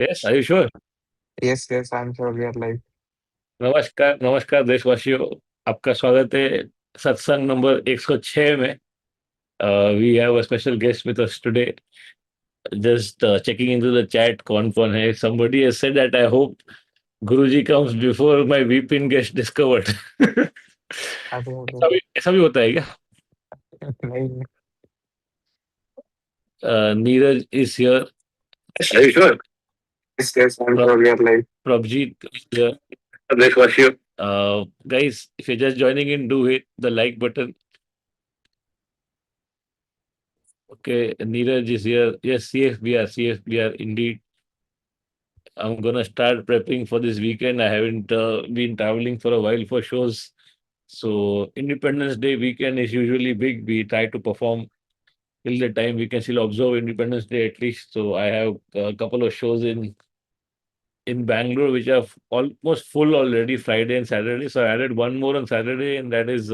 Yes, are you sure? Yes, I'm sure we are live. नमस्कार, नमस्कार देशवासियों। आपका स्वागत है सत्संग नंबर 106 में। We have a special guest with us today. Just checking into the chat, कौन-कौन है? Somebody has said that I hope Guruji comes before my weeping gets discovered. अभी अभी ऐसा भी होता है क्या? नहीं। Neeraj is here. Yes, are you sure? Yes, I'm Prab- sure we are live. Prabjeet is here. देशवासियों। Guys, if you're just joining in, do hit the like button. Okay, Neeraj is here. Yes, CFBR indeed. I'm gonna start prepping for this weekend. I haven't been traveling for a while for shows. So Independence Day weekend is usually big. We try to perform till the time we can still observe Independence Day at least. So I have a couple of shows in Bangalore which are almost full already Friday and Saturday. So I added one more on Saturday, and that is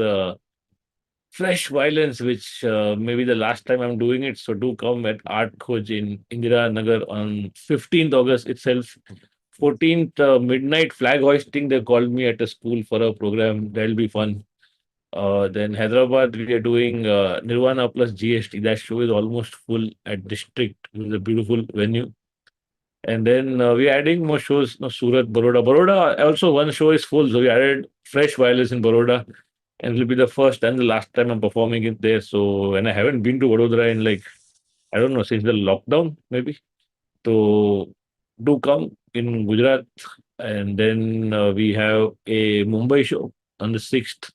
Fresh Violence, which maybe the last time I'm doing it. So do come at Art Khoj in Indira Nagar on 15th August itself. 14th midnight flag hoisting. They called me at a school for a program. That'll be fun. Then Hyderabad, we are doing Nirvana plus GST. That show is almost full at District. It's a beautiful venue. And then we're adding more shows. No, Surat, Baroda. Baroda also one show is full. So we added Fresh Violence in Baroda, and it'll be the first and the last time I'm performing it there. So, and I haven't been to Vadodara in like, I don't know, since the lockdown, maybe. So, do come in Gujarat. And then we have a Mumbai show on the 6th.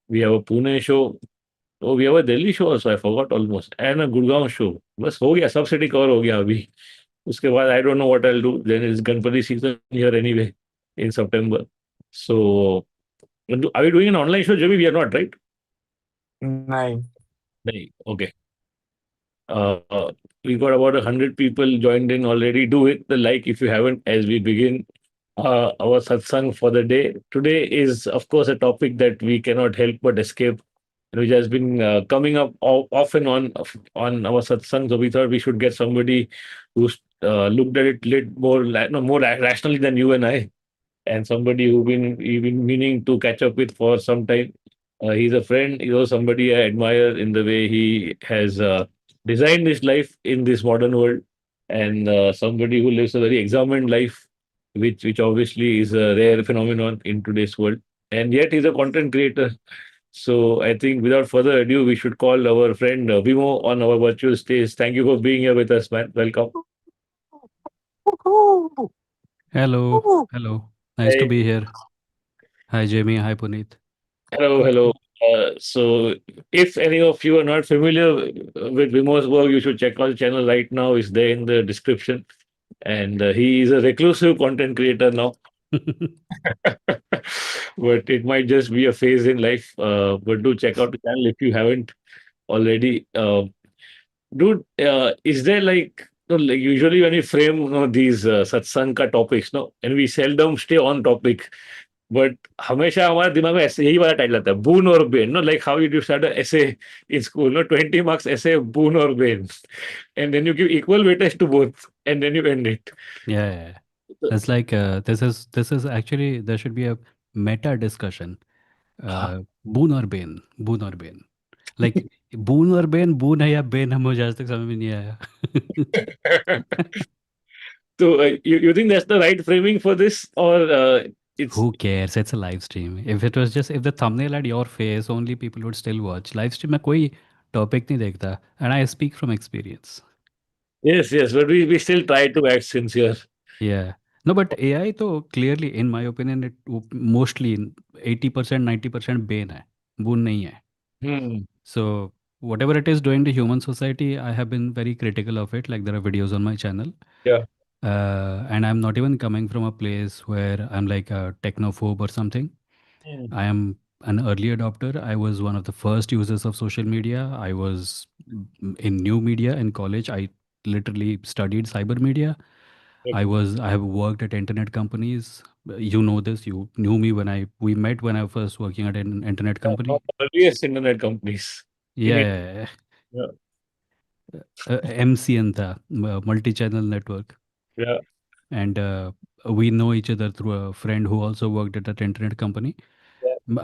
We have a Pune show. Oh, we have a Delhi show also. I forgot almost. And a Gurgaon show. बस हो गया सब city cover हो गया अभी उसके बाद I don't know what I'll do. Then it's Ganpati season here anyway in September. So, are we doing an online show, Jimmy? We are not, right? नहीं। Nahi. Okay. We got about 100 people joined in already. Do hit the like if you haven't as we begin our satsang for the day. Today is, of course, a topic that we cannot help but escape, which has been coming up off and on our satsang. So we thought we should get somebody who's looked at it lit more, no, more rationally than you and I, and somebody who we've been meaning to catch up with for some time. He's a friend. He's also somebody I admire in the way he has designed his life in this modern world, and somebody who lives a very examined life, which obviously is a rare phenomenon in today's world. And yet he's a content creator. So I think without further ado, we should call our friend Vimo on our virtual stage. Thank you for being here with us, man. Welcome. Woohoo! Hello, Woohoo! hello. Nice to Hey. be here. Hi, Jamie. Hi, Punit. Hello, hello. So, if any of you are not familiar with Vimo's work, you should check out the channel right now. It's there in the description. And he is a reclusive content creator now. But it might just be a phase in life. But do check out the channel if you haven't already. Dude, is there like, no, like usually when we frame these satsang ka topics, no, and we seldom stay on topic. But हमेशा हमारे दिमाग में ऐसे यही वाला title आता है boon और bane no like how you start ऐसे इन स्कूल नो 20 marks ऐसे बून और bane and then you give equal weightage to both and then you and it Yeah, that's like this is actually there should be a meta discussion. हाँ Boon or Bane, Boon or Bane. Like Boon or Bane, Boon है या Bane हम मुझे आज तक समझ में नहीं आया. तो you think that's the right framing for this or it's Who cares? It's a live stream. If it was just if the thumbnail had your face, only people would still watch. Live stream में कोई topic नहीं देखता. And I speak from experience. yes but we still try to act sincere. Yeah. No, but AI तो clearly, in my opinion, it mostly 80%, 90% Bane है, Boon नहीं है. Hmm. So whatever it is doing to human society, I have been very critical of it. Like there are videos on my channel, Yeah. and I'm not even coming from a place where I'm like a technophobe or something. Hmm. I am an early adopter. I was one of the first users of social media. I was in new media in college. I literally studied cyber media. Okay. I have worked at internet companies. You know this. You knew me when we met when I was first working at an internet Yeah, one company. of the earliest internet companies in Yeah, it. yeah, yeah. Yeah. MCN था, multi-channel network. Yeah. and we know each other through a friend who also worked at an internet company.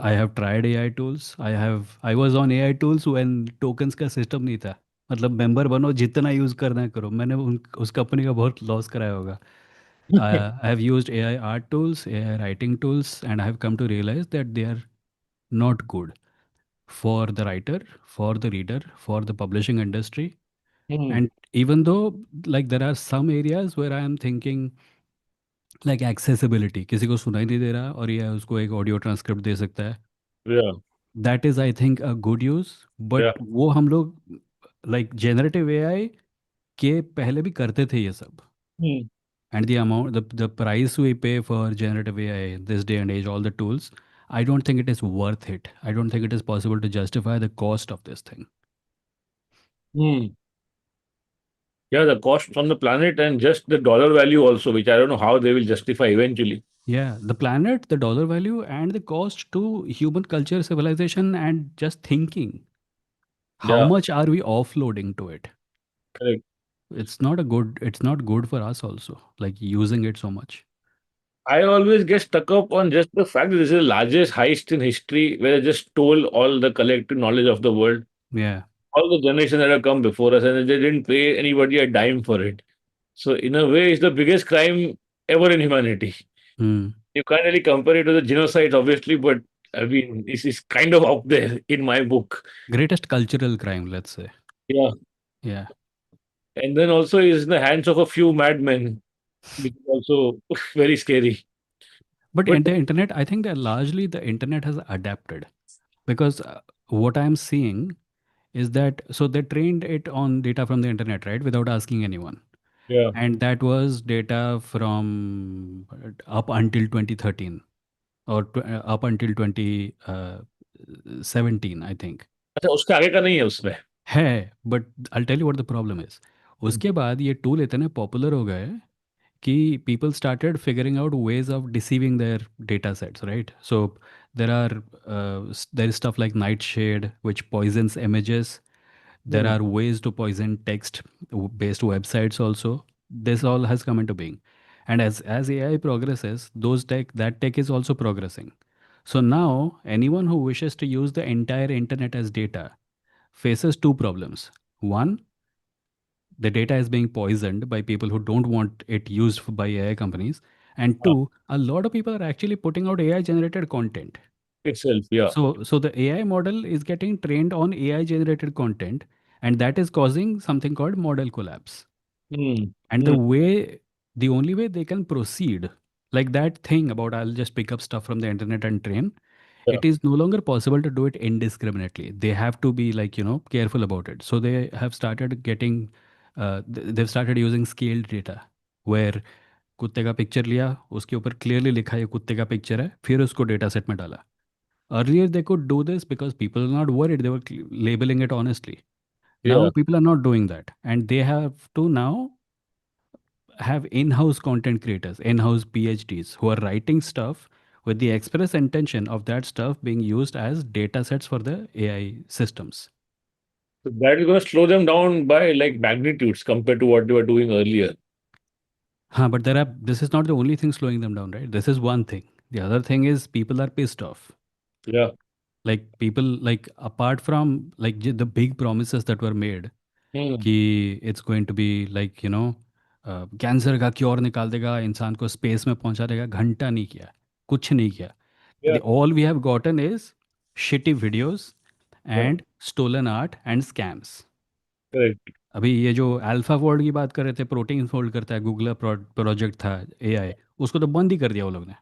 I have tried AI tools. I was on AI tools when tokens का system नहीं था. मतलब member बनो, जितना use करना है करो. मैंने उस कंपनी का बहुत लॉस कराया होगा. I have used AI art tools, AI writing tools, and I have come to realize that they are not good for the writer, for the reader, for the publishing industry. Hmm. And even though like there are some areas where I am thinking like accessibility, किसी को सुनाई नहीं दे रहा और ये उसको एक audio transcript दे सकता है. Yeah. That is I think a good use. Yeah. But वो हम लोग like generative AI के पहले भी करते थे ये सब. Hmm. And the amount, the price we pay for generative AI this day and age, all the tools, I don't think it is worth it. I don't think it is possible to justify the cost of this thing. Hmm. Yeah, the cost on the planet and just the dollar value also, which I don't know how they will justify eventually. Yeah, the planet, the dollar value, and the cost to human culture, civilization, and just thinking. How Yeah, much are we offloading to it? correct. It's not a good. It's not good for us also. Like using it so much. I always get stuck up on just the fact that this is the largest heist in history where they just stole all the collective knowledge of the world, Yeah. all the generations that have come before us, and they didn't pay anybody a dime for it. So, in a way, it's the biggest crime ever in humanity. Hmm. You can't really compare it to the genocide, obviously, but I mean, this is kind of up there in my book. Greatest cultural crime, let's say. Yeah. Yeah. And then also is in the hands of a few madmen, which is also very scary. But But in the internet, I think that largely the internet has adapted because what I'm seeing is that so they trained it on data from the internet, right, without asking anyone. yeah, And that was data from up until 2013 or up until 2017, I think. अच्छा उसके आगे का नहीं है उसमें. है, but I'll tell you what the problem is. उसके बाद ये टूल इतने पॉपुलर हो गए कि people started figuring out ways of deceiving their data sets, right? So there is stuff like Nightshade, which poisons images. There Hmm. are ways to poison text based websites also. This all has come into being. And as AI progresses, that tech is also progressing. So now anyone who wishes to use the entire internet as data faces two problems. One, the data is being poisoned by people who don't want it used by AI companies. And Ah, two, a lot of people are actually putting out AI generated content. itself, yeah. So the AI model is getting trained on AI generated content, and that is causing something called model collapse. Hmm. And Hmm. the only way they can proceed, like that thing about I'll just pick up stuff from the internet and train, Yeah. it is no longer possible to do it indiscriminately. They have to be like, careful about it. So they have started getting, they've started using scaled data where कुत्ते का picture लिया, उसके ऊपर clearly लिखा ये कुत्ते का picture है, फिर उसको डेटा सेट में डाला. Earlier they could do this because people are not worried, they were labeling it honestly. Yeah. Now people are not doing that, and they have to now have in-house content creators, in-house PhDs who are writing stuff with the express intention of that stuff being used as data sets for the AI systems. So that is going to slow them down by like magnitudes compared to what they were doing earlier. Huh, but this is not the only thing slowing them down, right? This is one thing. The other thing is people are pissed off. Yeah. Like people, like apart from like the big promises that were made, Hmm. कि it's going to be like cancer का cure निकाल देगा, इंसान को space में पहुंचा देगा, घंटा नहीं किया, कुछ नहीं किया. Yeah. The all we have gotten is shitty videos Yeah. and stolen art and scams. Correct. अभी ये जो अल्फा फोल्ड की बात कर रहे थे, प्रोटीन फोल्ड करता है, गूगल प्रोजेक्ट था एआई, उसको तो बंद ही कर दिया वो लोग ने.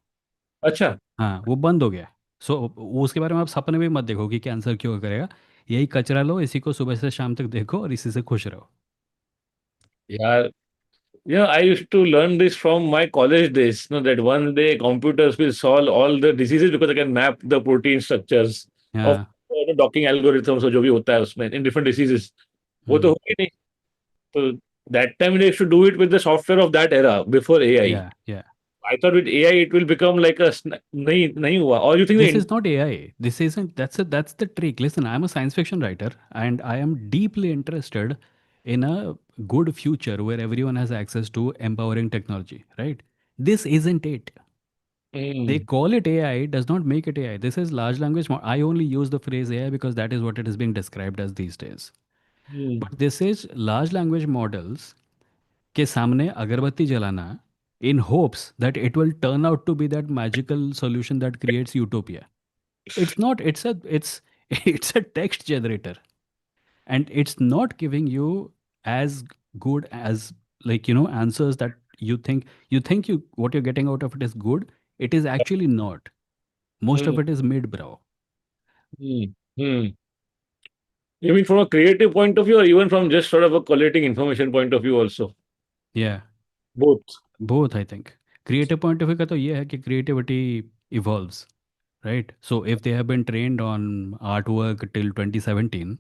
अच्छा. हाँ, वो बंद हो गया. सो उसके बारे में आप सपने में मत देखो कि कैंसर क्यों करेगा. यही कचरा लो, इसी को सुबह से शाम तक देखो और इसी से खुश रहो. Yeah. Yeah, I used to learn this from my college days. You know, that one day computers will solve all the diseases because they can map the protein structures of हाँ. docking algorithms or जो भी होता है उसमें in different diseases. वो तो हम्म. होगी नहीं. So that time they should do it with the software of that era before AI. Yeah, yeah. I thought with AI it will become like a नहीं हुआ. Or you think This the is not AI. This isn't. That's the trick. Listen, I'm a science fiction writer, and I am deeply interested in a good future where everyone has access to empowering technology, right? This isn't it. They Mm, call it AI, does not make it AI. This is large language model. I only use the phrase AI because that is what it is being described as these days. mm, But this is large language models के सामने अगरबत्ती जलाना in hopes that it will turn out to be that magical solution that creates utopia. It's not. It's it's a text generator, and it's not giving you as good as, like, answers that you what you're getting out of it is good. It is actually not. Most mm, of it is mid brow. mm, mm. You mean from a creative point of view, or even from just sort of a collating information point of view also? Yeah, Both. both, I think. Creative point of view का तो ये है कि creativity evolves, right? So if they have been trained on artwork till 2017,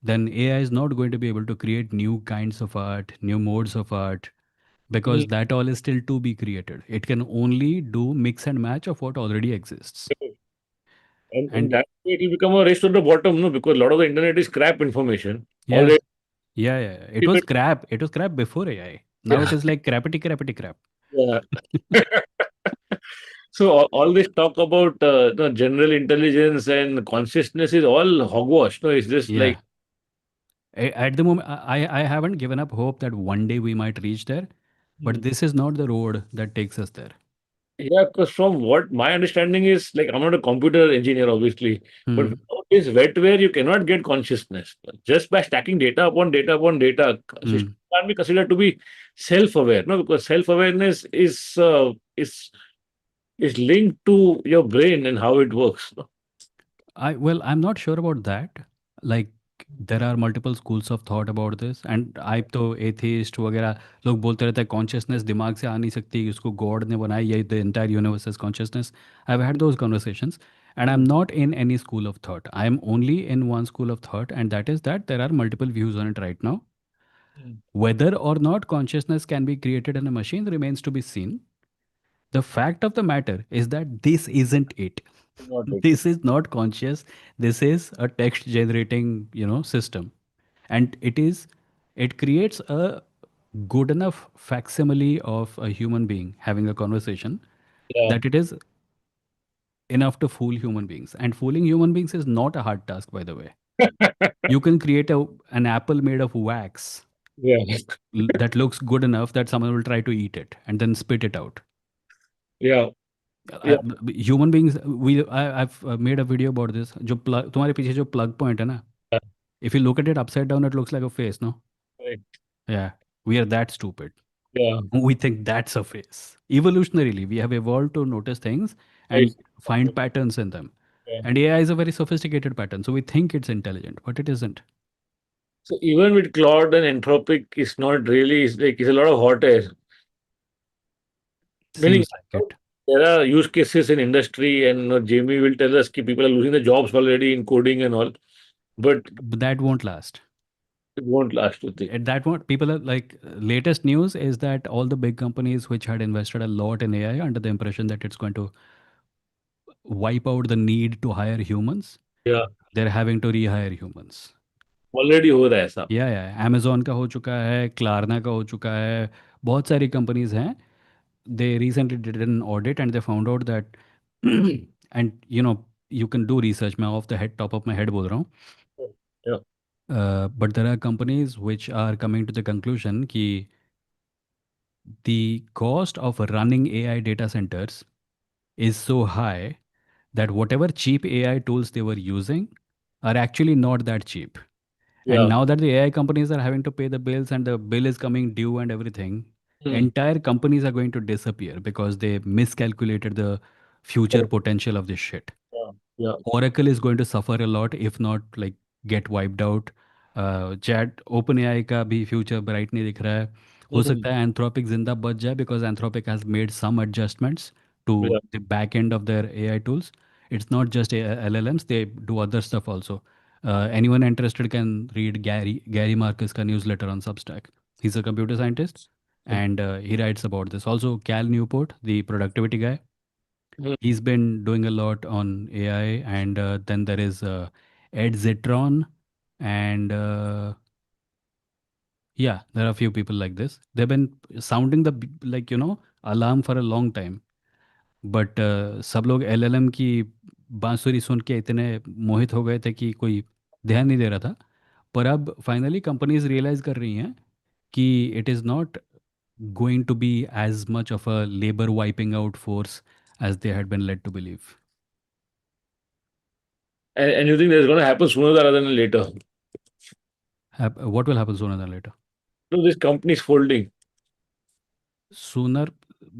then AI is not going to be able to create new kinds of art, new modes of art, Mm. because that all is still to be created. It can only do mix and match of what already exists. And in And that way, it will become a race to the bottom, no? Because a lot of the internet is crap information. yeah, Already, yeah. It people, was crap. It was crap before AI. Now yeah, it is like crappity crap. yeah. So all this talk about general intelligence and consciousness is all hogwash. No, it's just like Yeah. At the moment, I haven't given up hope that one day we might reach there, but hmm. this is not the road that takes us there. Yeah, because from what my understanding is, like I'm not a computer engineer, obviously, but Hmm. without this wetware, you cannot get consciousness. Just by stacking data upon data upon data, system Hmm. can't be considered to be self-aware. No, because self-awareness is linked to your brain and how it works. No? I'm not sure about that. Like, there are multiple schools of thought about this, and I तो atheist वगैरह लोग बोलते रहते हैं consciousness दिमाग से आ नहीं सकती, उसको God ने बनाई है, the entire universe is consciousness. I've had those conversations, and I'm Mm, not in any school of thought. I'm only in one school of thought, and that is that there are multiple views on it right now. mm, Whether or not consciousness can be created in a machine remains to be seen. The fact of the matter is that this isn't it. not it. This is not conscious. This is a text generating, system. And it creates a good enough facsimile of a human being having a conversation Yeah. that it is enough to fool human beings. And fooling human beings is not a hard task, by the way. You can create an apple made of wax Yeah. that looks good enough that someone will try to eat it and then spit it out. Yeah. Yeah. Human beings, I've made a video about this. जो plug तुम्हारे पीछे जो plug point है ना, if you look at it upside down, it looks like a face, no? Right. Yeah, we are that stupid. Yeah. We think that's a face. Evolutionarily, we have evolved to notice things Right. and find patterns in them. Yeah. And AI is a very sophisticated pattern, so we think it's intelligent, but it isn't. So even with Claude and Anthropic, it's not really, it's a lot of hot air. Meaning, Seems like it. there are use cases in industry, and Jamie will tell us that people are losing their jobs already in coding and all, but But that won't last. it won't last, you think. At that point, people are like, latest news is that all the big companies which had invested a lot in AI under the impression that it's going to wipe out the need to hire humans, Yeah, they're having to rehire humans. already हो रहा है ऐसा. या Amazon का हो चुका है, क्लारना का हो चुका है, बहुत सारी कंपनीज हैं. They recently did an audit and they found out that and you can do research. मैं off the head top of my head बोल रहा हूँ. Yeah, But there are companies which are coming to the conclusion कि the cost of running AI data centers is so high that whatever cheap AI tools they were using are actually not that cheap. And yeah. now that the AI companies are having to pay the bills and the bill is coming due and everything, Hmm. entire companies are going to disappear because they miscalculated the future Correct. potential of this shit. Yeah, yeah. Oracle is going to suffer a lot, if not like get wiped out. Chat OpenAI का भी future bright नहीं दिख रहा है. हो Hmm. सकता है Anthropic जिंदा बच जाए because Anthropic has made some adjustments to Yeah. the back end of their AI tools. It's not just LLMs; they do other stuff also. Anyone interested can read Gary Marcus ka newsletter on Substack. He's a computer scientist and he writes about this. Also, Cal Newport, the productivity guy, Hmm. he's been doing a lot on AI, and then there is Ed Zitron, and Yeah, there are a few people like this. They've been sounding the like alarm for a long time. But सब लोग LLM की बांसुरी सुन के इतने मोहित हो गए थे कि कोई ध्यान नहीं दे रहा था। पर अब फाइनली कंपनीज रियलाइज कर रही हैं कि it is not going to be as much of a labour wiping out force as they had been led to believe. And you think that's going to happen sooner rather than later? What will happen sooner than later? So this company is folding. Sooner,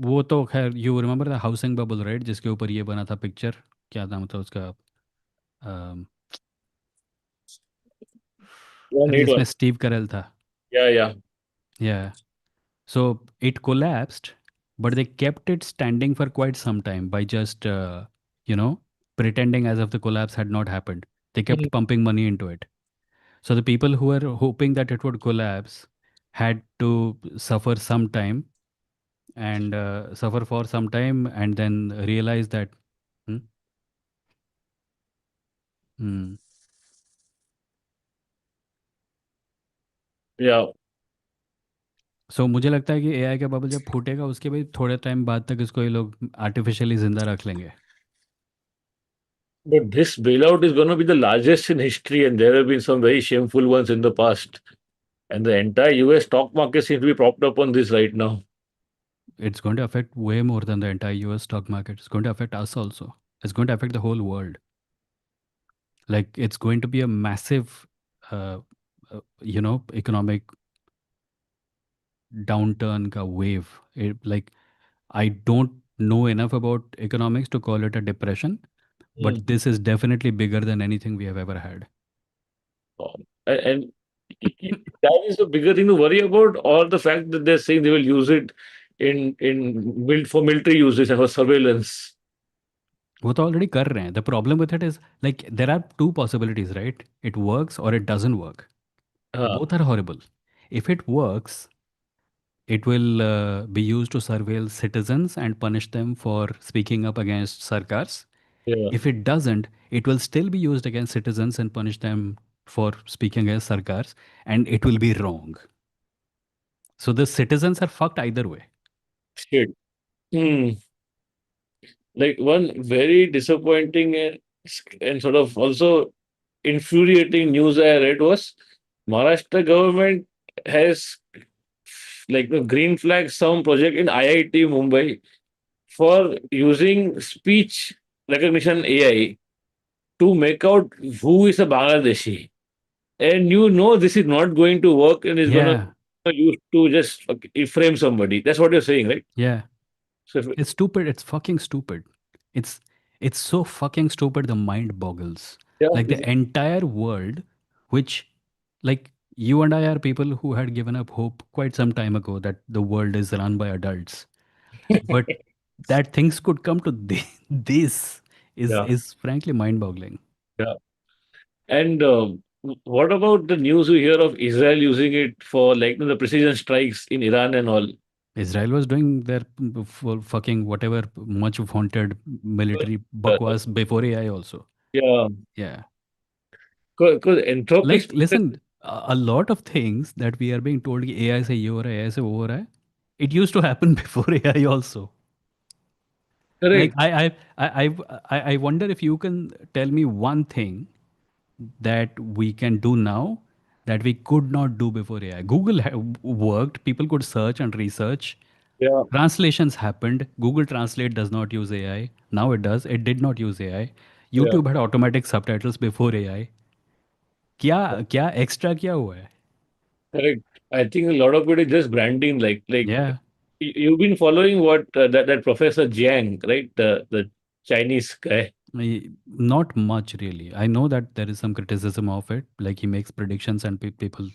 वो तो खैर you remember the housing bubble right, जिसके ऊपर ये बना था picture, क्या नाम था उसका? अम, One अरे hit जिसमें one. स्टीव करेल था। Yeah, yeah. या, so it collapsed, but they kept it standing for quite some time by just, you know, pretending as if the collapse had not happened. They kept Mm. pumping money into it. So the people who were hoping that it would collapse had to suffer some time and suffer for some time and then realize that. Hmm? Hmm. Yeah. So मुझे लगता है कि AI का bubble जब फूटेगा उसके बाद थोड़े time बाद तक इसको ये लोग आर्टिफिशियली जिंदा रख लेंगे। But this bailout is going to be the largest in history, and there have been some very shameful ones in the past. And the entire US stock market seems to be propped up on this right now. It's going to affect way more than the entire US stock market. It's going to affect us also. It's going to affect the whole world. Like, it's going to be a massive, uh, economic downturn ka wave. Like, I don't know enough about economics to call it a depression, but Mm. this is definitely bigger than anything we have ever had. And that is a bigger thing to worry about, or the fact that they're saying they will use it for military uses and for surveillance. वो तो already कर रहे हैं. The problem with it is, like, there are two possibilities, right? It works or it doesn't work. Uh, Both are horrible. If it works, it will be used to surveil citizens and punish them for speaking up against sarkars. yeah, If it doesn't, it will still be used against citizens and punish them for speaking against sarkars, and it will be wrong. So the citizens are fucked either way. shit. Hmm. Like one very disappointing and sort of also infuriating news I read was Maharashtra government has like the green flag some project in IIT Mumbai for using speech recognition AI to make out who is a Bangladeshi. And you know this is not going to work and is going to Yeah, use to just frame somebody. That's what you're saying, right? yeah. So if, It's stupid. It's fucking stupid. It's it's so fucking stupid. The mind boggles. yeah, Like the entire world, which, like, you and I are people who had given up hope quite some time ago that the world is run by adults. But that things could come to this yeah, is frankly mind boggling. yeah. And what about the news we hear of Israel using it for like the precision strikes in Iran and all? Israel was doing their fucking whatever much wanted military Uh, bakwas before AI also. yeah, Yeah. because entropy. Like, listen, a lot of things that we are being told कि AI से ये हो रहा है, AI से वो हो रहा है, it used to happen before AI also. Like, Correct. I wonder if you can tell me one thing that we can do now that we could not do before AI. Google worked, people could search and research. Yeah, Translations happened. Google Translate does not use AI. Now it does. It did not use AI. yeah, YouTube had automatic subtitles before AI. क्या क्या extra क्या हुआ है? correct. I think a lot of it is just branding. Like Yeah. you've been following what that Professor Jiang, right? The Chinese guy. Not much really. I know that there is some criticism of it. Like, he makes predictions and people,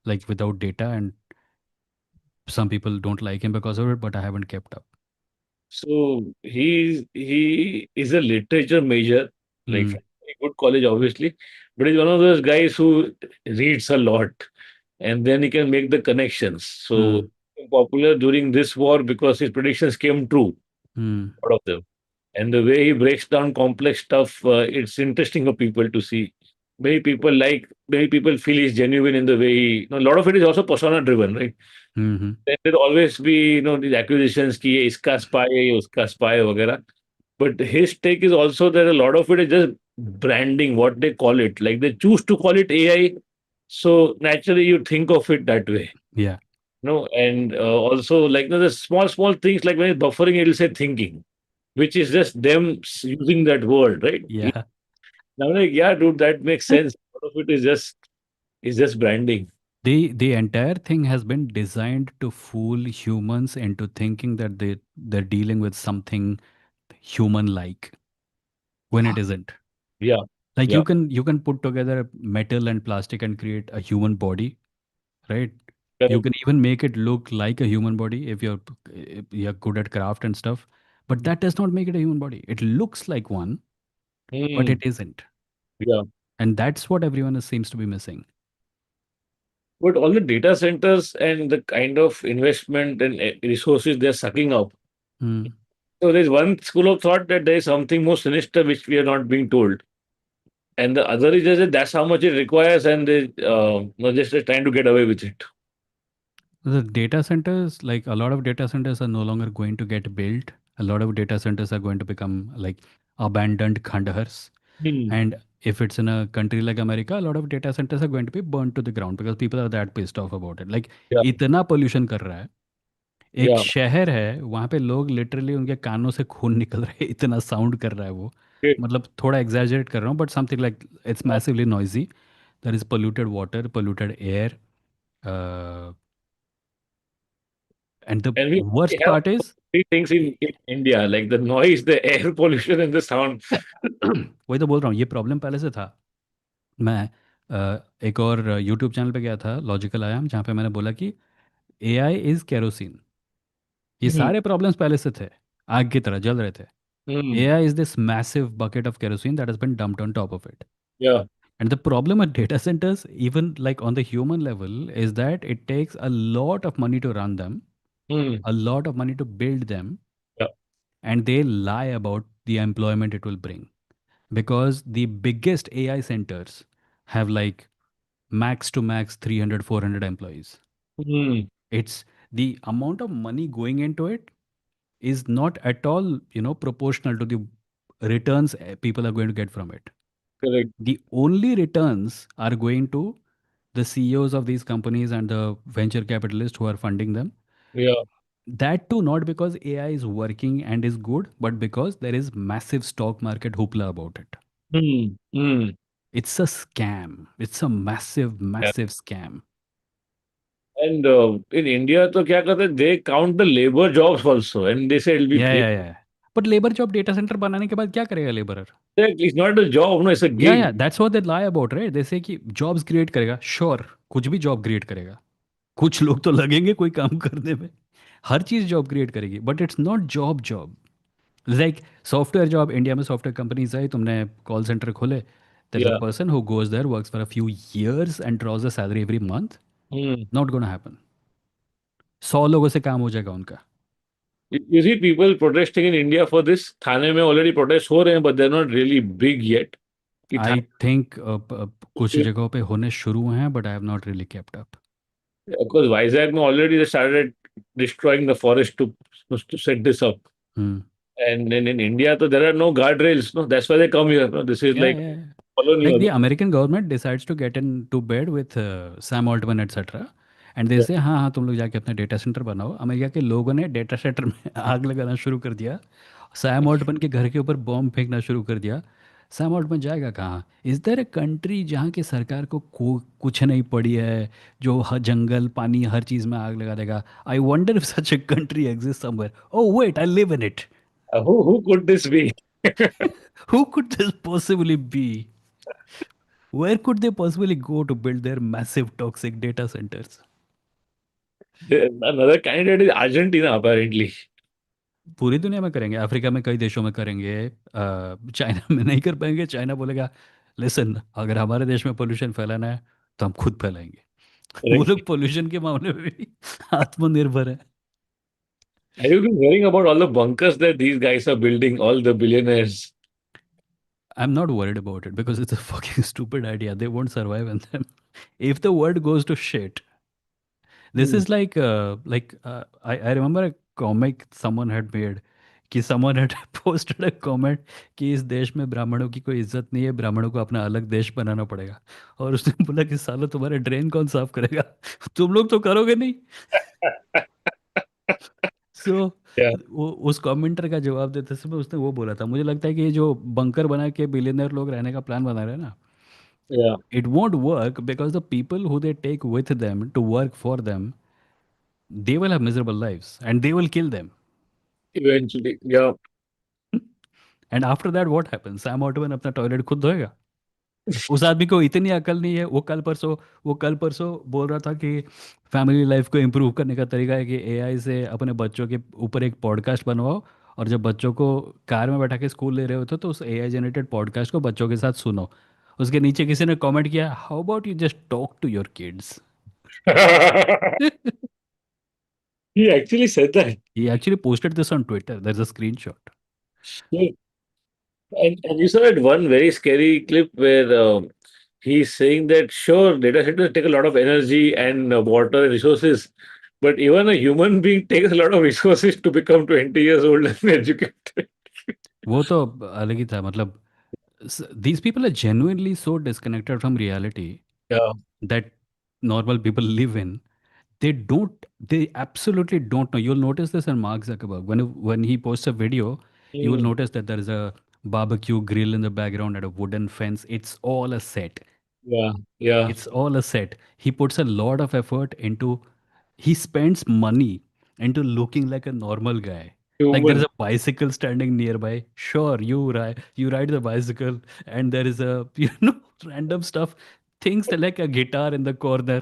like, without data, and some people don't like him because of it. But I haven't kept up. So he is a literature major, like Hmm. from a good college, obviously, but he's one of those guys who reads a lot, and then he can make the connections. So Hmm. popular during this war because his predictions came true, Hmm. a lot of them. And the way he breaks down complex stuff, it's interesting for people to see. many people feel he's genuine in the way he, a lot of it is also persona driven, right? Hmm. Then there'll always be, these accusations कि ये इसका spy है, ये उसका spy है वगैरह. But his take is also that a lot of it is just branding, what they call it. Like they choose to call it AI, so naturally you think of it that way. Yeah, And also like, the small things like when it's buffering, it'll say thinking, which is just them using that word, right? yeah. I'm like, yeah, dude, that makes sense. A lot of it is just branding. The entire thing has been designed to fool humans into thinking that they're dealing with something human like when it isn't. Yeah, Like yeah, you can put together metal and plastic and create a human body, right? You correct. can even make it look like a human body if you're good at craft and stuff. But that does not make it a human body. It looks like one, but it Hmm. isn't. Yeah. And that's what everyone seems to be missing. But all the data centers and the kind of investment and resources they're sucking up. Hmm. So there's one school of thought that there is something more sinister which we are not being told. And the other is just that that's how much it requires, and they just trying to get away with it. The data centers, like a lot of data centers, are no longer going to get built. A lot of data centers are going to become like abandoned khandahars. Hmm. And if it's in a country like America, a lot of data centers are going to be burnt to the ground because people are that pissed off about it. Like Yeah, इतना pollution कर रहा है. एक yeah. शहर है वहाँ पे लोग लिटरली उनके कानों से खून निकल रहा है इतना साउंड कर रहा है वो. Okay. मतलब थोड़ा एग्जैजरेट कर रहा हूँ but something like it's massively noisy. There is polluted water, polluted air, uh, and the And we worst have part is three things in India, like the noise, the air pollution, and the sound. वही तो बोल रहा हूँ ये problem पहले से था. मैं एक और यूट्यूब चैनल पे गया था लॉजिकल आयाम जहाँ पे मैंने बोला कि एआई इज केरोसिन. ये Hmm. सारे प्रॉब्लम्स पहले से थे. आग की तरह जल रहे थे. Hmm. AI is this massive bucket of kerosene that has been dumped on top of it. Yeah. And the problem with data centers, even like on the human level, is that it takes a lot of money to run them, Hmm. a lot of money to build them, Yeah. and they lie about the employment it will bring. Because the biggest AI centers have like max to max 300, 400 employees. Hmm. It's the amount of money going into it is not at all, proportional to the returns people are going to get from it. Correct. The only returns are going to the CEOs of these companies and the venture capitalists who are funding them. Yeah. That too, not because AI is working and is good, but because there is massive stock market hoopla about it. Hmm. Hmm. It's a scam. It's a massive, Yeah. massive scam. And in India, तो क्या करते हैं? They count the labor jobs also, and they say it'll be Yeah, free. yeah, yeah. But labour job data centre बनाने के बाद क्या करेगा labourer? It's not a job, no, it's a या gig. That's what they lie about right. They say कि jobs create करेगा. Sure कुछ भी जॉब क्रिएट करेगा. कुछ लोग तो लगेंगे कोई काम करने में. हर चीज़ जॉब क्रिएट करेगी but it's not job job. Like software job India में सॉफ्टवेयर कंपनीज आई तुमने कॉल सेंटर खोले. There is a Yeah. Person who goes there works for a few years and draws a salary every month. Hmm. Not gonna happen. 100 लोगों से काम हो जाएगा उनका. You see people protesting in India for this. थाने में already protests हो रहे हैं, but they're not really big yet. कि आई थिंक कुछ थाने जगहों पे होने शुरू हुए हैं but I have not really kept up. because Vizag में already they started destroying the forest to set this up. Hmm. And then in India, so there are no guardrails. No, that's why they come here. No, this is Yeah, like yeah, yeah. colony. Like Or the American government decides to get into bed with Sam Altman, etc. And they yeah. say हाँ हाँ तुम लोग जाके अपना data centre बनाओ. America के लोगों ने डेटा सेंटर में आग लगाना शुरू कर दिया. सैम ऑल्टमन के घर के ऊपर बॉम्ब फेंकना शुरू कर दिया. सैम ऑल्टमन जाएगा कहाँ? इज देयर अ कंट्री जहाँ की सरकार को कुछ नहीं पड़ी है, जो जंगल पानी हर चीज़ में आग लगा देगा? I wonder if such a country exists somewhere. Oh wait, I live in it. Who could this be? Who could this possibly be? Where could they possibly go to build their massive toxic data centers? Another candidate is Argentina, apparently. पूरी दुनिया में करेंगे, Africa में कई देशों में करेंगे, China में नहीं कर पाएंगे. चाइना बोलेगा लिसन अगर हमारे देश में पोल्यूशन फैलाना है तो हम खुद फैलाएंगे. वो Correct. लोग पोल्यूशन के मामले में भी आत्मनिर्भर है. Have you been hearing about all the bunkers that these guys are building, all the billionaires? I'm not worried about it because it's a fucking stupid idea. They won't survive and then if the world goes to shit, this Hmm. is I remember a comic someone had made कि someone had posted a comment कि इस देश में ब्राह्मणों की कोई इज्जत नहीं है, ब्राह्मणों को अपना अलग देश बनाना पड़ेगा। और उसने बोला कि साला तुम्हारे ड्रेन कौन साफ करेगा? तुम लोग तो करोगे नहीं। सो Yeah, वो उस कमेंटर का जवाब देते समय उसने वो बोला था, मुझे लगता है कि ये जो बंकर बना के बिलियनर लोग रहने का प्लान बना रहे हैं ना, yeah. it won't work because the people who they take with them to work for them, they will have miserable lives and they will kill them. Eventually, yeah. And after that what happens? Sam Altman अपना toilet खुद धोएगा? उस आदमी को इतनी अकल नहीं है। वो कल परसों बोल रहा था कि फैमिली लाइफ को इम्प्रूव करने का तरीका है कि एआई से अपने बच्चों के ऊपर एक पॉडकास्ट बनवाओ, और जब बच्चों को कार में बैठा के स्कूल ले रहे होते तो उस एआई जनरेटेड पॉडकास्ट को बच्चों के साथ सुनो। उसके नीचे किसी ने कमेंट किया, how about you just talk to your kids. He actually said that. He actually posted this on Twitter. There's a screenshot. Yeah. And you saw that one very scary clip where he's saying that sure, data centers take a lot of energy and water and resources, but even a human being takes a lot of resources to become 20 years old and educated. वो तो अलग ही था मतलब। These people are genuinely so disconnected from reality Yeah. that normal people live in. They absolutely don't know. You'll notice this in Mark Zuckerberg. When he posts a video, you will Mm. notice that there is a barbecue grill in the background and a wooden fence. It's all a set. Yeah. Yeah. It's all a set. He puts a lot of effort into, he spends money into looking like a normal guy. Like there is Human. a bicycle standing nearby. Sure, you ride the bicycle, and there is a random stuff, things that like a guitar in the corner.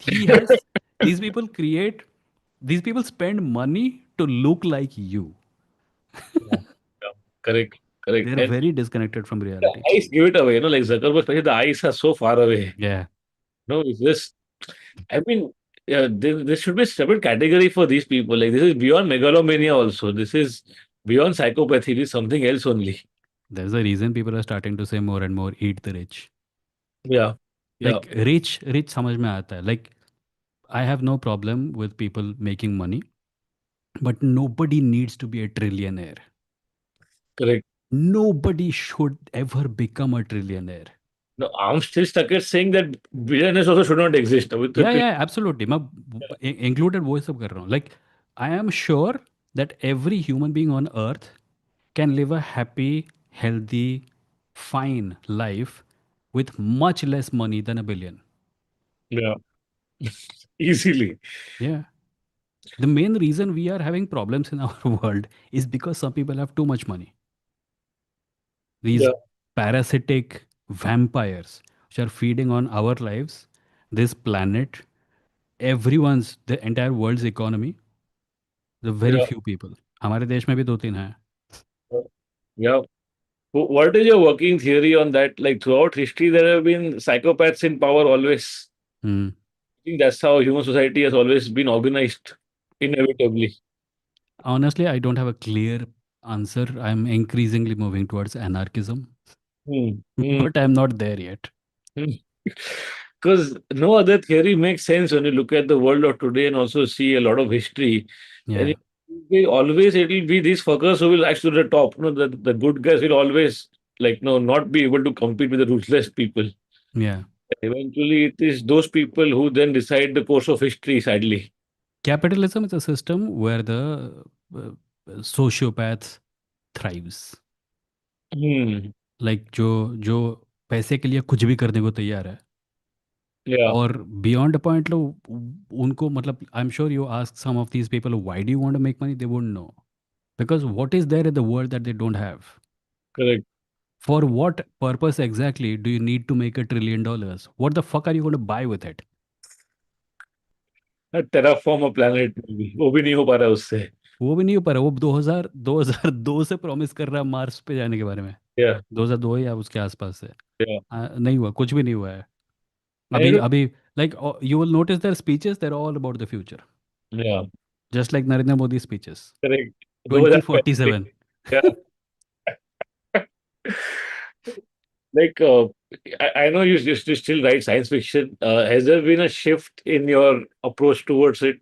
He has these people create these people spend money to look like you. Yeah. Yeah. Correct. Correct. They're And very disconnected from the reality. eyes give it away, like Zuckerberg, especially the eyes are so far away. Yeah, No, it's just, I mean, yeah, there should be a separate category for these people. Like, this is beyond megalomania, also. This is beyond psychopathy. This is something else only. there's a reason people are starting to say more and more, eat the rich. Yeah. Yeah. Like rich समझ में आता है, like I have no problem with people making money, but nobody needs to be a trillionaire. Correct. Nobody should ever become a trillionaire. No, I'm still stuck at saying that billionaires also should not exist. With the Yeah, yeah, absolutely, मैं included वो सब कर रहा हूँ। Like I am sure that every human being on earth can live a happy, healthy, fine life with much less money than a billion. yeah, easily. Yeah. The main reason we are having problems in our world is because some people have too much money. These Yeah. parasitic vampires which are feeding on our lives, this planet, the entire world's economy, the very Yeah. few people. हमारे देश में भी दो तीन हैं। Yeah. What is your working theory on that? Like, throughout history, there have been psychopaths in power always. Hmm. I think that's how human society has always been organized, inevitably. Honestly, I don't have a clear answer. I'm increasingly moving towards anarchism, Hmm. but I'm not there yet. Because no other theory makes sense when you look at the world of today and also see a lot of history. And Yeah, always it'll be these fuckers who will rise to the top. The good guys will always, like, no, not be able to compete with the ruthless people. yeah. Eventually, it is those people who then decide the course of history, sadly. Capitalism is a system where the uh, sociopath thrives. Hmm. Like जो पैसे के लिए कुछ भी करने को तैयार है। Yeah, और बियॉन्ड अ पॉइंट लो, उनको मतलब I am sure you ask some of these people why do you want to make money, they won't know, because what is there in the world that they don't have. correct. For what purpose exactly do you need to make $1 trillion? What the fuck are you going to buy with it? Terraform a planet, maybe. वो भी नहीं हो पा रहा है उससे. वो भी नहीं हो पा रहा। वो 2002 से प्रॉमिस कर रहा है मार्स पे जाने के बारे में। Yeah, 2002 या उसके आसपास से। yeah, नहीं हुआ, कुछ भी नहीं हुआ है। and अभी अभी like you will notice their speeches, they're all about the future, yeah, just like Narendra Modi speeches. correct. 2025. 2047। Yeah. Like, I know you still write science fiction. Has there been a shift in your approach towards it?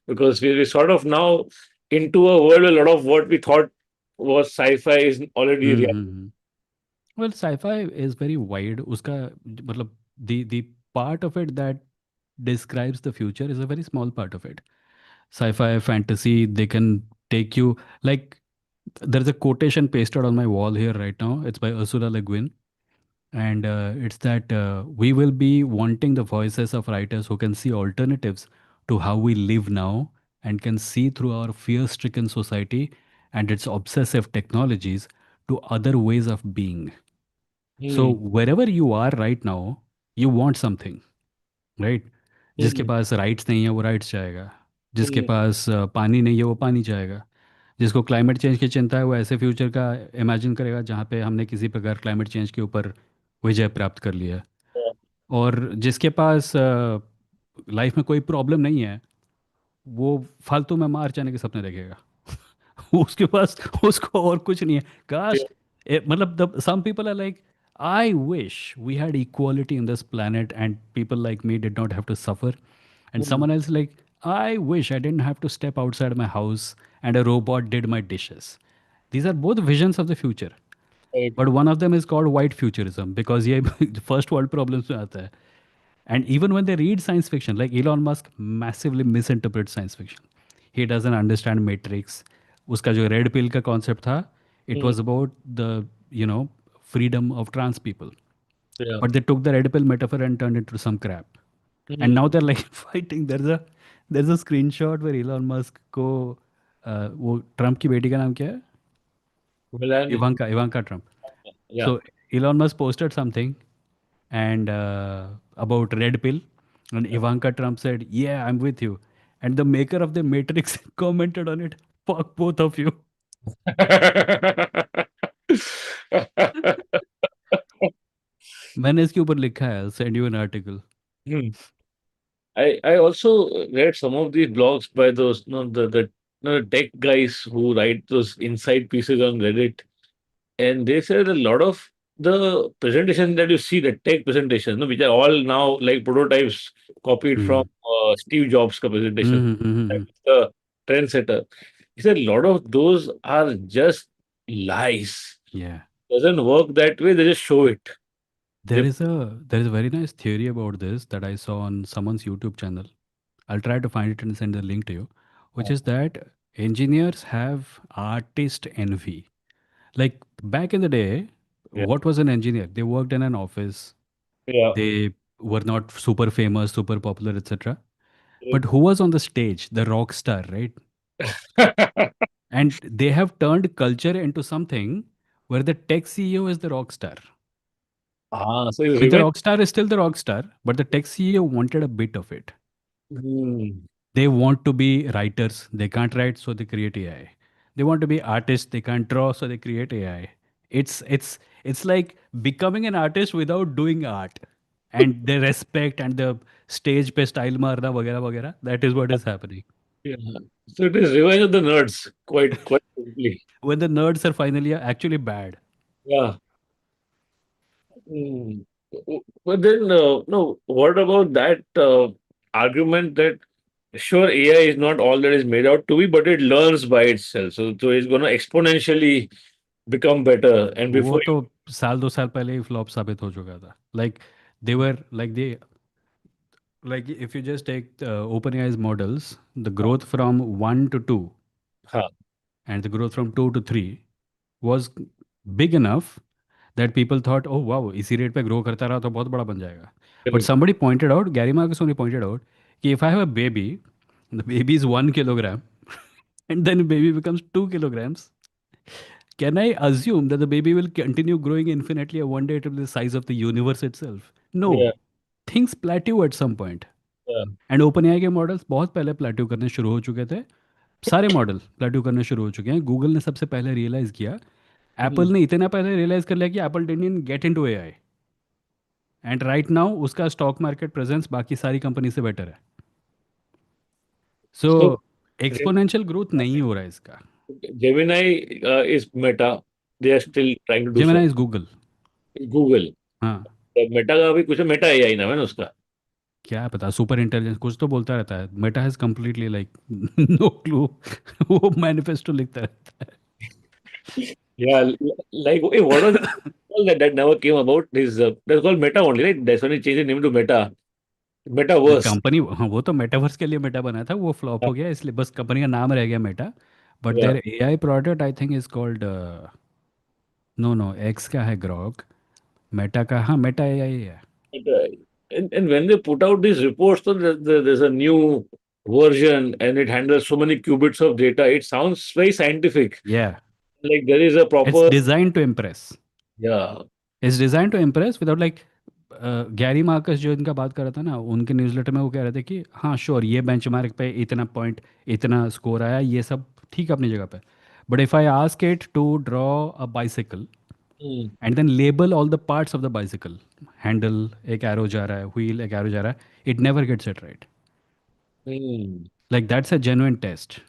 Because we're sort of now into a world where a lot of what we thought was sci-fi is already hmm reality. Hmm well, sci-fi is very wide. उसका मतलब the part of it that describes the future is a very small part of it. Sci-fi, fantasy, they can take you like there's a quotation pasted on my wall here right now. It's by Ursula Le Guin, and it's that we will be wanting the voices of writers who can see alternatives to how we live now and can see through our fear-stricken society and its obsessive technologies to other ways of being. So Hmm. wherever you are right now, you want something, right? जिसके Hmm. पास rights नहीं है वो rights चाहेगा, जिसके Hmm. पास पानी नहीं है वो पानी चाहेगा, जिसको क्लाइमेट चेंज की चिंता है वो ऐसे फ्यूचर का इमेजिन करेगा जहाँ पे हमने किसी प्रकार क्लाइमेट चेंज के ऊपर विजय प्राप्त कर लिया है। Yeah. और जिसके पास लाइफ में कोई प्रॉब्लम नहीं है वो फालतू में मार जाने के सपने देखेगा। उसके पास उसको और कुछ नहीं है। Yeah. काश मतलब the some people are like I wish we had equality in this planet and people like me did not have to suffer, and Hmm. someone else like I wish I didn't have to step outside my house and a robot did my dishes. These are both visions of the future, Right. but one of them is called white futurism because ये first world problems में आता है. And even when they read science fiction, like Elon Musk massively misinterprets science fiction. He doesn't understand matrix. उसका जो red pill का concept था, it Hmm. was about the, you know, freedom of trans people. Yeah. But they took the red pill metaphor and turned it into some crap. And Hmm. now they're like fighting. There's a screenshot where Elon Musk को वो Trump की बेटी का नाम क्या है? Melania. Ivanka Trump. Yeah. So Elon Musk posted something and about red pill, and Ivanka Trump said, "Yeah, I'm with you." And the maker of the Matrix commented on it, "Fuck both of you." मैंने इसके ऊपर लिखा है, I'll send you an article. Hmm. I also read some of these blogs by those tech guys who write those inside pieces on Reddit, and they said a lot of the presentation that you see, the tech presentations, no, which are all now like prototypes copied from Hmm. Steve Jobs' ka presentation, Hmm. Hmm. the trendsetter. He said a lot of those are just lies. Yeah. Doesn't work that way. They just show it. There They, is a very nice theory about this that I saw on someone's YouTube channel. I'll try to find it and send the link to you, which is that engineers have artist envy. Like back in the day, yeah, what was an engineer? They worked in an office. yeah. They were not super famous, super popular, etc. Right. But who was on the stage? The rock star, right? And they have turned culture into something where the tech CEO is the rock star. So it's I mean, the revenge. rock star is still the rock star, but the tech CEO wanted a bit of it. Hmm. They want to be writers. They can't write, so they create AI. They want to be artists. They can't draw, so they create AI. It's like becoming an artist without doing art. And the respect and the stage पे style मारना वगैरह वगैरह. That is what is happening. Yeah. So it is revenge of the nerds, quite simply. When the nerds are finally actually bad. Yeah. Mm. But then, no, what about that argument that sure AI is not all that is made out to be, but it learns by itself. So it's going to exponentially become better. And वो before तो साल 2 साल पहले ही flop साबित हो चुका था. Like they were like if you just take OpenAI's models, the growth from 1 to 2 huh, and the growth from 2 to 3 was big enough that people thought, oh wow, इसी rate पे grow करता रहा तो बहुत बड़ा बन जाएगा. But correct. somebody pointed out, Gary Marcus pointed out, कि if I have a baby, the baby is 1 kilogram, and then baby becomes 2 kilograms, can I assume that the baby will continue growing infinitely and one day it will be the size of the universe itself? Yeah, No. Things plateau at some point. yeah. And open AI के models बहुत पहले plateau करने शुरू हो चुके थे. सारे model plateau करने शुरू हो चुके हैं. गूगल ने सबसे पहले रियलाइज़ किया. Mhm. एप्पल ने इतना पहले रियलाइज़ कर लिया कि Apple didn't get into AI, and right now उसका स्टॉक मार्केट प्रेजेंस बाकी सारी कंपनी से बेटर है. सो So एक्सपोनेंशियल ग्रोथ नहीं हो रहा है इसका. Gemini is Meta. They are still trying to do Gemini so. Is Google. Google. हाँ, मेटा का भी कुछ मेटा एआई नाम है ना उसका। क्या पता, सुपर इंटेलिजेंस कुछ तो बोलता रहता है। Meta has completely like no clue. वो मैनिफेस्टो लिखता रहता है। Yeah, like what was that never came about? Is that's called Meta only, right? That's when he changed the name to Meta, Metaverse. Company, हाँ, वो तो metaverse के लिए Meta बना था, वो फ्लॉप हो गया, इसलिए बस कंपनी का नाम रह गया Meta. But Yeah, their AI product I think is called, no no, X का है ग्रॉक, मेटा का, हाँ मेटा एआई है। Meta. And when they put out these reports, so there's a new version and it handles so many qubits of data. It sounds very scientific. या, Like there is a it's proper, design to impress, yeah. It's design to impress without like, Gary Marcus जो इनका बात कर रहा था ना, उनके newsletter में वो कह रहे थे कि हाँ श्योर, ये बेंचमार्क पे इतना पॉइंट, इतना स्कोर आया, ये सब ठीक है अपनी जगह पे। But if I ask it to draw a bicycle Hmm. And then label all the parts of the bicycle, handle एक एरो जा रहा है, व्हील एक एरो जा रहा है, it never gets it right. Hmm. Like that's a genuine test,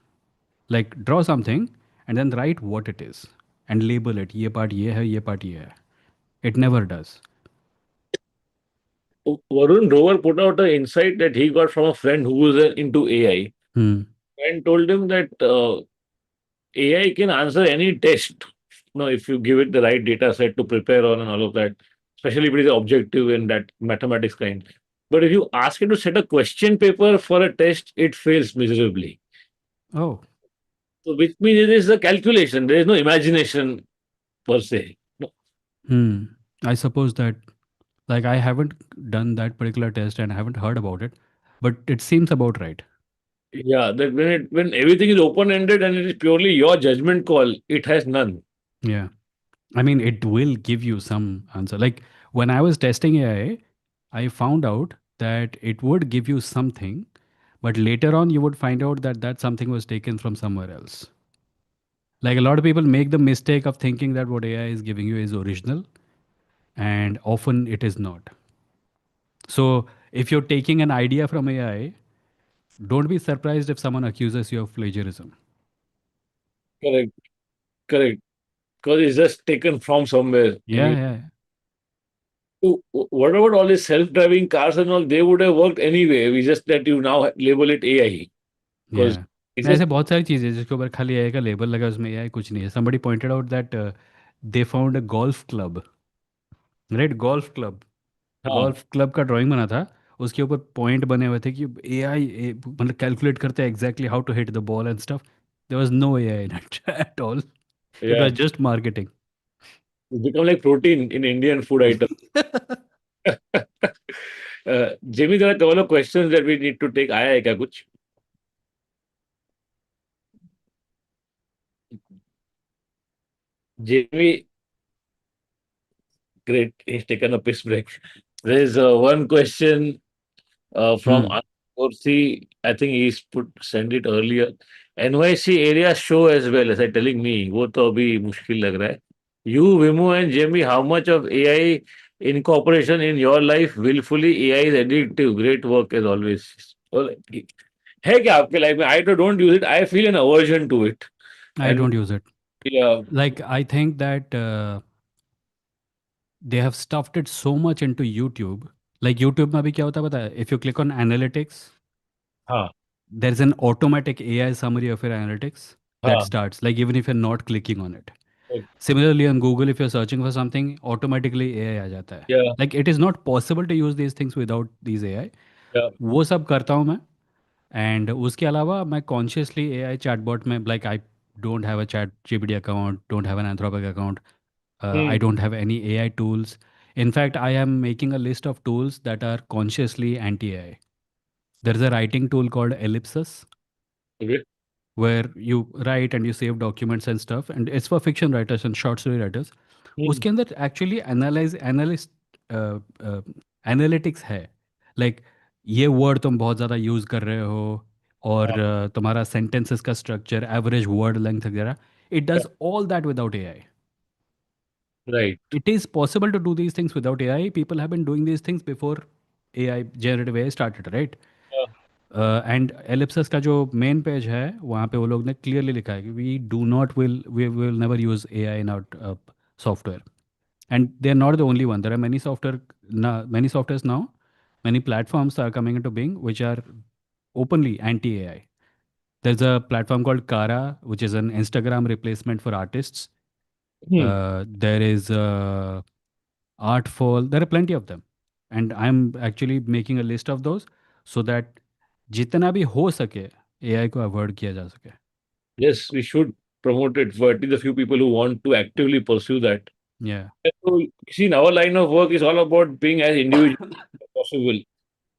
like draw something and then write what it is and label it, ये part ये है, ये पार्ट ये है, it never does. Varun Rover put out an insight that he got from a friend who was into AI hmm. and told him that AI can answer any test. No, if you give it the right data set to prepare on and all of that, especially if it is objective in that mathematics kind. But if you ask it to set a question paper for a test, it fails miserably. Oh. So which means it is a calculation. There is no imagination per se. No. I suppose that, like, I haven't done that particular test and I haven't heard about it, but it seems about right. Yeah, that when everything is open ended and it is purely your judgment call, it has none. Yeah. I mean, it will give you some answer. Like, when I was testing AI, I found out that it would give you something, but later on, you would find out that that something was taken from somewhere else. Like, a lot of people make the mistake of thinking that what AI is giving you is original, and often it is not. So, if you're taking an idea from AI, don't be surprised if someone accuses you of plagiarism. Correct, correct. Because it's just taken from somewhere. And Yeah, yeah. so, what about all these self-driving cars and all? They would have worked anyway. We just that you now label it AI because Yeah. it's just ऐसे बहुत सारी चीज़ें हैं जिसके ऊपर खाली AI का label लगा है, उसमें एआई कुछ नहीं है। somebody pointed out that they found a golf club, right? हाँ golf club का ड्राइंग बना था, उसके ऊपर पॉइंट बने हुए थे कि एआई मतलब कैलकुलेट करते हैं exactly how to hit the ball and stuff. There was no AI in it at all, it yeah was just marketing. it's become like protein in Indian food item. Jimmy, there are a couple of questions that we need to take. आया है क्या कुछ? Jimmy, great. He's taken a piss break. There's one question from hmm. Corsi. I think he's put send it earlier. NYC area show as well, as I telling me. वो तो अभी मुश्किल लग रहा है. You, Vimu and Jamie, how much of AI incorporation in your life? Willfully AI is addictive. Great work as always. Well, है क्या आपके लाइफ में? I don't use it. I feel an aversion to it. I And don't use it. yeah, like I think that they have stuffed it so much into YouTube. Like YouTube में अभी क्या होता है पता है? If you click on analytics, हाँ, there is an automatic AI summary of your analytics that हाँ, starts, like even if you're not clicking on it. right. Similarly on Google, if you're searching for something, automatically AI आ जाता है. Yeah, Like it is not possible to use these things without these AI. yeah. वो सब करता हूँ मैं। And उसके अलावा मैं कॉन्शियसली एआई चैटबॉट में, like I don't have a chat GPT account, don't have an Anthropic account, I Hmm. don't have any AI tools. In fact, I am making a list of tools that are consciously anti AI. There is a writing tool called Ellipsis Okay. where you write and you save documents and stuff, and it's for fiction writers and short story writers. Hmm. उसके अंदर actually analytics है, like ये word तुम बहुत ज़्यादा use कर रहे हो, और तुम्हारा सेंटेंसेस का स्ट्रक्चर, एवरेज वर्ड लेंथ वगैरह, it Yeah. Does all that without AI. Right. It is possible to do these things without AI. People have been doing these things before AI, generative AI started, right? Yeah. And Ellipsis का जो main page है, वहाँ पे वो लोग ने clearly लिखा है कि we do not will we will never use AI in our software. And they're not the only one. There are many softwares now, many platforms are coming into being which are openly anti AI. There's a platform called Kara, which is an Instagram replacement for artists. Hmm. There is Artful. There are plenty of them, and I'm actually making a list of those so that जितना भी हो सके AI को avoid किया जा सके. Yes, we should promote it for at least a few people who want to actively pursue that. Yeah, And so, see, in our line of work is all about being as individual as possible.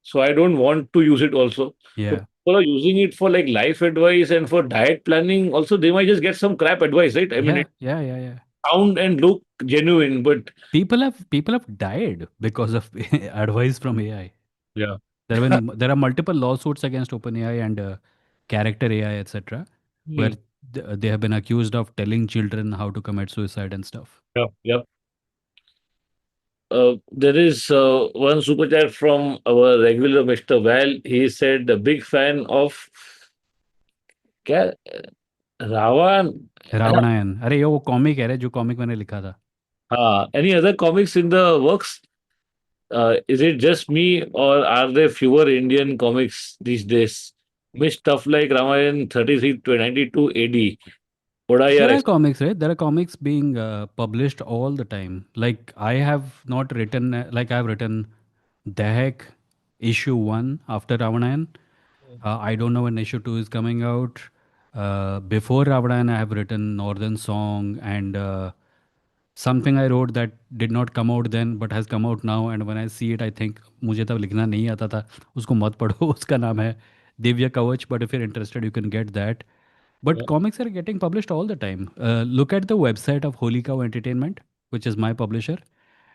So I don't want to use it also. So yeah, people are using it for like life advice and for diet planning. Also, they might just get some crap advice, right? I mean, yeah, it yeah, yeah, yeah. sound and look genuine, but People have died because of advice from AI. yeah. There are multiple lawsuits against OpenAI and Character AI, etc., where Hmm. they have been accused of telling children how to commit suicide and stuff. Yeah, yeah. There is one super chat from our regular Mr. Val. He said, a big fan of क्या Ravan. रावणायन, अरे ये वो comic है रे जो comic मैंने लिखा था. Any other comics in the works? Is it just me, or are there fewer Indian comics these days? Miss stuff like Ramayan 33 to 92 AD. What are your There are comics, right? There are comics being published all the time. Like I have not written, like I have written Dahek issue 1 after Ravanayan. I don't know when issue 2 is coming out. Before Ravanayan, I have written Northern Song and something I wrote that did not come out then but has come out now. And when I see it, I think मुझे तब लिखना नहीं आता था. उसको मत पढ़ो. उसका नाम है दिव्य कवच. But if you're interested, you can get that. But Yeah. comics are getting published all the time. Look at the website of Holy Cow Entertainment, which is my publisher,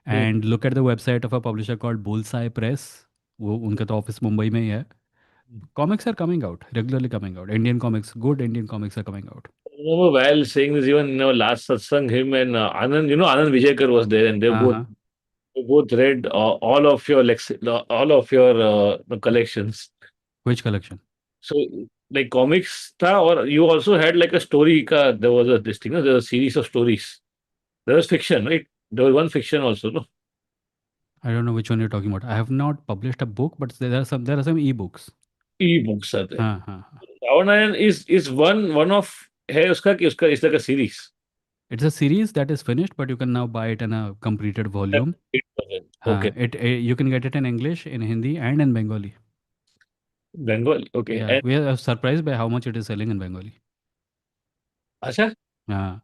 Hmm. and look at the website of a publisher called Bullseye Press. वो उनका तो office Mumbai में ही है. Comics are coming out regularly, coming out. Indian comics, good Indian comics are coming out. I remember Val saying this even in our last satsang, him and Anand, Anand Vijayakar was there, and Uh huh. they both read all of your all of your collections. Which collection? So, like comics, tha, or you also had like a story. There was a this thing, no? There was a series of stories. There was fiction, right? There was one fiction also, no? I don't know which one you're talking about. I have not published a book, but there are some ebooks. E-books are there. हाँ हाँ हाँ. Ravanayan is one of है उसका कि उसका it's like a series. It's a series that is finished, but you can now buy it in a completed volume. Okay. हाँ, you can get it in English, in Hindi, and in Bengali. Bengali. Okay. Yeah, And we are surprised by how much it is selling in Bengali. Acha, Yeah,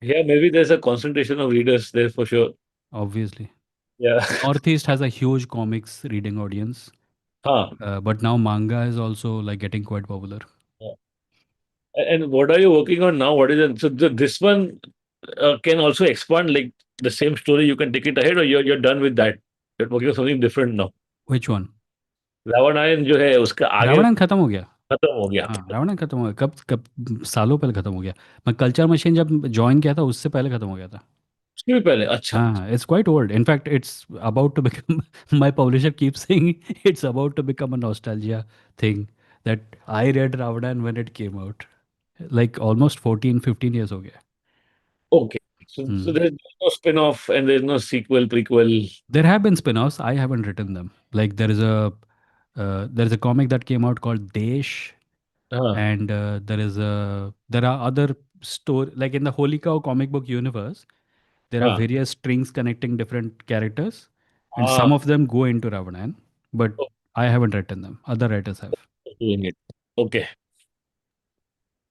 yeah, maybe there's a concentration of readers there for sure. obviously. Yeah. Northeast has a huge comics reading audience, Huh. but now manga is also like getting quite popular. Yeah. And what are you working on now? What is it? So this one can also expand like the same story. You can take it ahead, or you're done with that. You're working on something different now. Which one? रावणायन जो है उसका आगे रावणन खत्म हो गया. खत्म हो गया. हाँ, रावणन खत्म हो गया. कब कब सालों पहले खत्म हो गया. मैं कल्चर मशीन जब ज्वाइन किया था उससे पहले खत्म हो गया था. उसके भी पहले अच्छा. हाँ, it's quite old. In fact, it's about to become. My publisher keeps saying it's about to become a nostalgia thing. That I read Ravadan when it came out, like almost 14, 15 years हो गया. Okay. So Hmm. there's no spin-off and there's no sequel, prequel. There have been spin-offs. I haven't written them. Like there is a comic that came out called Desh, हाँ, and there are other story like in the Holy Cow comic book universe. There are हाँ, various strings connecting different characters, and हाँ. some of them go into Ravanan, but I haven't written them. Other writers have. Doing it. Okay.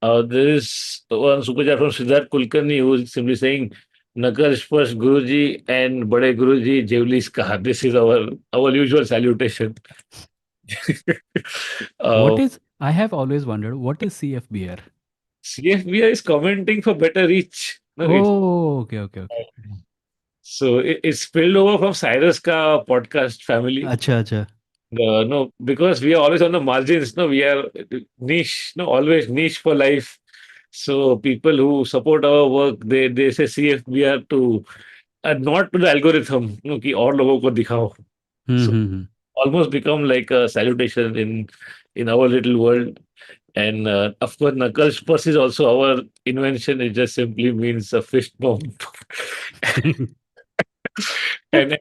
There is one super chat from Siddharth Kulkarni who is simply saying, Nakar Sparsh Guruji and Bade Guruji Jevlis Kaha. This is our usual salutation. uh, What is? I have always wondered what is CFBR. CFBI is commenting for better reach. No reach. Oh, okay, okay, okay. So it's spilled over from Cyrus ka podcast family. अच्छा अच्छा. No, because we are always on the margins. No, we are niche. No, always niche for life. So people who support our work, they say CFBR to not to the algorithm. No, कि और लोगों को दिखाओ. So Hmm. almost become like a salutation in our little world. And of course, knuckle spurs is also our invention. It just simply means a fist bump. and and,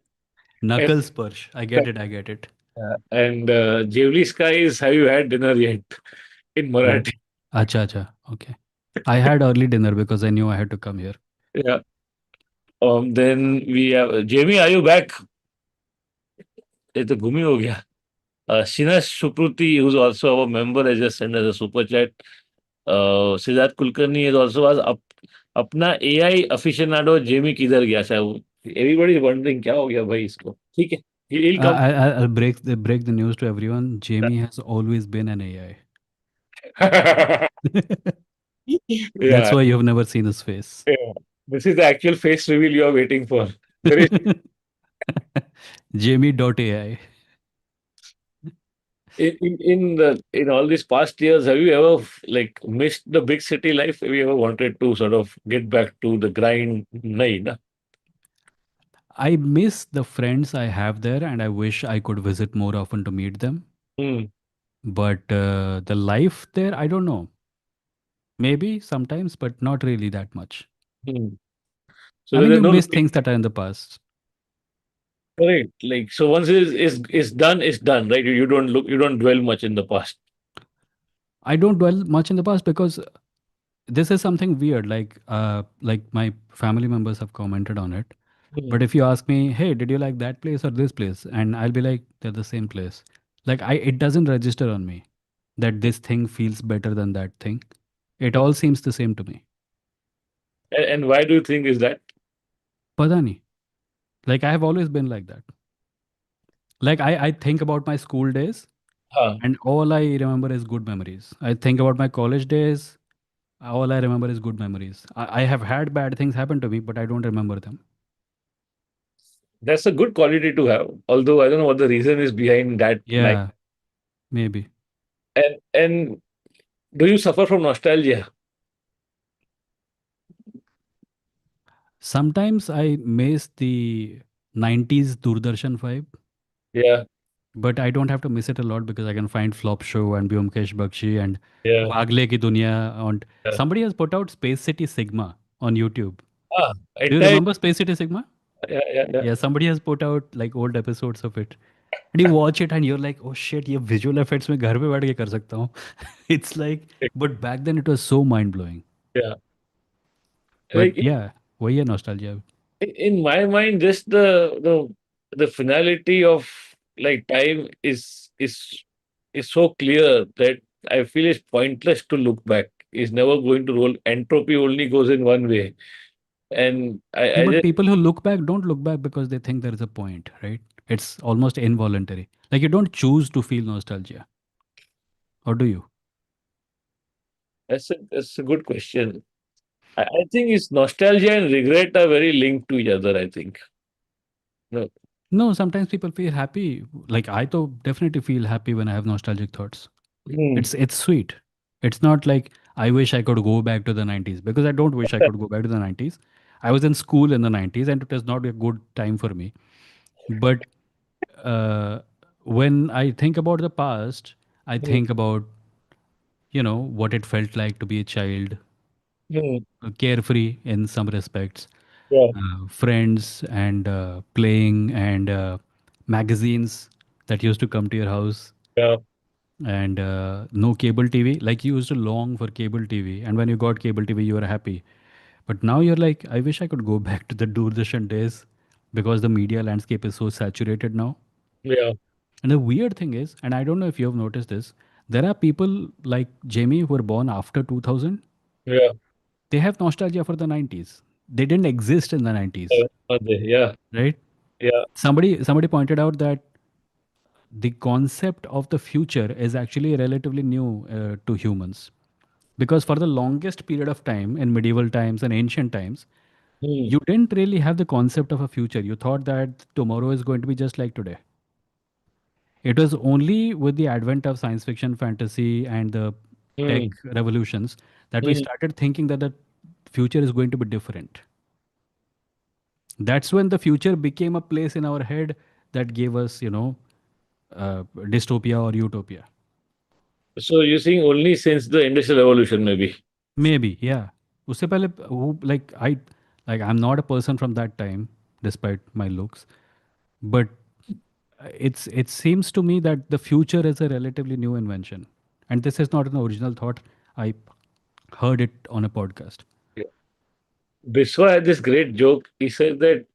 Knuckle sparsh. I get it. I get it. Jewelry Sky is, have you had dinner yet? In Oh, Marathi. acha acha. Okay. I had early dinner because I knew I had to come here. Yeah. Then we have Jamie. Are you back? ये तो गुम ही हो गया. Shinas Shupruti, who's also our member, has just sent us a super chat. Siddharth Kulkarni is also asked, अपना AI aficionado Jamie किधर गया शायद. Everybody is wondering क्या हो गया भाई इसको. ठीक है. He'll come. I'll break the news to everyone. Jamie has always been an AI. That's Yeah. why you've never seen his face. Yeah. This is the actual face reveal you are waiting for. There is Jamie.ai. in all these past years, have you ever like missed the big city life? Have you ever wanted to sort of get back to the grind? Nahi, na? I miss the friends I have there and I wish I could visit more often to meet them. Hmm. But the life there, I don't know. Maybe sometimes, but not really that much. Hmm. So I mean, there's you no miss looking things that are in the past. correct. Like so, once is done, it's done, right? You don't look, you don't dwell much in the past. I don't dwell much in the past because this is something weird. Like my family members have commented on it. Hmm. But if you ask me, hey, did you like that place or this place? And I'll be like, they're the same place. Like it doesn't register on me that this thing feels better than that thing. It all seems the same to me. And why do you think is that? Pata nahi. Like I have always been like that. Like I think about my school days Huh. and all I remember is good memories. I think about my college days, all I remember is good memories. I have had bad things happen to me, but I don't remember them. That's a good quality to have. Although I don't know what the reason is behind that line. Yeah, maybe. And do you suffer from nostalgia? Sometimes I miss the 90s Doordarshan vibe, Yeah. but I don't have to miss it a lot because I can find Flop Show and Byomkesh Bakshi and Yeah. Bhagle Ki Duniya. And Yeah. somebody has put out Space City Sigma on YouTube. Ah, Do you entire remember Space City Sigma? yeah, yeah, yeah. Yeah, somebody has put out like old episodes of it. And you watch it and you're like, oh shit, ये visual effects मैं घर पे बैठ के कर सकता हूँ. It's like, but back then it was so mind blowing. Yeah. But Like yeah, वही है nostalgia. in my mind, just the finality of like time is so clear that I feel it's pointless to look back. It's never going to roll. Entropy only goes in one way. And No, I but just people who look back don't look back because they think there is a point, right? It's almost involuntary. Like you don't choose to feel nostalgia, or do you? that's a good question. I think it's nostalgia and regret are very linked to each other, I think. No. No, sometimes people feel happy. Like I though definitely feel happy when I have nostalgic thoughts. Hmm. It's sweet. It's not like I wish I could go back to the 90s because I don't wish I could go back to the 90s. I was in school in the 90s and it was not a good time for me. But uh, when I think about the past, I Hmm. think about, what it felt like to be a child, Hmm. carefree in some respects, Yeah. friends and playing and magazines that used to come to your house Yeah. and no cable TV. Like you used to long for cable TV, and when you got cable TV, you were happy. But now you're like, I wish I could go back to the Doordarshan days because the media landscape is so saturated now. Yeah. And the weird thing is, and I don't know if you have noticed this, there are people like Jamie who were born after 2000. Yeah. They have nostalgia for the 90s. They didn't exist in the 90s, Yeah. right? Yeah. Somebody pointed out that the concept of the future is actually relatively new to humans because for the longest period of time in medieval times and ancient times Hmm. you didn't really have the concept of a future. You thought that tomorrow is going to be just like today. It was only with the advent of science fiction, fantasy, and the tech Hmm. revolutions that we Hmm. started thinking that the future is going to be different. That's when the future became a place in our head that gave us, dystopia or utopia. So you're saying only since the industrial revolution, maybe. Maybe, yeah. उससे पहले like Like I'm not a person from that time, despite my looks. But it seems to me that the future is a relatively new invention, and this is not an original thought. I heard it on a podcast. Yeah. Biswa had this great joke. He said that,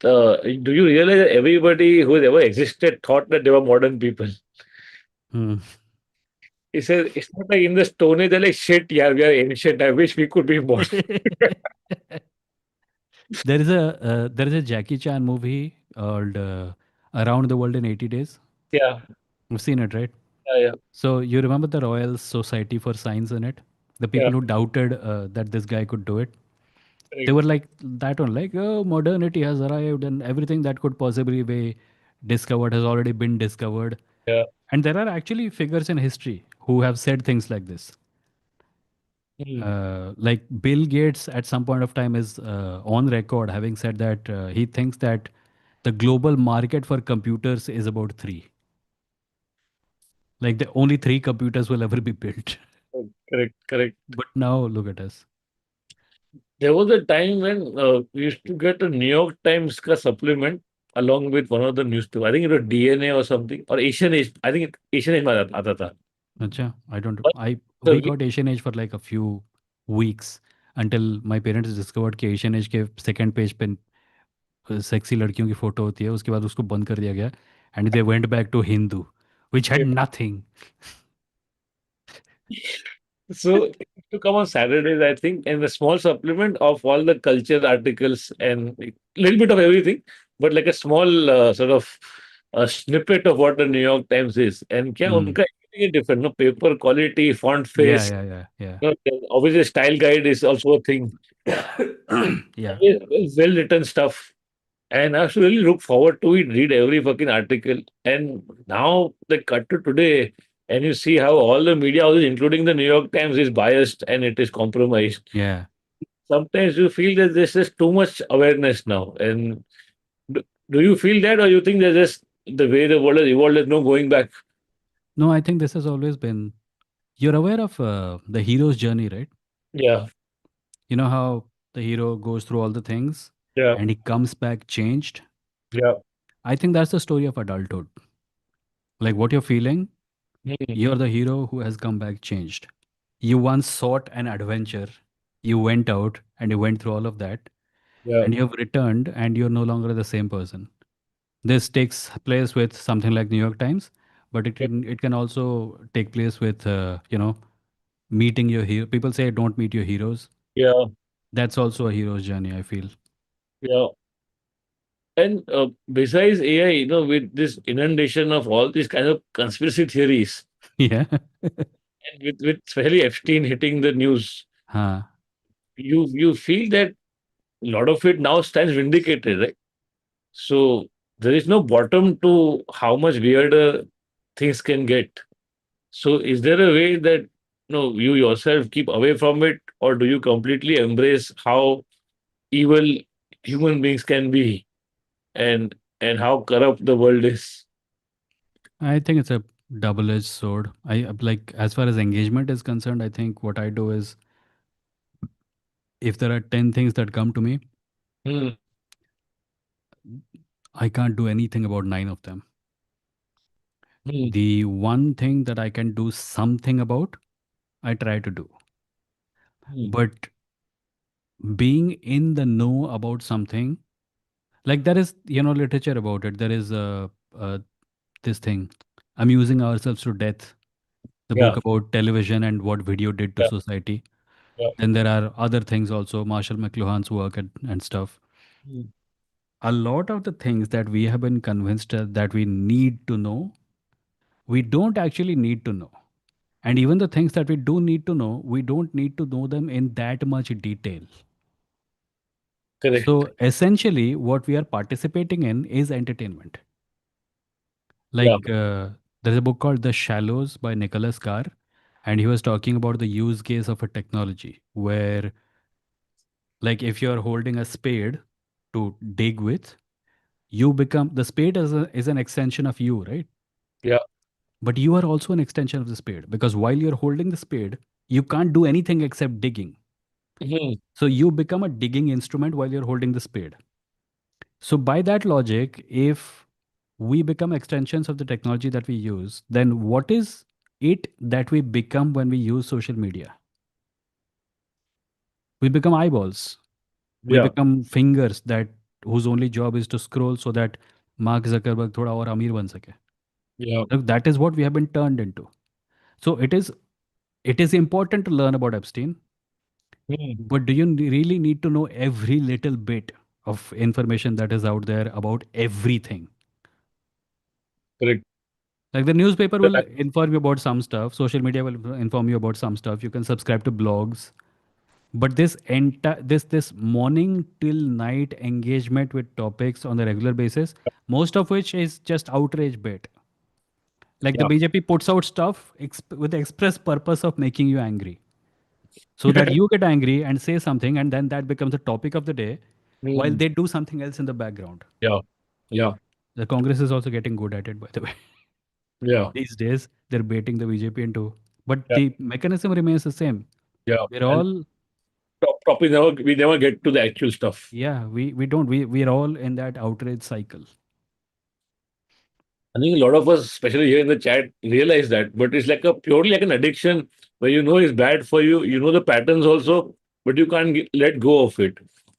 do you realize that everybody who has ever existed thought that they were modern people? Hmm. He said, it's not like in the Stone Age, they're like, shit, yeah, we are ancient. I wish we could be modern. There is a Jackie Chan movie called Around the World in 80 Days. Yeah, You've seen it, right? yeah, yeah, So you remember the Royal Society for Science in it? The yeah. people who doubted that this guy could do it. They Correct. were like that one, like, oh, modernity has arrived and everything that could possibly be discovered has already been discovered. Yeah. And there are actually figures in history who have said things like this. Hmm. Like Bill Gates at some point of time is on record having said that he thinks that the global market for computers is about three. Like the only three computers will ever be built. Correct, correct. But now look at us. There was a time when we used to get a New York Times ka supplement along with one of the newspaper. I think it was DNA or something, or Asian Age. I think Asian Age mein aata tha. Acha, I don't. But I the We got Asian Age for like a few weeks until my parents discovered कि Asian Age के second page पे sexy लड़कियों की photo होती है. उसके बाद उसको बंद कर दिया गया. And they went back to Hindu, which had nothing. So it used to come on Saturdays, I think, and a small supplement of all the culture articles and a little bit of everything, but like a small sort of snippet of what the New York Times is. And kya Hmm. unka everything is different, no paper quality, font Yeah, face. yeah, yeah, yeah. Obviously, style guide is also a thing. Yeah. Well written stuff. And I have to really look forward to it, read every fucking article. And now they cut to today, and you see how all the media houses, including the New York Times, is biased and it is compromised. Yeah. Sometimes you feel that there's just too much awareness now. And do, do you feel that, or you think there's just the way the world has evolved, there's no going back? No, I think this has always been. You're aware of the hero's journey, right? Yeah, You know how the hero goes through all the things yeah, and he comes back changed? yeah. I think that's the story of adulthood. Like what you're feeling, Hmm. you're the hero who has come back changed. You once sought an adventure, you went out and you went through all of that, Yeah, and you have returned and you're no longer the same person. This takes place with something like New York Times, but yeah, it can also take place with meeting your hero. People say don't meet your heroes. yeah, That's also a hero's journey, I feel. yeah. And besides AI, with this inundation of all these kind of conspiracy theories, Yeah. and with especially Epstein hitting the news, Huh. you feel that a lot of it now stands vindicated, right? So there is no bottom to how much weirder things can get. So is there a way that you yourself keep away from it, or do you completely embrace how evil human beings can be and how corrupt the world is? I think it's a double-edged sword. Like as far as engagement is concerned, I think what I do is if there are 10 things that come to me, Hmm. I can't do anything about 9 of them. Hmm. The one thing that I can do something about, I try to do. Hmm. But being in the know about something, like there is, literature about it. There is this thing, Amusing Ourselves to Death, the book Yeah, about television and what video did to yeah, society. yeah. Then there are other things also, Marshall McLuhan's work and stuff. Hmm. A lot of the things that we have been convinced that we need to know, we don't actually need to know. And even the things that we do need to know, we don't need to know them in that much detail. Correct. So essentially, what we are participating in is entertainment. Yeah, Like there's a book called The Shallows by Nicholas Carr, and he was talking about the use case of a technology where, like, if you're holding a spade to dig with, you become the spade is an extension of you, right? yeah, But you are also an extension of the spade because while you're holding the spade, you can't do anything except digging. Hmm. So you become a digging instrument while you're holding the spade. So by that logic, if we become extensions of the technology that we use, then what is it that we become when we use social media? We become eyeballs. We Yeah. become fingers that whose only job is to scroll so that Mark Zuckerberg thoda aur amir ban sake. Yeah. Look, that is what we have been turned into. So it is important to learn about Epstein, Hmm. but do you really need to know every little bit of information that is out there about everything? Correct. Like the newspaper Well, will inform you about some stuff, social media will inform you about some stuff. You can subscribe to blogs, but this morning till night engagement with topics on a regular basis, most of which is just outrage bait. Like the yeah. BJP puts out stuff with the express purpose of making you angry, so that you get angry and say something, and then that becomes a topic of the day, while Hmm. they do something else in the background. Yeah. Yeah. The Congress is also getting good at it, by the way. Yeah. These days, they're baiting the BJP into, but Yeah. the mechanism remains the same. Yeah. We're And all, topic we never get to the actual stuff. yeah, we don't, we're all in that outrage cycle. I think a lot of us, especially here in the chat, realize that, but it's like a purely like an addiction where you know it's bad for you. You know the patterns also, but you can't let go of it.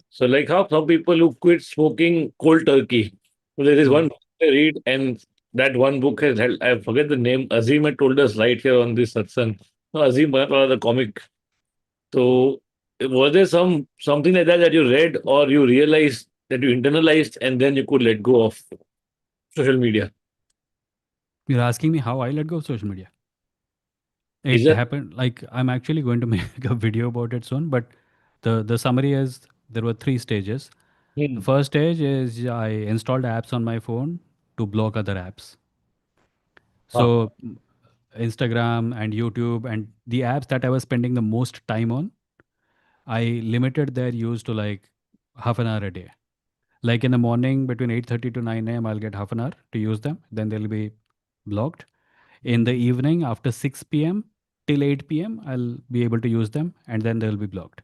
So, like how some people who quit smoking cold turkey. So there is True. one book I read, and that one book has held, I forget the name. Azim had told us right here on this satsang. No, Azim, the comic. So, was there something like that that you read or you realized that you internalized, and then you could let go of social media? You're asking me how I let go of social media. Is It that? happened, like I'm actually going to make a video about it soon, but the summary is there were three stages. The Hmm. first stage is I installed apps on my phone to block other apps. Ah, So Instagram and YouTube and the apps that I was spending the most time on, I limited their use to like half an hour a day. Like in the morning between 8:30 to 9 a.m. I'll get half an hour to use them. Then they'll be blocked. In the evening after 6 p.m. till 8 p.m. I'll be able to use them and then they'll be blocked.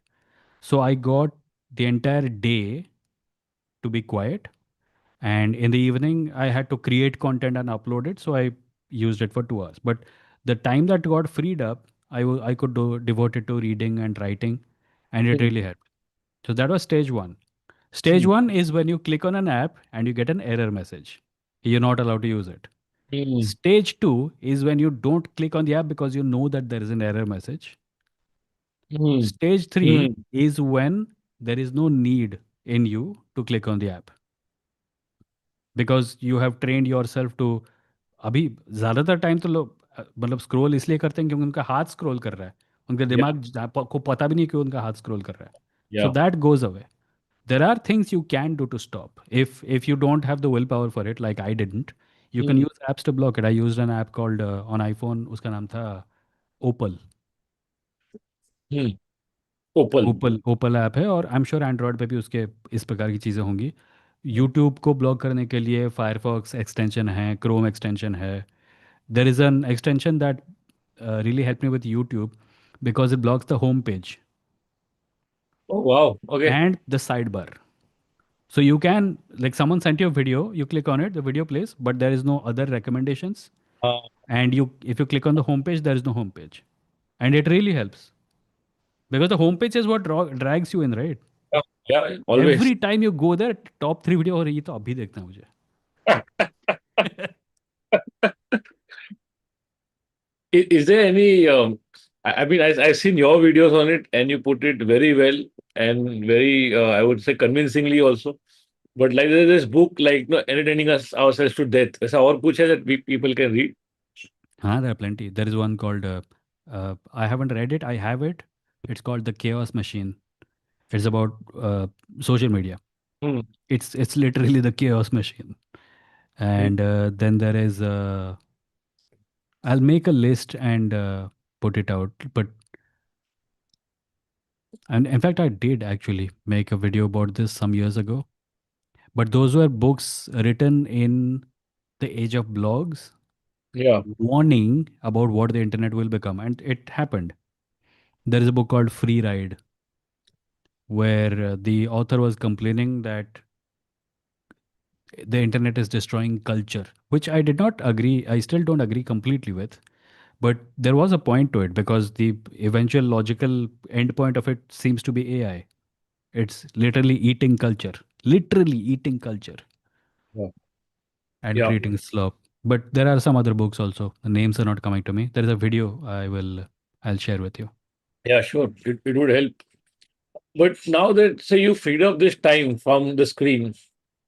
So I got the entire day to be quiet, and in the evening I had to create content and upload it, so I used it for 2 hours. But the time that got freed up, I could devote it to reading and writing, and it hmm, really helped. So that was stage 1. Stage hmm, 1 is when you click on an app and you get an error message, you're not allowed to use it. hmm, Stage 2 is when you don't click on the app because you know that there is an error message. hmm, Stage hmm. 3 is when there is no need in you to click on the app because you have trained yourself to, अभी ज़्यादातर time तो लोग मतलब scroll इसलिए करते हैं क्योंकि उनका हाथ स्क्रॉल कर रहा है, उनका Yeah, दिमाग को पता भी नहीं कि उनका हाथ स्क्रॉल कर रहा है. सो yeah. That goes away. There are things you can do to stop if you don't have the willpower for it, like I didn't. You can Hmm, use apps to block it. I used an app called on iPhone, उसका नाम था Opal. hmm. Opal. ओपल app है, और आई am sure Android पे भी उसके इस प्रकार की चीज़ें होंगी. यूट्यूब को ब्लॉक करने के लिए फायरफॉक्स एक्सटेंशन है, क्रोम एक्सटेंशन है. There is an extension that really helped me with YouTube because it blocks the home page Oh, wow. Okay. and the sidebar. So you can, like, someone sent you a video, you click on it, the video plays, but there is no other recommendations. Uh, And if you click on the home page, there is no home page, and it really helps because the home page is what drags you in, right? yeah, yeah, always. Every time you go there, top three video, और ये तो अभी देखना है मुझे. Is there any? I mean, I've seen your videos on it, and you put it very well and very, I would say, convincingly also. But like there's this book, like no, entertaining us ourselves to death. ऐसा और कुछ है that people can read? हाँ, there are plenty. There is one called I haven't read it. I have it. It's called The Chaos Machine. It's about social media. Hmm. It's literally the chaos machine. Hmm. And then there is I'll make a list and put it out. But and in fact, I did actually make a video about this some years ago. But those were books written in the age of blogs, Yeah. warning about what the internet will become, and it happened. There is a book called Free Ride. where the author was complaining that the internet is destroying culture, which I did not agree. I still don't agree completely with. But there was a point to it because the eventual logical end point of it seems to be AI. It's literally eating culture Yeah. and Yeah. creating slop. But there are some other books also. The names are not coming to me. There is a video I'll share with you. Yeah, sure. It would help. But now that say you freed up this time from the screen,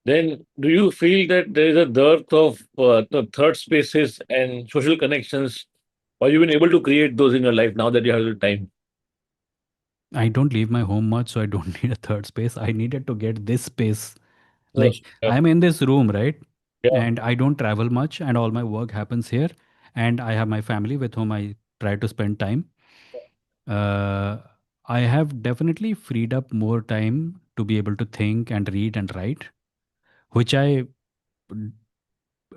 then do you feel that there is a dearth of the third spaces and social connections? Or you been able to create those in your life now that you have the time? I don't leave my home much, so I don't need a third space. I needed to get this space. Yes. Like Yeah. I'm in this room, right? Yeah. And I don't travel much, and all my work happens here. And I have my family with whom I try to spend time. Uh, I have definitely freed up more time to be able to think and read and write, which I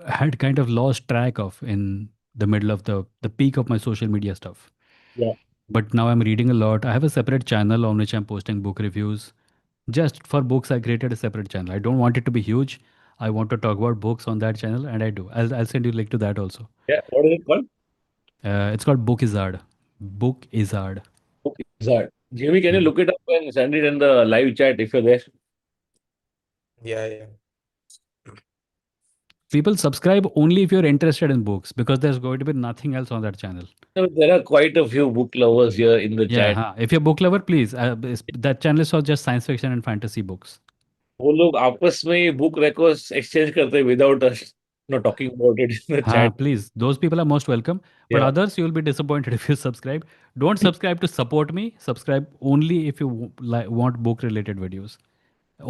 had kind of lost track of in the middle of the peak of my social media stuff. Yeah. But now I'm reading a lot. I have a separate channel on which I'm posting book reviews. Just for books, I created a separate channel. I don't want it to be huge. I want to talk about books on that channel, and I do. I'll send you link to that also. Yeah. What is it called? It's called Book Izard. Book Izard. Okay. Zard. Jimmy, can you Hmm. look it up and send it in the live chat if you're there? Yeah, yeah. People subscribe only if you're interested in books because there's going to be nothing else on that channel. So there are quite a few book lovers here in the Yeah, chat. huh. If you're a book lover, please. That channel is for just science fiction and fantasy books. वो लोग आपस में book records exchange करते without us talking about it in the chat. Please. Those people are most welcome. But Yeah. others, you'll be disappointed if you subscribe. Don't subscribe to support me. Subscribe only if you want book related videos.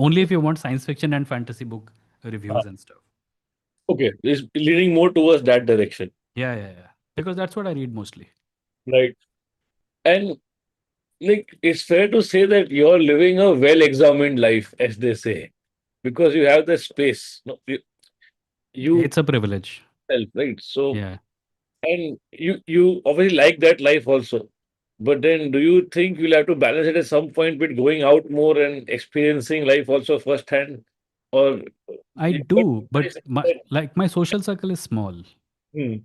Only if you want science fiction and fantasy book Uh, reviews and stuff. okay. It's leaning more towards that direction. Yeah, yeah, yeah. Because that's what I read mostly. Right. And like it's fair to say that you're living a well-examined life, as they say, because you have the space. No, you It's a privilege. self, right? So Yeah. and you obviously like that life also. But then do you think you'll have to balance it at some point with going out more and experiencing life also firsthand? Or I you got do, but nice that, my social circle is small. hmm,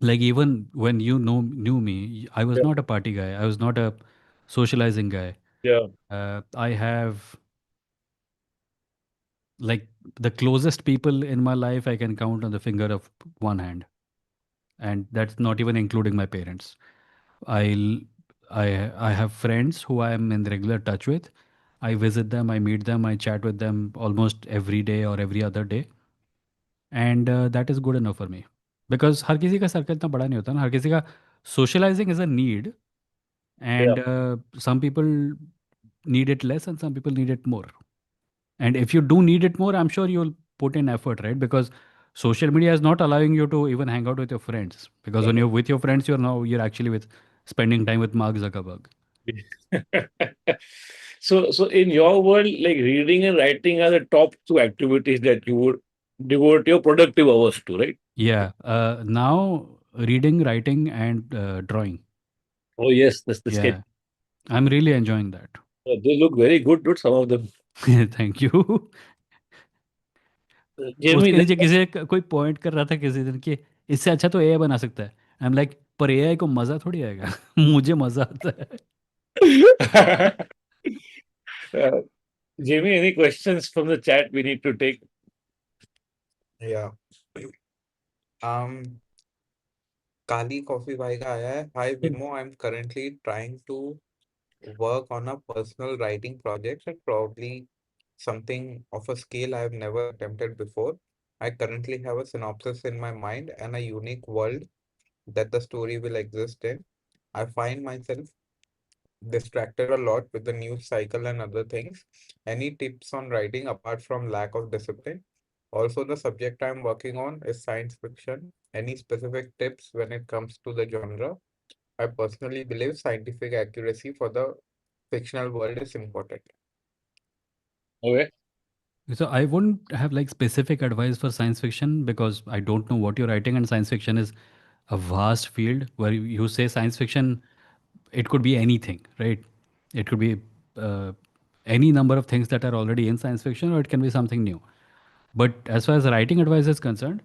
Like even when you knew me, I was yeah, not a party guy. I was not a socializing guy. yeah, I have like the closest people in my life I can count on the finger of one hand, and that's not even including my parents. I'll I have friends who I am in regular touch with. I visit them, I meet them, I chat with them almost every day or every other day, and that is good enough for me. Because हर किसी का circle इतना बड़ा नहीं होता ना, हर किसी का socializing is a need, yeah. and some people need it less and some people need it more. And if you do need it more, I'm sure you'll put in effort, right? Because social media is not allowing you to even hang out with your friends. Because when you're with your friends, you're actually with spending time with Mark Zuckerberg. So in your world, like reading and writing are the top two activities that you would devote your productive hours to, right? Yeah. Now reading, writing, and drawing. Oh yes, that's the sketch. Yeah, I'm really enjoying that. They look very good, dude. Some of them. Thank you. Jamie, उसके नीचे कोई point कर रहा था किसी दिन कि इससे अच्छा तो एआई बना सकता है। आई एम लाइक पर एआई को मजा थोड़ी आएगा। मुझे मजा आता है। uh, Jamie, any questions from the chat we need to take? Yeah. Um, Kali Coffee भाई का आया है. Hi Vimo, I'm currently trying to work on a personal writing project and probably something of a scale I have never attempted before. I currently have a synopsis in my mind and a unique world that the story will exist in. I find myself distracted a lot with the news cycle and other things. Any tips on writing apart from lack of discipline? Also, the subject I'm working on is science fiction. Any specific tips when it comes to the genre? I personally believe scientific accuracy for the fictional world is important. Okay. So I wouldn't have like specific advice for science fiction because I don't know what you're writing, and science fiction is a vast field where you say science fiction, it could be anything, right? It could be uh, any number of things that are already in science fiction, or it can be something new. But as far as writing advice is concerned,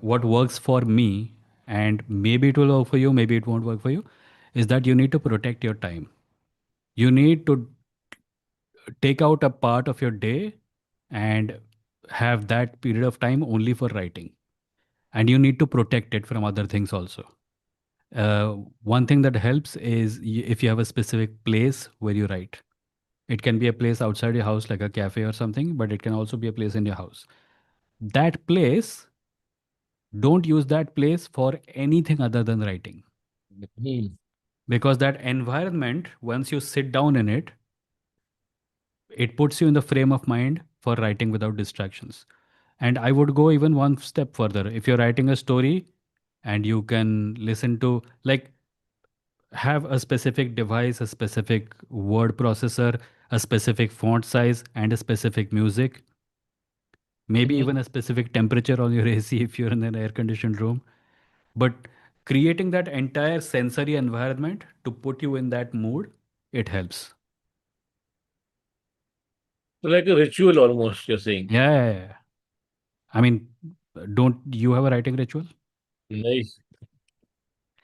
what works for me, and maybe it will work for you, maybe it won't work for you, is that you need to protect your time. You need to take out a part of your day and have that period of time only for writing. And you need to protect it from other things also. One thing that helps is if you have a specific place where you write. It can be a place outside your house, like a cafe or something, but it can also be a place in your house. That place, don't use that place for anything other than writing. Hmm. Because that environment, once you sit down in it puts you in the frame of mind for writing without distractions. And I would go even one step further. If you're writing a story and you can listen to, like, have a specific device, a specific word processor, a specific font size, and a specific music, maybe Mhm. even a specific temperature on your AC if you're in an air conditioned room. But creating that entire sensory environment to put you in that mood, it helps. So like a ritual almost, you're saying. Yeah, yeah, yeah. I mean, don't you have a writing ritual? Nice.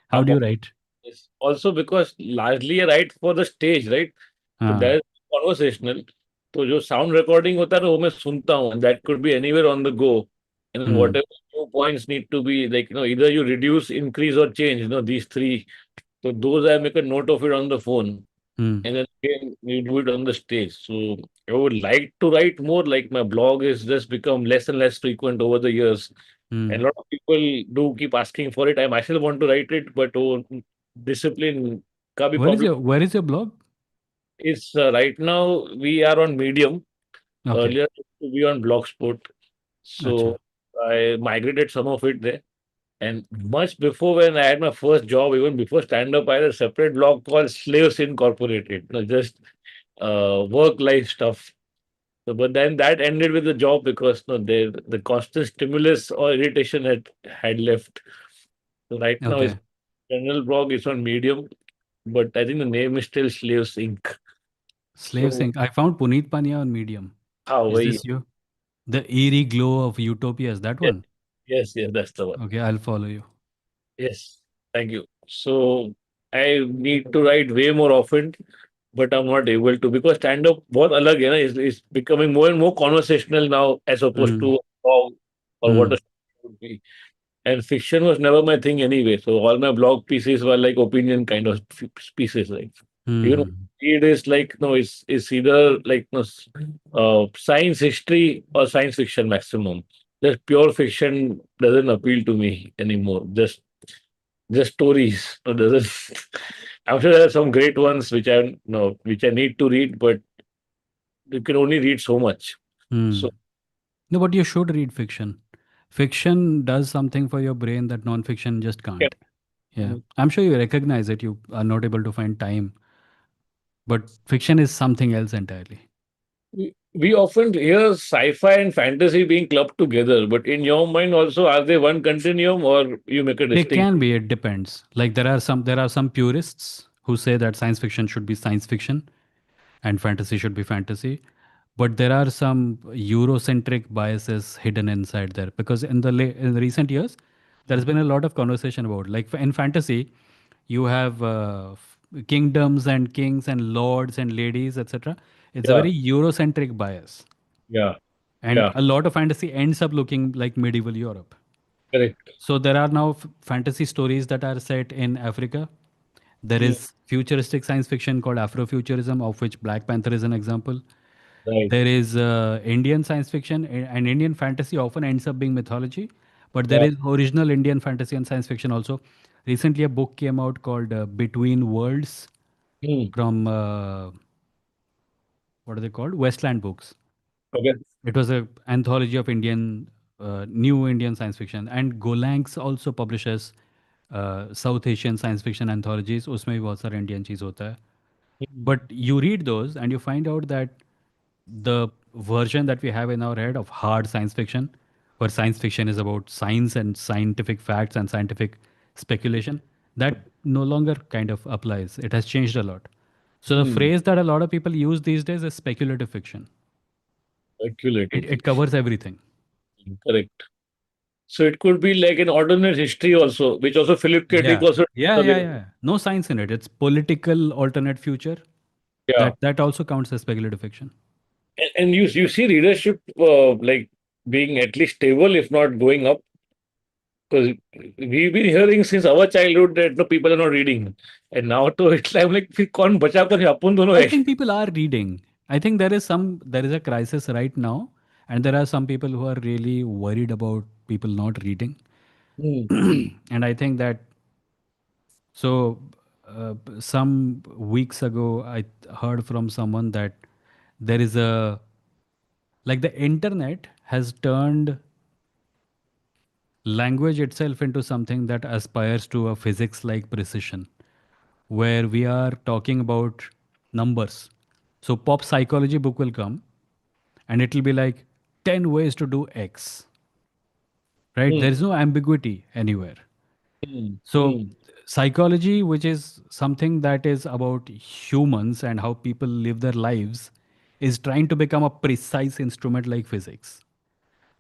How I'm do you write? Yes. Also because largely I write for the stage, right? So हाँ. that is conversational. तो जो sound recording होता है ना वो मैं सुनता हूँ. That could be anywhere on the go. And then Hmm. whatever new points need to be like, either you reduce, increase or change, these three. So those I make a note of it on the phone. Hmm. And then again you do it on the stage. So I would like to write more, like my blog is just become less and less frequent over the years. And Hmm. a lot of people do keep asking for it. I myself want to write it, but discipline का भी Where is problem your Where is your blog? is right now we are on Medium. Okay. Earlier it used to be on Blogspot. अच्छा. So I migrated some of it there. And much before, when I had my first job, even before stand-up, I had a separate blog called Slaves Incorporated. Just work-life stuff. So, but then that ended with the job because the constant stimulus or irritation had left. So right now, his Okay. general blog is on Medium, but I think the name is still Slaves Inc. Slave So Sync. I found Punit Pania on Medium. how Is we this you? The eerie glow of utopia, is that yes, one? yes, that's the one. Okay, I'll follow you. Yes, thank you. So I need to write way more often, but I'm not able to because stand-up बहुत अलग है ना. Is becoming more and more conversational now as opposed Hmm. to how or what a Hmm. show would be. And fiction was never my thing anyway. So all my blog pieces were like opinion kind of pieces. Like, you know, Hmm. it is like, no, it's either like, science history or science fiction maximum. Just pure fiction doesn't appeal to me anymore. Just stories. No, doesn't. I'm sure there are some great ones which I no which I need to read, but you can only read so much. Hmm. So No, but you should read fiction. Fiction does something for your brain that non-fiction just yeah. can't. Yeah. I'm sure you recognize it. You are not able to find time, but fiction is something else entirely. We often hear sci-fi and fantasy being clubbed together, but in your mind also, are they one continuum or you make a They can distinction? be, it depends. Like there are some purists who say that science fiction should be science fiction and fantasy should be fantasy. But there are some Eurocentric biases hidden inside there because in the recent years, there's been a lot of conversation about, like, in fantasy, you have kingdoms and kings and lords and ladies, etc. It's a Yeah, very Eurocentric bias, yeah, and yeah, a lot of fantasy ends up looking like medieval Europe. correct. So there are now fantasy stories that are set in Africa. There Mm, is futuristic science fiction called Afrofuturism, of which Black Panther is an example. right. There is Indian science fiction, and Indian fantasy often ends up being mythology, but there Yeah. is original Indian fantasy and science fiction also. Recently, a book came out called Between Worlds Mm, from what are they called? Westland Books. okay. It was a anthology of Indian, new Indian science fiction, and Golanx also publishes South Asian science fiction anthologies. उसमें भी बहुत सारा Indian चीज होता है. Mm, But you read those and you find out that the version that we have in our head of hard science fiction, where science fiction is about science and scientific facts and scientific speculation, that no longer kind of applies. It has changed a lot. So the Hmm. phrase that a lot of people use these days is speculative fiction. Speculative It fiction. covers everything. Correct. So it could be like an alternate history also, which also Philip K. Dick Yeah. also Yeah, does yeah, it. yeah. No science in it. It's political alternate future. Yeah. That also counts as speculative fiction. And you see readership like being at least stable, if not going up, because we've been hearing since our childhood that no people are not reading, and now to it's like फिर कौन बचा कौन है अपन दोनों I है. think people are reading. I think there is a crisis right now, and there are some people who are really worried about people not reading. Hmm. And I think that so some weeks ago I heard from someone that there is a like the internet has turned language itself into something that aspires to a physics like precision, where we are talking about numbers. So pop psychology book will come and it will be like 10 ways to do X, right? Hmm. There is no ambiguity anywhere. Hmm. So Hmm. psychology, which is something that is about humans and how people live their lives, is trying to become a precise instrument like physics.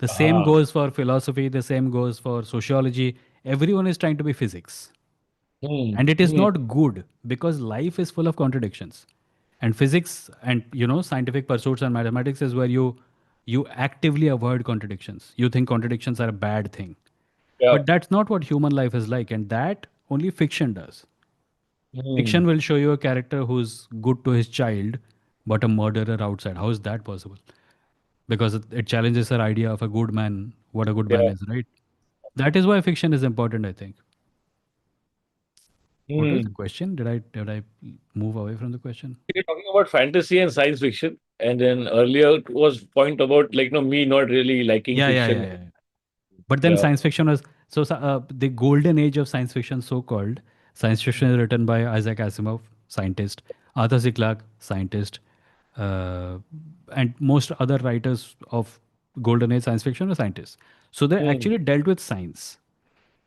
The same Ah. goes for philosophy, the same goes for sociology. Everyone is trying to be physics. Hmm. And it is Hmm. not good because life is full of contradictions. And physics and scientific pursuits and mathematics is where you actively avoid contradictions. You think contradictions are a bad thing. Yeah. But that's not what human life is like, and that only fiction does. Hmm. Fiction will show you a character who's good to his child, but a murderer outside. How is that possible? Because it challenges her idea of a good man, what a good man Yeah. is, right? That is why fiction is important, I think. What was the Hmm. question? Did I move away from the question? You're talking about fantasy and science fiction, and then earlier was point about like me not really liking Yeah, yeah, yeah, fiction. yeah. But then Yeah. science fiction was the golden age of science fiction, so called. Science fiction is written by Isaac Asimov, scientist, Arthur C. Clarke, scientist, uh, and most other writers of golden age science fiction are scientists. So they Hmm. actually dealt with science.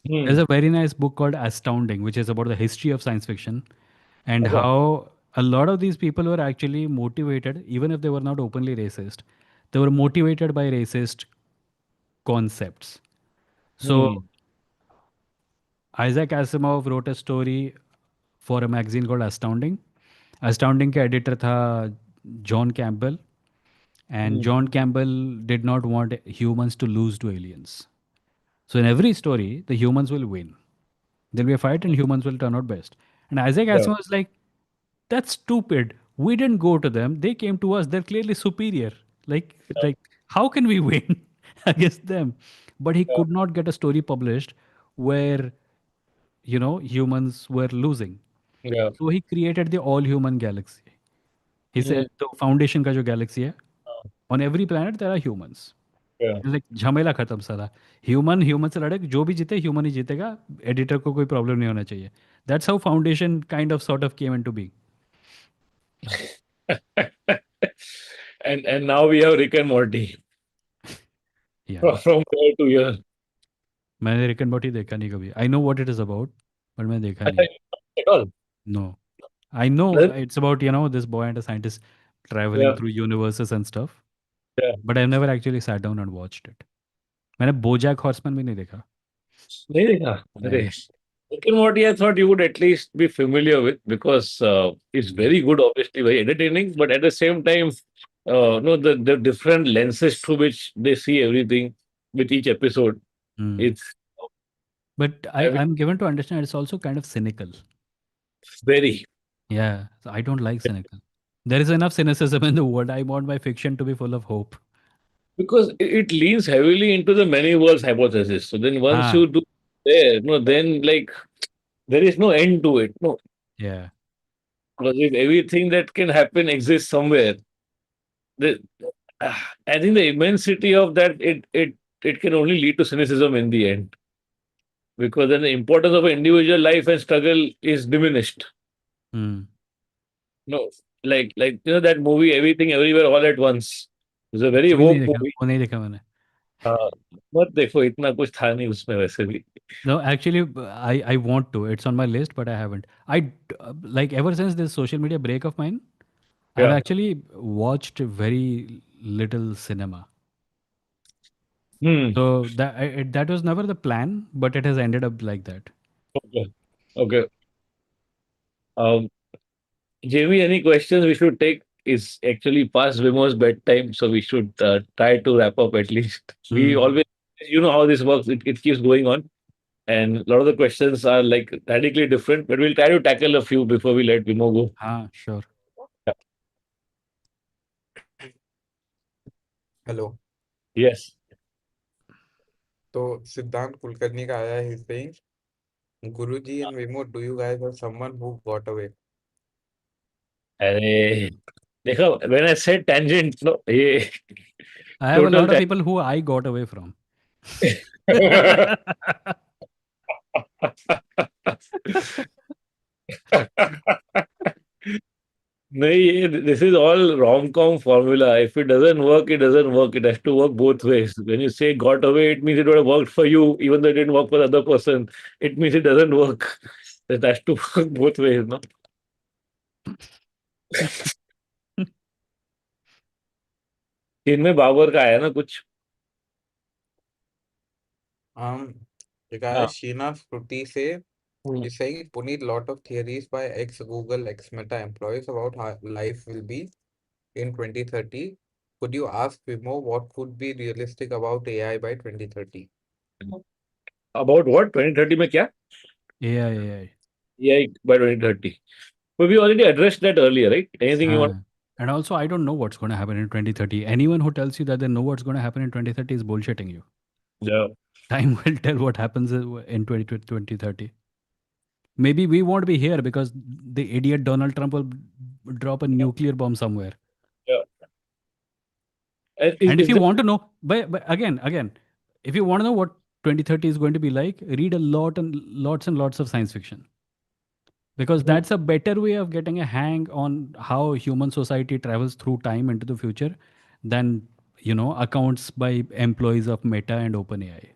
There's Hmm. a very nice book called Astounding, which is about the history of science fiction and Okay. how a lot of these people were actually motivated, even if they were not openly racist, they were motivated by racist concepts. So Hmm. Isaac Asimov wrote a story for a magazine called Astounding. Astounding का editor था John Campbell, and Hmm. John Campbell did not want humans to lose to aliens. So in every story, the humans will win. There'll be a fight, and humans will turn out best. And Isaac Yeah. Asimov was like, "That's stupid. We didn't go to them. They came to us. They're clearly superior. Like how can we win against them?" But he Yeah. could not get a story published where humans were losing. Yeah. So he created the all human galaxy. He Hmm. said the foundation का जो galaxy है, on every planet there are humans. Yeah. Like झमेला खत्म सारा. Human से लड़े, जो भी जीते ह्यूमन ही जीतेगा. एडिटर को कोई प्रॉब्लम नहीं होना चाहिए. That's how foundation kind of sort of came into being. And now we have Rick and Morty या from year to year. मैंने रिक एंड मॉर्टी देखा नहीं कभी. I know what it is about, but मैंने देखा I नहीं. at all. No. I know Then, it's about this boy and a scientist travelling yeah, through universes and stuff, yeah. But I never actually sat down and watched it. मैंने BoJack Horseman भी नहीं देखा. नहीं देखा. अरे, नहीं. Rick and Morty, I thought you would at least be familiar with because it's very good, obviously very entertaining, but at the same time, no, the different lenses through which they see everything with each episode, Hmm. it's But I mean, I'm given to understand it's also kind of cynical. very Yeah, so I don't like cynical. There is enough cynicism in the world. I want my fiction to be full of hope. because it leans heavily into the many worlds hypothesis. So then once Ah, you do there, no, then like there is no end to it. No, yeah. because if everything that can happen exists somewhere, the I think the immensity of that it can only lead to cynicism in the end because then the importance of an individual life and struggle is diminished. Hmm. No, like that movie Everything Everywhere All at Once. It's a very वो भी नहीं woke देखा, movie. वो नहीं देखा मैंने. हाँ, मत देखो, इतना कुछ था नहीं उसमें वैसे भी। No, actually, I want to. It's on my list, but I haven't. Like ever since this social media break of mine, I've Yeah. actually watched very little cinema. Hmm. So that was never the plan, but it has ended up like that. Okay. Okay. Um, Jamie, any questions we should take? Is actually past Vimo's bedtime, so we should try to wrap up at least. We Hmm. always, you know how this works. It keeps going on, and a lot of the questions are like radically different. But we'll try to tackle a few before we let Vimo go. Ah, sure. Yeah. Hello. Yes. तो सिद्धांत कुलकर्णी का आया है saying, Guruji and विमो, do you guys have someone who got away? अरे देखो, when I said tangent, no, ये I have a total lot of people who I got away from. नहीं, ये this is all rom-com formula. If it doesn't work, it doesn't work. It has to work both ways. When you say got away, it means it would have worked for you, even though it didn't work for the other person. It means it doesn't work. It has to work both ways, no? इनमें बाबर का आया ना कुछ? um एक आया है हाँ। शीना स्मृति से, हम्म। is saying Puneet, lot of theories by ex Google ex Meta employees about how life will be in 2030. Could you ask Vimo what could be realistic about AI by 2030? About what? 2030 में क्या? AI, AI. AI by 2030. But we already addressed that earlier, right? Anything you want? Huh. And also, I don't know what's going to happen in 2030. Anyone who tells you that they know what's going to happen in 2030 is bullshitting you. Yeah. Time will tell what happens in 2030. Maybe we won't be here because the idiot Donald Trump will drop a nuclear bomb somewhere. Yeah. And And if is you the want to know, but again, if you want to know what 2030 is going to be like, read a lot and lots of science fiction. Because that's a better way of getting a hang on how human society travels through time into the future than, accounts by employees of Meta and OpenAI.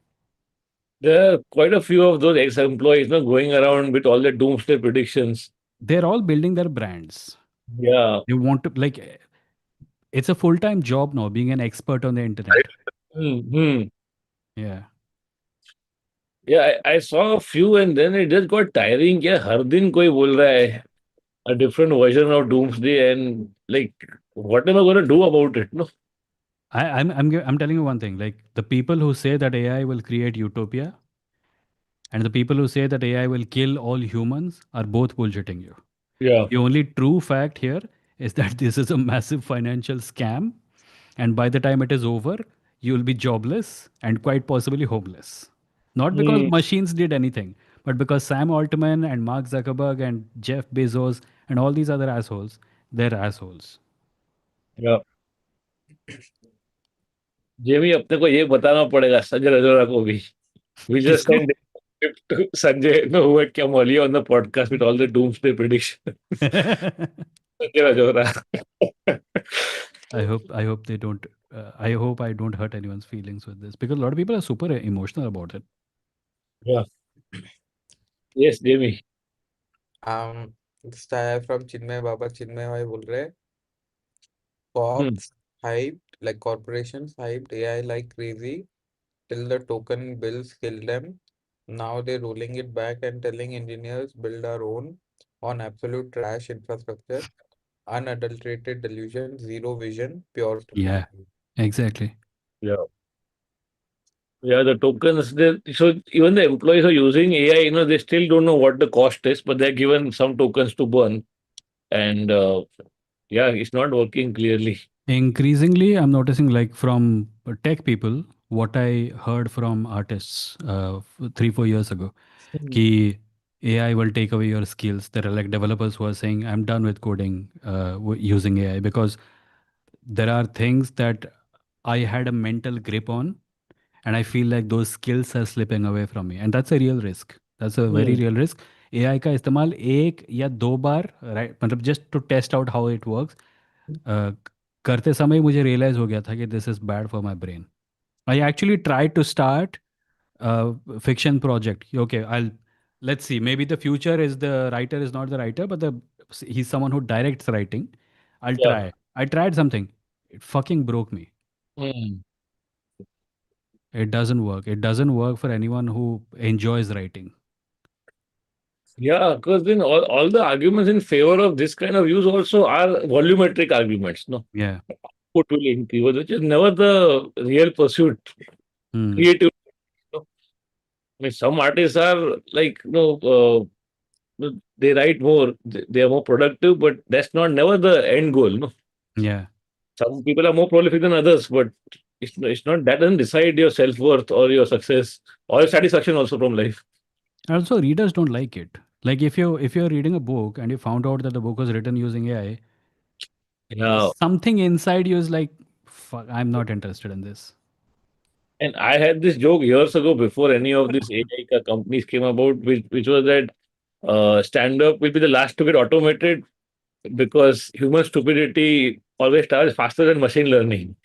there are quite a few of those ex-employees, no, going around with all the doomsday predictions. They're all building their brands. Yeah. They want to, like, it's a full-time job now being an expert on the internet. Hmm. Yeah. Yeah, I saw a few and then it just got tiring. क्या हर दिन कोई बोल रहा है a different version of doomsday and like what am I going to do about it? No. I'm telling you one thing, like the people who say that AI will create utopia and the people who say that AI will kill all humans are both bullshitting you. Yeah. The only true fact here is that this is a massive financial scam, and by the time it is over, you will be jobless and quite possibly homeless. Not because Hmm. machines did anything, but because Sam Altman and Mark Zuckerberg and Jeff Bezos and all these other assholes, they're assholes. Yeah. Jamie अपने को ये बताना पड़ेगा संजय रजोरा को भी. We just किसको? send it to Sanjay, no, who had come earlier on the podcast with all the doomsday predictions. Sanjay Rajora. I hope they don't. I hope I don't hurt anyone's feelings with this because a lot of people are super emotional about it. Yeah. Yes, Jamie. um this is from Chinmay Baba. Chinmay भाई बोल रहे हैं, Hmm. Corps hyped, like corporations hyped AI like crazy till the token bills killed them. Now they're rolling it back and telling engineers build our own on absolute trash infrastructure, unadulterated delusion, zero vision, pure Yeah, stupidity. exactly. Yeah. Yeah, the tokens. So even the employees who are using AI, they still don't know what the cost is, but they're given some tokens to burn, and yeah, it's not working clearly. Increasingly, I'm noticing like from tech people, what I heard from artists 3-4 years ago, Hmm. ki AI will take away your skills. There are like developers who are saying, I'm done with coding using AI because there are things that I had a mental grip on, and I feel like those skills are slipping away from me, and that's a real risk. That's a very Hmm. real risk. AI का इस्तेमाल एक या दो बार, right, मतलब just to test out how it works, करते समय मुझे realise हो गया था कि this is bad for my brain. I actually tried to start a fiction project. Okay, let's see. Maybe the future is the writer is not the writer, but he's someone who directs writing. I'll Yeah. try. I tried something. It fucking broke me. Hmm. It doesn't work. It doesn't work for anyone who enjoys writing. Yeah, because then all the arguments in favor of this kind of use also are volumetric arguments, no? Yeah. Output will increase, which is never the real pursuit. Hmm. Creative. No? I mean, some artists are like, they write more, they are more productive, but that's not never the end goal, no? Yeah. Some people are more prolific than others, but it's not that doesn't decide your self worth or your success or your satisfaction also from life. Also, readers don't like it. Like if you're reading a book and you found out that the book was written using AI, Yeah. something inside you is like, fuck, I'm not interested in this. And I had this joke years ago before any of these AI companies came about, which was that stand up will be the last to get automated because human stupidity always travels faster than machine learning.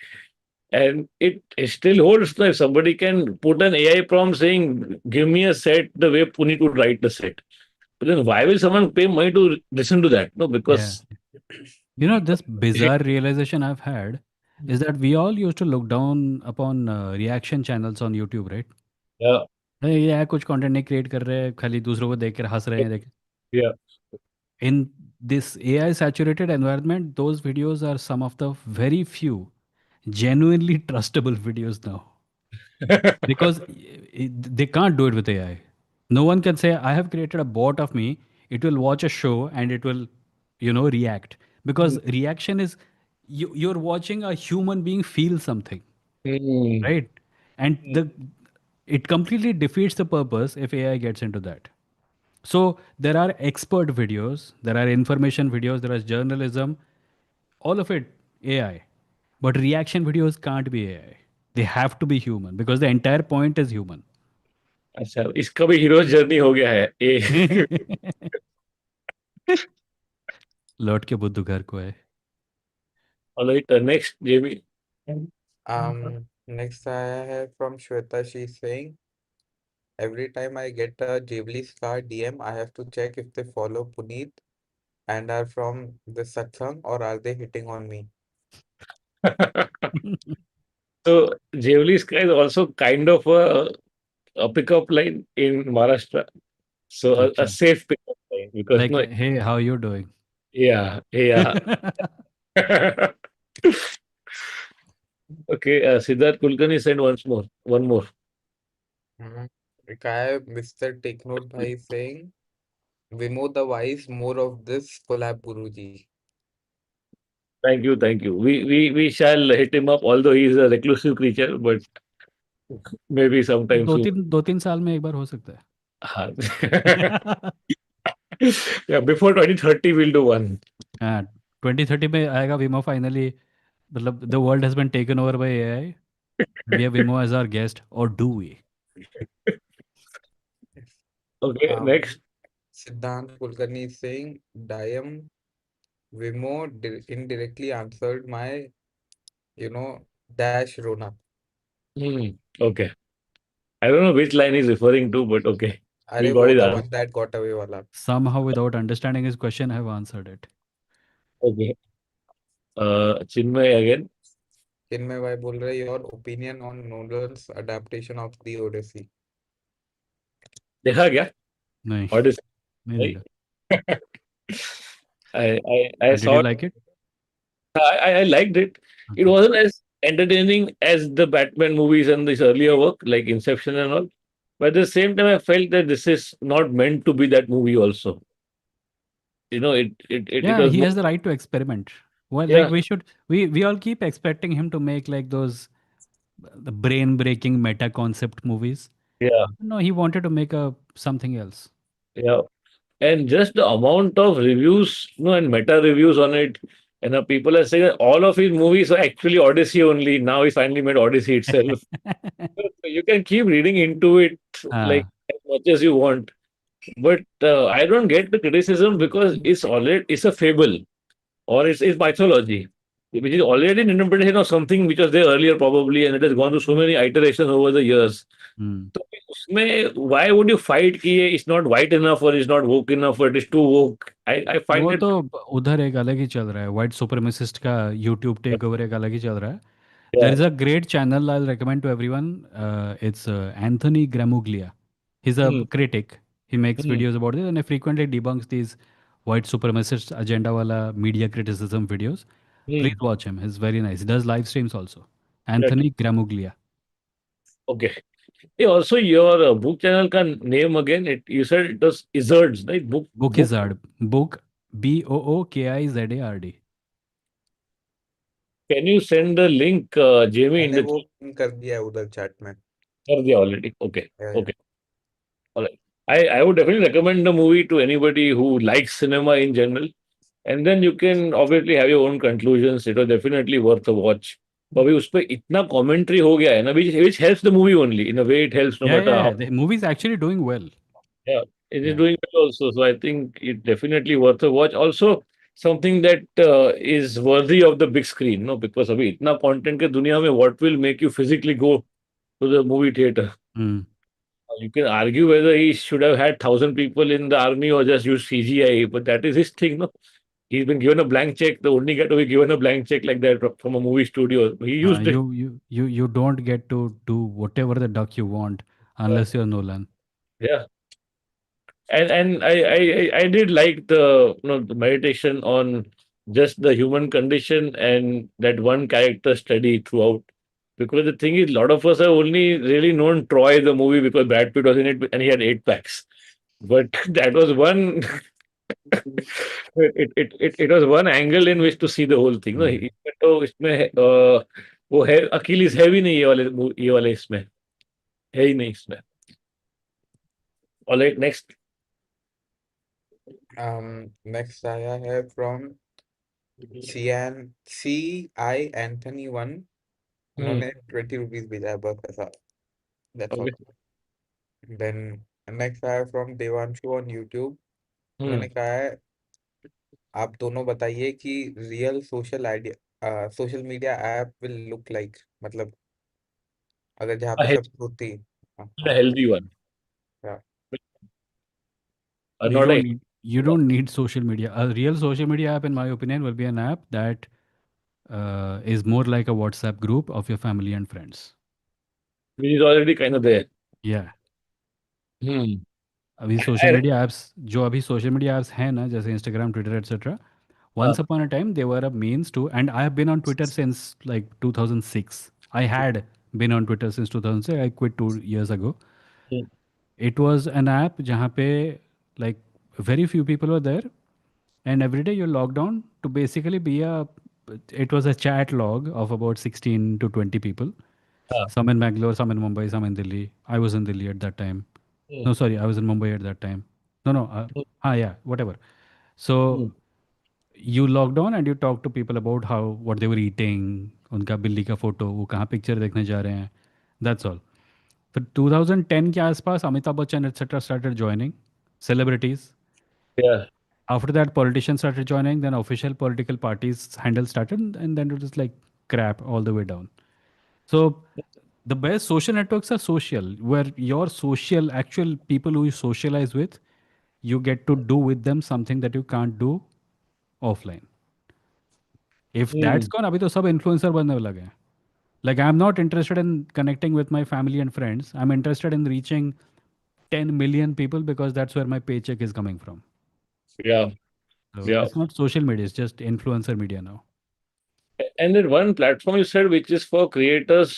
And it still holds. Now, if somebody can put an AI prompt saying, "Give me a set the way Punit would write the set," but then why will someone pay money to listen to that? No, Yeah. because This bizarre realization I've had is that we all used to look down upon reaction channels on YouTube, right? yeah, ये कुछ content नहीं create कर रहे हैं, खाली दूसरों को देख कर हंस रहे हैं देख. yeah. In this AI saturated environment, those videos are some of the very few genuinely trustable videos now, because they can't do it with AI. No one can say, I have created a bot of me, it will watch a show and it will, react. Because reaction is, you're watching a human being feel something, Hmm. right? And it completely defeats the purpose if AI gets into that. So there are expert videos, there are information videos, there is journalism, all of it AI. But reaction videos can't be AI. They have to be human because the entire point is human. अच्छा इसका भी hero journey हो गया है ए लौट के बुद्धू घर को है. Alright next JB Next I have from Shweta. She's saying, every time I get a Ghibli Star DM, I have to check if they follow Puneet and are from the Satsang or are they hitting on me? so Jewelry Sky is also kind of a pickup line in Maharashtra. So a अच्छा. safe pickup line because Like, no, hey, how you doing? yeah, yeah. Okay, Siddharth Kulkarni sent one more. Mhm. Like I have Mr. Take Note Bhai saying, Vimo the Wise, more of this collab Guruji. Thank you, thank you. We shall hit him up, although he is a reclusive creature, but maybe sometime दो soon. तीन दो तीन साल में एक बार हो सकता हाँ. है. Yeah, before 2030, we'll do one. हाँ, 2030 में आएगा विमो फाइनली. मतलब the world has been taken over by AI. We have विमो एज आवर गेस्ट, और do we? Yes. Okay, Um, next. Siddhant Kulkarni is saying, Dayam Vimo indirectly answered my, dash Ronak. Hmm. Okay. I don't know which line he's referring to, but okay. We अरे got वो his the answer. one that got away वाला. Somehow, without understanding his question, I have answered it. Okay. Chinmay again. जिनमें भाई बोल रहे your opinion on Nolan's adaptation of the Odyssey. देखा क्या? नहीं, What is नहीं right? देखा. I Did saw you it. like it? I liked it. It Okay. wasn't as entertaining as the Batman movies and this earlier work, like Inception and all. But at the same time, I felt that this is not meant to be that movie. Also, it Yeah, was he more. has the right to experiment. Well, like Yeah, we all keep expecting him to make like those the brain breaking meta concept movies. yeah, No, he wanted to make a something else. yeah. And just the amount of reviews, and meta reviews on it, and people are saying that all of his movies are actually Odyssey only. Now he finally made Odyssey itself. So you can keep reading into it like हाँ. as much as you want, but I don't get the criticism because it's a fable or it's mythology. which is already an interpretation of something which was there earlier probably, and it has gone through so many iterations over the years. हुँ। तो उसमें why would you fight कि ये is not white enough or is not woke enough or it is too woke? I find वो it. तो उधर एक अलग ही चल रहा है, व्हाइट सुप्रीमेसिस्ट का यूट्यूब टेकओवर एक अलग ही चल रहा है। There Yeah. Is a great channel I will recommend to everyone, it's Anthony Grammuglia. He is a Hmm. Critic, he makes Hmm. Videos about this and he frequently debunks these white supremacist agenda वाला media criticism videos. Hmm. Please watch him, he is very nice, he does live streams also. That, Anthony Grammuglia. okay. Hey, also your book channel का name again? It you said it was Izzards, right? Book. Bookizard, book BOOKIZARD। Can you send the link, Jamie, in मैंने the वो chat? Pin कर दिया है उधर chat में। कर दिया already. Okay. या। Okay. All right. I would definitely recommend the movie to anybody who likes cinema in general. And then you can obviously have your own conclusions. It was definitely worth a watch. तो अभी उस पर इतना commentary हो गया है ना, which helps the movie only in a way. It helps no या, matter how. The movie is actually doing well. Yeah, it is या। doing well also. So I think it definitely worth a watch. Also, something that is worthy of the big screen, no? Because अभी इतना content के दुनिया में, what will make you physically go to the movie theater? Hmm. You can argue whether he should have had 1,000 people in the army or just use CGI, but that is his thing, no? He's been given a blank check. The only guy to be given a blank check like that from a movie studio. He हाँ, used it. you don't get to do whatever the duck you want Yeah. unless you're Nolan. Yeah. And I did like the the meditation on just the human condition and that one character study throughout. Because the thing is, a lot of us have only really known Troy the movie because Brad Pitt was in it and he had 8 packs. But that was one. It was one angle in which to see the whole thing. No, हम्म। इसमें तो इसमें वो है, अकीलिस है भी नहीं ये वाले इसमें है ही नहीं इसमें. All right, next. नेक्स्ट आया है फ्रॉम CI एंथनी 1। Hmm. उन्होंने 20 रुपीज भेजा है बस ऐसा। That's all. Okay. Then next आया from Devanshu on YouTube. Hmm. उन्होंने कहा है आप दोनों बताइए कि real social media app will look like, मतलब अगर जहाँ A, पे healthy, सब होती। हाँ a हाँ। healthy one. हाँ। You Not don't a need you don't need social media. A real social media app, in my opinion, will be an app that is more like a WhatsApp group of your family and friends. which is already kind of there. Yeah. Hmm. अभी social I, media apps जो अभी social media apps हैं ना, जैसे Instagram, Twitter etcetera, uh, once upon a time they were a means to, and I have been on Twitter since like 2006. I had been on Twitter since 2006. I quit 2 years ago. hmm, It was an app जहाँ पे like very few people were there, and every day you're logged on to basically be a, it was a chat log of about 16 to 20 people, uh, some in Bangalore, some in Mumbai, some in Delhi. I was in Delhi at that time. hmm, No, sorry, I was in Mumbai at that time. No, no, hmm, yeah, whatever. So hmm. you logged on and you talked to people about how what they were eating, उनका बिल्ली का photo, वो कहाँ picture देखने जा रहे हैं, that's all. फिर 2010 के आसपास Amitabh Bachchan etc started joining, celebrities. Yeah. After that, politicians started joining, then official political parties handle started, and then it was like crap all the way down. So the best social networks are social, where your social actual people who you socialize with, you get to do with them something that you can't do offline. If Hmm. that's gone, अभी तो सब influencer बनने लगे हैं. Like I'm not interested in connecting with my family and friends. I'm interested in reaching 10 million people because that's where my paycheck is coming from. Yeah. So Yeah. it's not social media, it's just influencer media now. And then one platform you said which is for creators,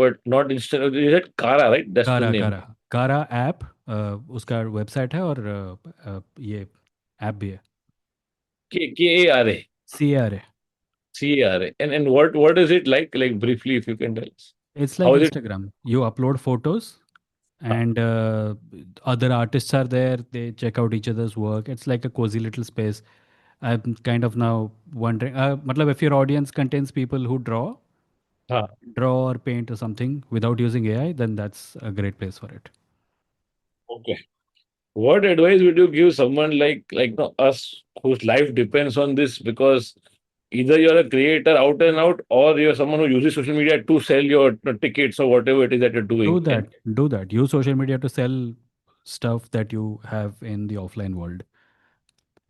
but not instant. You said Kara, right? That's the कारा name. कारा कारा app, उसका website है और ये app भी है। Kara. CARA। Cara. And what is it like? Like briefly, if you can tell us. It's How like is it? Instagram. You upload photos Ah, and other artists are there. They check out each other's work. It's like a cozy little space. I'm kind of now wondering, matlab if your audience contains people who ah, draw or paint or something without using AI, then that's a great place for it. okay. What advice would you give someone like us whose life depends on this? Because either you're a creator out and out, or you're someone who uses social media to sell your tickets or whatever it is that you're Do doing. And that. Do that. Use social media to sell stuff that you have in the offline world.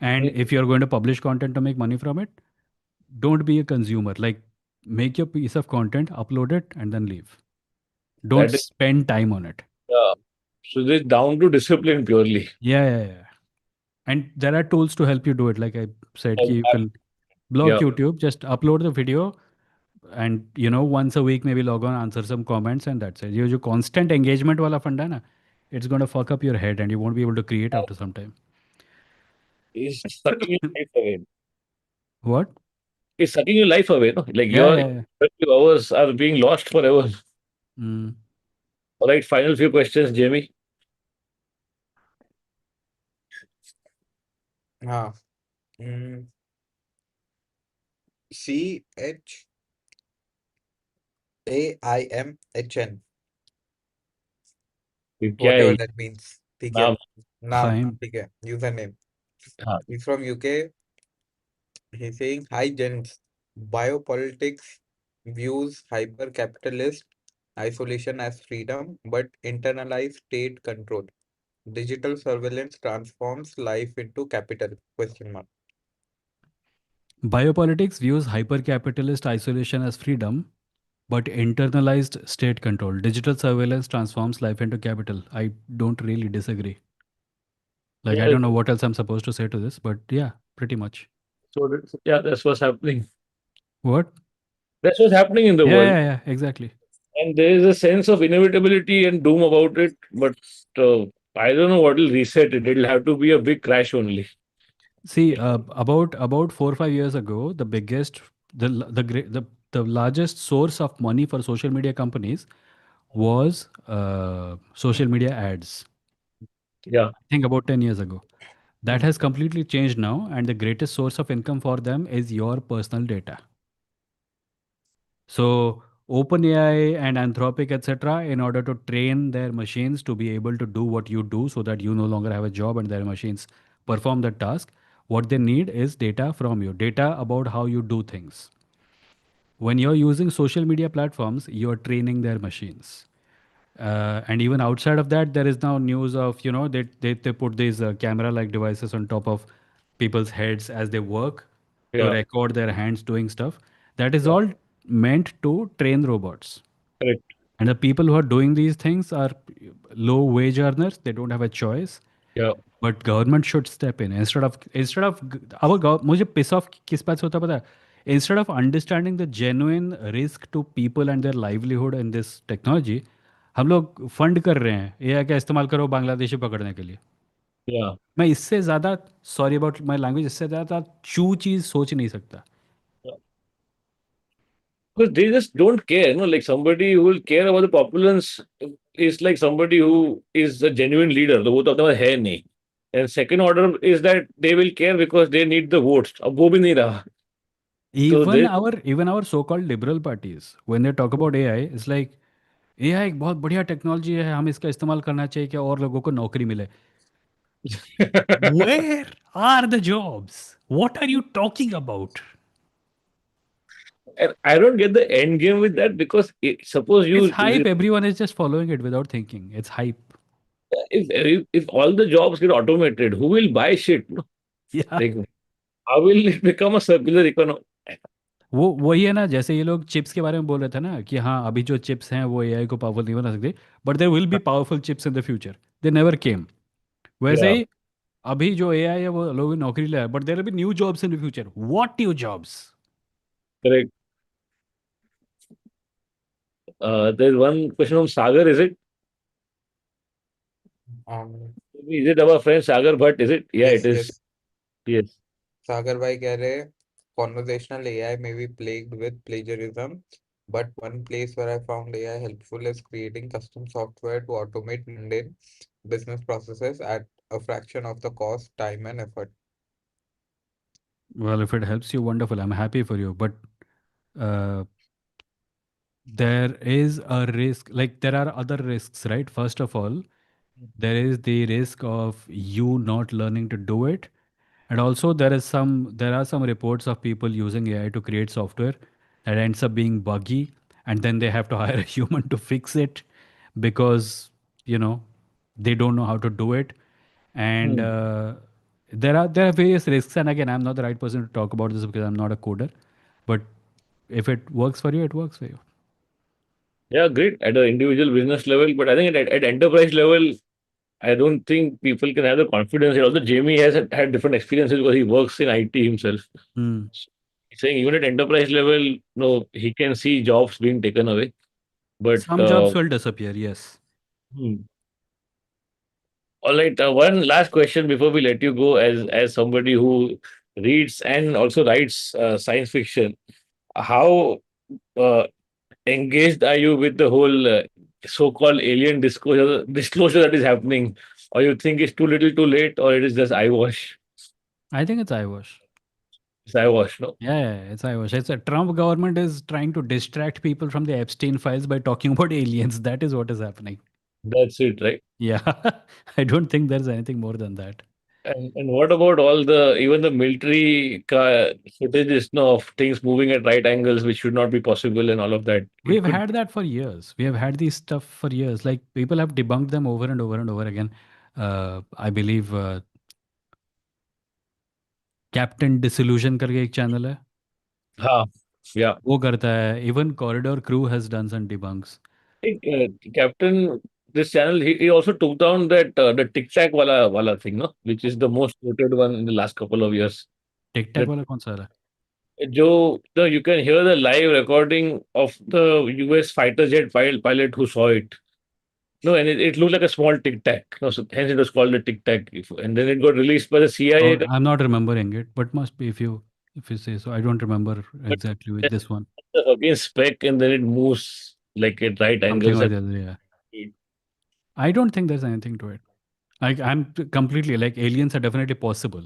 And mm, if you're going to publish content to make money from it, don't be a consumer. Like, make your piece of content, upload it, and then leave. Don't that is, spend time on it. yeah. So this down to discipline purely. Yeah, yeah, yeah. And there are tools to help you do it. Like I said, And you can block yeah, YouTube, just upload the video, and once a week maybe log on, answer some comments, and that's it. You constant engagement wala funda hai na, it's going to fuck up your head and you won't be able to create after some time. he's sucking your life away. What? He's sucking your life away. No? Like Yeah, your yeah, yeah. 20 hours are being lost forever. Mm. All right, final few questions, Jamie. हाँ. CHAIMHN, ये क्या है whatever ये? that means. ठीक है. नाम? नाम Chaim. ठीक है. Username. हाँ. He's from UK. He's saying, "Hi gents, biopolitics views hyper-capitalist isolation as freedom, but internalized state control. Digital surveillance transforms life into capital? Question mark." Biopolitics views hyper-capitalist isolation as freedom, but internalized state control. Digital surveillance transforms life into capital. I don't really disagree. Like, I Yeah, don't know what else I'm supposed to say to this, but yeah, pretty much. yeah, that's what's happening. What? That's what's happening in the Yeah, world. yeah, yeah, exactly. And there is a sense of inevitability and doom about it, but uh, I don't know what will reset it. It'll have to be a big crash only. See, about 4 or 5 years ago, the biggest, the largest source of money for social media companies was social media ads. Yeah, I think about 10 years ago. That has completely changed now, and the greatest source of income for them is your personal data. So OpenAI and Anthropic, etc., in order to train their machines to be able to do what you do, so that you no longer have a job and their machines perform that task, what they need is data from you, data about how you do things. When you're using social media platforms, you're training their machines. And even outside of that, there is now news of, they put these camera like devices on top of people's heads as they work to yeah, record their hands doing stuff. That is yeah, all meant to train robots. correct. And the people who are doing these things are low wage earners. They don't have a choice. Yeah, But government should step in instead of our मुझे piss off किस बात से होता है पता है? Instead of understanding the genuine risk to people and their livelihood in this technology, हम लोग फंड कर रहे हैं एआई का इस्तेमाल करो बांग्लादेशी पकड़ने के लिए. yeah. मैं इससे ज़्यादा सॉरी अबाउट माई लैंग्वेज इससे ज़्यादा चू चीज़ सोच नहीं सकता. Yeah. Because they just don't care, like somebody who will care about the populace is like somebody who is a genuine leader. The vote of them है नहीं. And second order is that they will care because they need the votes. अब वो भी नहीं रहा. So Even they, our so-called liberal parties, when they talk about AI, it's like AI एक बहुत बढ़िया टेक्नोलॉजी है, हम इसका इस्तेमाल करना चाहिए क्या और लोगों को नौकरी मिले. Where are the jobs? What are you talking about? and I don't get the end game with that because suppose It's you hype. Everyone is just following it without thinking. It's hype. if all the jobs get automated, who will buy shit? No? Yeah. Like how will it become a circular economy? वो वही है ना, जैसे ये लोग chips के बारे में बोल रहे थे ना कि हाँ अभी जो चिप्स हैं वो एआई को पावरफुल नहीं बना सकते, but there will be powerful chips in the future. They never came. वैसे Yeah, ही अभी जो एआई है वो लोग नौकरी ले, but there will be new jobs in the future. What new jobs? correct. There's one question from Sagar. Is it? Um, Is it our friend Sagar Bhatt? Is it? Yeah, it yes, is. yes. Yes. सागर भाई कह रहे conversational AI may be plagued with plagiarism, but one place where I found AI helpful is creating custom software to automate mundane business processes at a fraction of the cost, time, and effort. Well, if it helps you, wonderful. I'm happy for you. But uh, there is a risk, like there are other risks, right? First of all, there is the risk of you not learning to do it. And also there are some reports of people using AI to create software that ends up being buggy, and then they have to hire a human to fix it because you know they don't know how to do it. And Hmm. there are various risks. And again, I'm not the right person to talk about this because I'm not a coder. But if it works for you, it works for you. Yeah, great at an individual business level, but I think at enterprise level, I don't think people can have the confidence. Also, Jamie has had different experiences because he works in IT himself. Hmm. So he's saying even at enterprise level, no, he can see jobs being taken away. But Some jobs will disappear, yes. hmm. All right, one last question before we let you go. As somebody who reads and also writes science fiction, how uh, engaged are you with the whole so-called alien disclosure that is happening, or you think it's too little, too late, or it is just eyewash? I think it's eyewash. It's eyewash, no? Yeah, it's eyewash. It's a Trump government is trying to distract people from the Epstein files by talking about aliens. That is what is happening. That's it, right? Yeah, I don't think there's anything more than that. And what about all the even the military footages, no, of things moving at right angles, which should not be possible, and all of that? It We've could, had that for years. We have had these stuff for years. Like people have debunked them over and over and over again. I believe Captain Disillusion करके एक channel है. yeah. वो करता है. Even Corridor Crew has done some debunks. Think, Captain, this channel, he also took down that the Tic Tac wala thing, no, which is the most quoted one in the last couple of years. Tick tech That वाला कौन सा रहा? you can hear the live recording of the US fighter jet pilot who saw it. No, and it looked like a small Tic Tac. No, so hence it was called the Tic Tac. And then it got released by the CIA. Oh, I'm not remembering it, but must be if you say so. I don't remember But exactly with this one. again spec, and then it moves like at right Something angles. like that. Yeah. I don't think there's anything to it. Completely like aliens are definitely possible.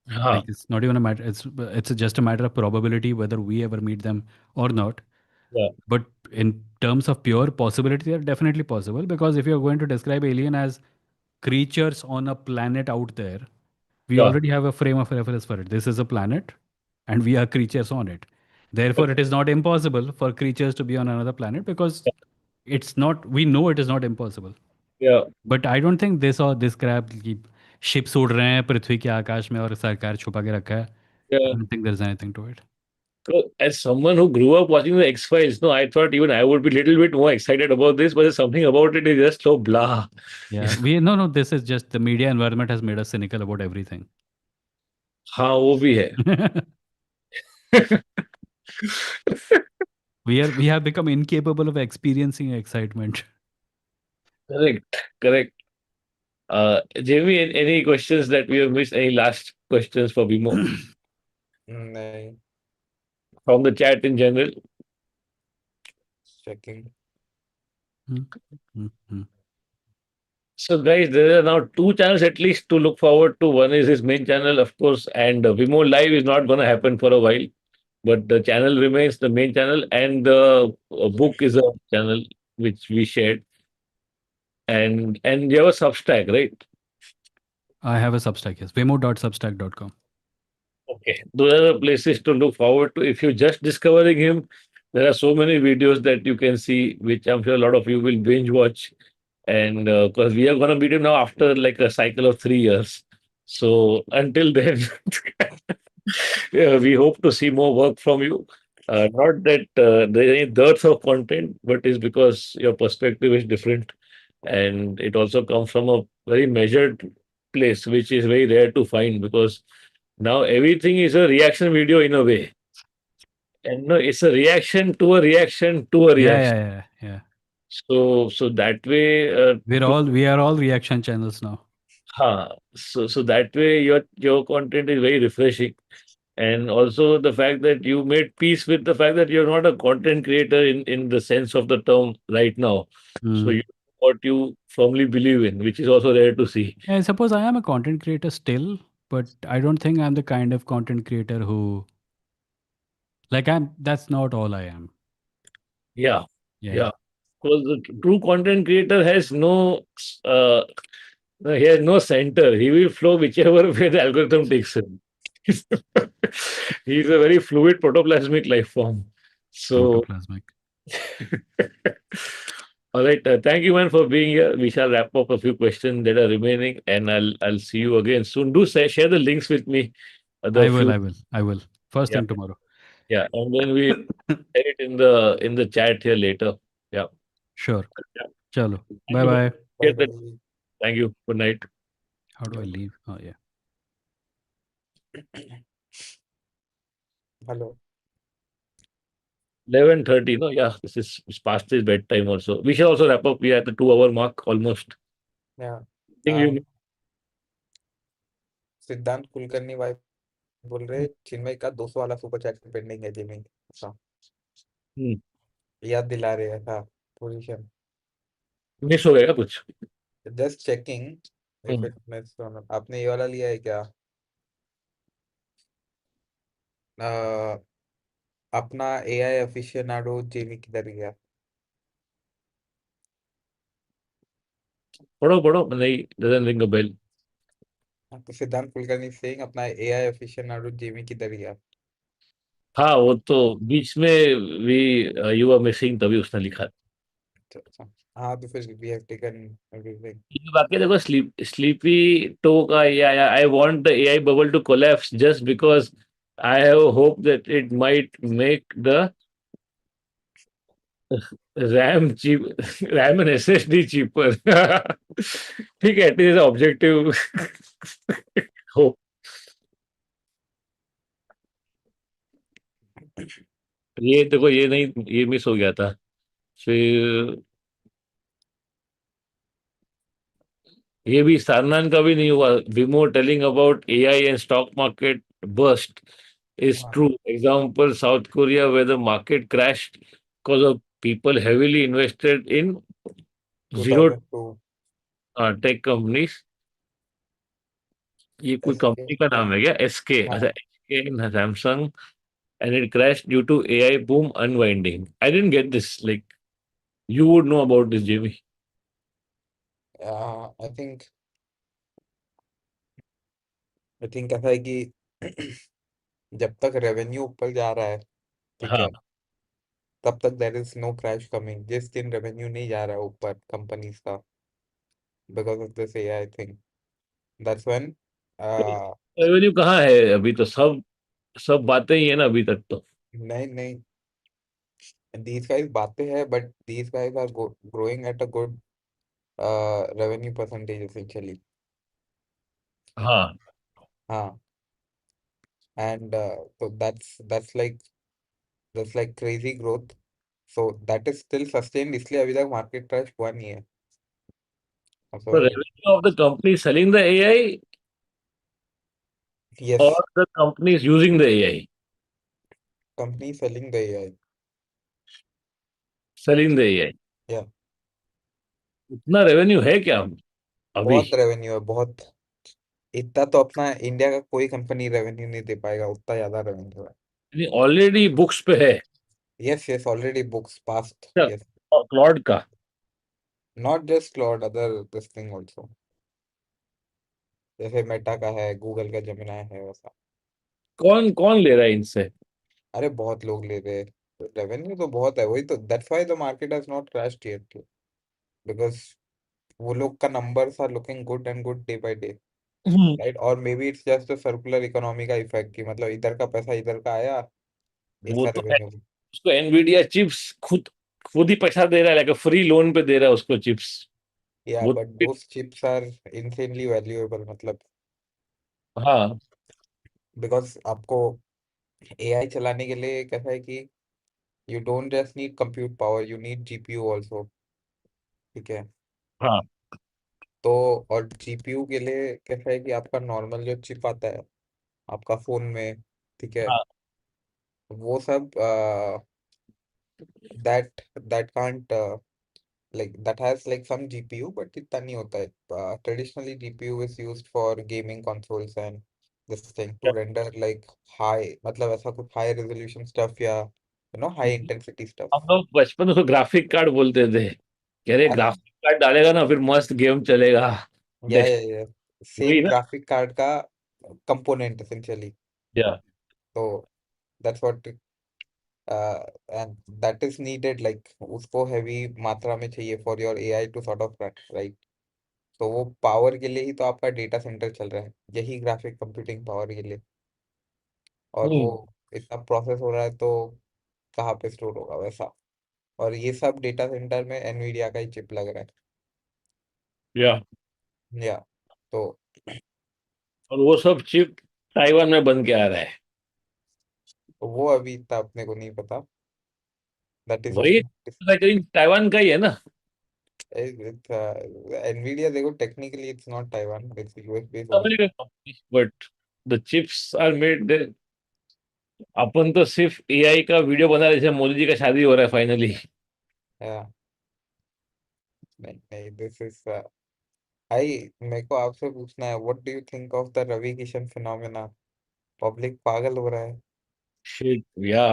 Huh. Like it's not even a matter. It's just a matter of probability whether we ever meet them or not. Yeah. But in terms of pure possibility, they're definitely possible because if you're going to describe alien as creatures on a planet out there, we Yeah. already have a frame of reference for it. This is a planet and we are creatures on it. Therefore, it is not impossible for creatures to be on another planet because it's not, we know it is not impossible. Yeah. But I don't think this crap की ships उड़ रहे हैं पृथ्वी के आकाश में और सरकार छुपा के रखा है. Yeah. I don't think there is anything to it. So, as someone who grew up watching the X Files, no, I thought even I would be a little bit more excited about this, but there's something about it is just so blah. या we know no this is just the media environment has made us cynical about everything. हाँ, वो भी है. We have become incapable of experiencing excitement. Correct, correct. Jamie, any questions that we have missed? Any last questions for Bimo नहीं. from the chat in general? Checking. Hmm, hmm, hmm. So, guys, there are now two channels at least to look forward to. One is his main channel, of course, and Vimo Live is not going to happen for a while, but the channel remains the main channel, and the book is a channel which we shared, and you have a Substack, right? I have a Substack, yes. Vemo.substack.com. Okay, those are the places to look forward to. If you're just discovering him, there are so many videos that you can see, which I'm sure a lot of you will binge watch. And because we are going to meet him now after like a cycle of 3 years. So until then, yeah, we hope to see more work from you. Not that there's any dearth of content, but it's because your perspective is different. And it also comes from a very measured place, which is very rare to find because now everything is a reaction video in a way. And no, it's a reaction to a reaction to a Yeah, reaction. yeah, yeah, yeah. So that way, to We are all reaction channels now. so that way your content is very refreshing. And also the fact that you made peace with the fact that you're not a content creator in the sense of the term right now. So Hmm. you what you firmly believe in, which is also rare to see. I suppose I am a content creator still, but I don't think I'm the kind of content creator who that's not all I am. Yeah. Yeah. Yeah. Because the true content creator has no uh, No, he has no center. He will flow whichever way the algorithm takes him. He's a very fluid protoplasmic life form. So, Protoplasmic. all right. Thank you, man, for being here. We shall wrap up a few questions that are remaining, and I'll see you again soon. Do say, share the links with me. The I will, few, I will, I will. First yeah, thing tomorrow. yeah, and then we share it in the chat here later. Yeah. Sure. Yeah. Chalo. Thank Bye you, man. bye. Bye Get that. bye. Thank you. Good night. How do I leave? Oh, yeah. Hello. 11:30. No, yeah, this is it's past his bedtime also. We shall also wrap up. We are at the 2 hour mark almost. Yeah. Think you सिद्धांत कुलकर्णी भाई बोल रहे चिन्मय का 200 वाला super chat pending है gymming ऐसा hmm, याद दिला रहे ऐसा पोजीशन मिस हो गया कुछ? Just checking if Hmm. It miss आपने ये वाला लिया है क्या अ, अपना एआई अफिशिएनाडो जेमी किधर गया पढ़ो पढ़ो नहीं doesn't ring a bell. हाँ, तो सिद्धांत कुलकर्णी सिंह अपना एआई अफिशिएनाडो जेमी किधर गया हाँ, वो तो बीच में वी यू आर मिसिंग तभी उसने लिखा। अच्छा अच्छा हाँ तो फिर वी हैव टेकन एवरीथिंग ये बाकी देखो स्लीपी टो का या I want the AI bubble to collapse just because I have hope that it might make the RAM cheap RAM and SSD cheaper. ठीक है, इट इज ऑब्जेक्टिव होप। ये देखो ये नहीं ये मिस हो गया था। फिर ये भी सारनान का भी नहीं हुआ। विमो telling about AI and stock market burst is हाँ true. Example, South Korea, where the market crashed because of people heavily invested in zero 2002 tech companies. ये कोई एसके कंपनी का नाम है क्या? एसके, अच्छा हाँ SK Samsung, and it crashed due to AI boom unwinding. I didn't get this. Like you would know about this, Jamie. I think ऐसा है कि जब तक रेवेन्यू ऊपर जा रहा है ठीक हाँ, है तब तक there is no crash coming जिस दिन रेवेन्यू नहीं जा रहा है ऊपर कंपनीज का because of this AI thing that's when revenue कहाँ है अभी? तो सब बातें ही है ना अभी तक तो। नहीं नहीं these guys बातें हैं but these guys are growing at a good revenue percentage essentially हाँ, हाँ and so that's like crazy growth so that is still sustained इसलिए अभी तक मार्केट क्रैश हुआ नहीं है आप तो समझ रहे revenue of the company selling the AI yes और the company is using the AI? Company selling the AI selling the AI. या उतना रेवेन्यू है क्या अभी? बहुत रेवेन्यू है बहुत इतना तो अपना इंडिया का कोई कंपनी रेवेन्यू नहीं दे पाएगा उतना ज्यादा रेवेन्यू है ऑलरेडी बुक्स पे है? Yes yes already books past yes Claude का? Not just Claude other this thing also जैसे मेटा का है गूगल का जेमिनाई है वैसा कौन कौन ले रहा है इनसे? अरे बहुत लोग ले रहे हैं रेवेन्यू तो बहुत है वही तो that's why the market has not crashed yet because वो लोग का numbers are looking good and good day by day hmm, right और maybe it's just a circular economy का इफेक्ट कि मतलब इधर का पैसा इधर का आया वो इसका तो है। रेवेन्यू उसको एनवीडिया चिप्स खुद खुद ही पैसा दे रहा है, लाइक फ्री लोन पे दे रहा है उसको चिप्स। या वो but those chips are insanely valuable मतलब हाँ, बिकॉज आपको एआई चलाने के लिए कैसा है कि you don't just need compute power you need GPU also ठीक है हाँ, तो और जीपीयू के लिए कैसा है कि आपका नॉर्मल जो चिप आता है आपका फोन में ठीक है हाँ, वो सब that can't like that has like some GPU but इतना नहीं होता है traditionally GPU is used for gaming consoles and this thing to render like high मतलब ऐसा कुछ high resolution stuff या high intensity stuff हम लोग बचपन में तो ग्राफिक कार्ड बोलते थे। कह रहे अरे ग्राफिक कार्ड डालेगा ना फिर मस्त गेम चलेगा। या दैट या वही सेम ना? ग्राफिक कार्ड का कंपोनेंट एसेंशियली। या तो that's what and that is needed, like उसको हैवी मात्रा में चाहिए for your AI to sort of right. तो वो पावर के लिए ही तो आपका डेटा सेंटर चल रहा है, यही ग्राफिक कंप्यूटिंग पावर के लिए। और वो हम्म, इतना प्रोसेस हो रहा है तो कहाँ पे स्टोर होगा वैसा। और ये सब डेटा सेंटर में एनवीडिया का ही चिप लग रहा या है। या तो और वो सब चिप ताइवान में बन के आ रहा है। वो अभी इतना अपने को नहीं पता। दैट इज वही समथिंग। मैन्युफैक्चरिंग ताइवान का ही है ना? एनवीडिया देखो, technically it's not Taiwan, it's US based only. American company, but the chips are made there. अपन तो सिर्फ एआई का वीडियो बना रहे, जैसे मोदी जी का शादी हो रहा है फाइनली। या नहीं नहीं, दिस इज आई मेरे को आपसे पूछना है, what do you think of the Ravi Kishan phenomena? Public पागल हो रहा है। शिट या,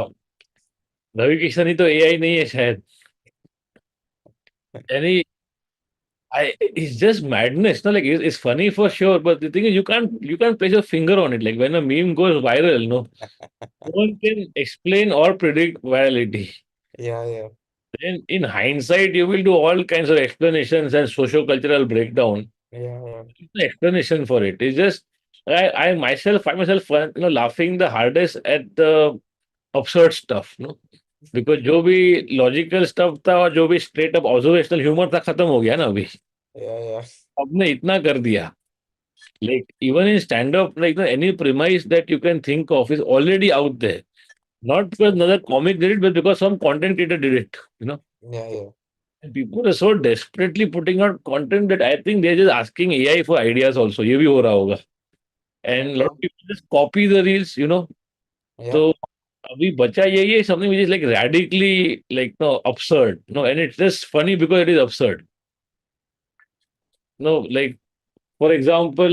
रवि किशन ही तो एआई नहीं है शायद। यानी I it's just madness. No, like it's funny for sure, but the thing is you can't place your finger on it. Like when a meme goes viral, no one can explain or predict virality. या Then in hindsight, you will do all kinds of explanations and socio-cultural breakdown. या No explanation for it. It's just I myself find myself laughing the hardest at the absurd stuff. No, because जो भी logical stuff था और जो भी straight up observational humour था, खत्म हो गया ना अभी। या आपने इतना कर दिया। Like even in stand-up, like any premise that you can think of is already out there. Not because another comic did it, but because some content creator did it. या And people are so desperately putting out content that I think they're just asking AI for ideas also. ये भी हो रहा होगा. And a lot of people just copy the reels. या तो अभी बचा यही है, something which is like radically like no absurd. No, and it's just funny because it is absurd. No, like for example,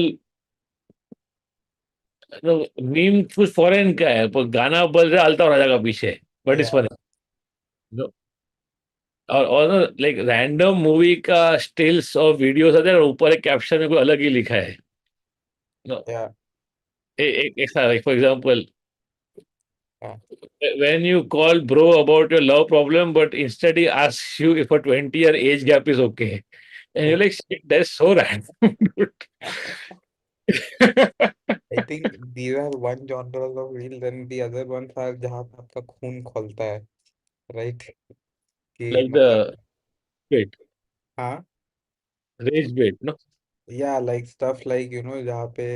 no meme कुछ foreign का है, पर गाना बज रहा है अल्ताफ राजा का पीछे, बट इट्स या फनी। नो, और ना लाइक रैंडम मूवी का स्टिल्स और वीडियोस आते हैं और ऊपर एक कैप्शन में कोई अलग ही लिखा है। नो, या एक ऐसा लाइक फॉर एग्जांपल, या when you call bro about your love problem, but instead he asks you if a 20-year age gap is okay. And you're like, shit, that's so random, dude. I think these are one genres of reel, then the other ones are जहाँ पे आपका खून खौलता है, right? कि Like मतलब the bait, हाँ, rage bait, no? या like stuff like जहाँ पे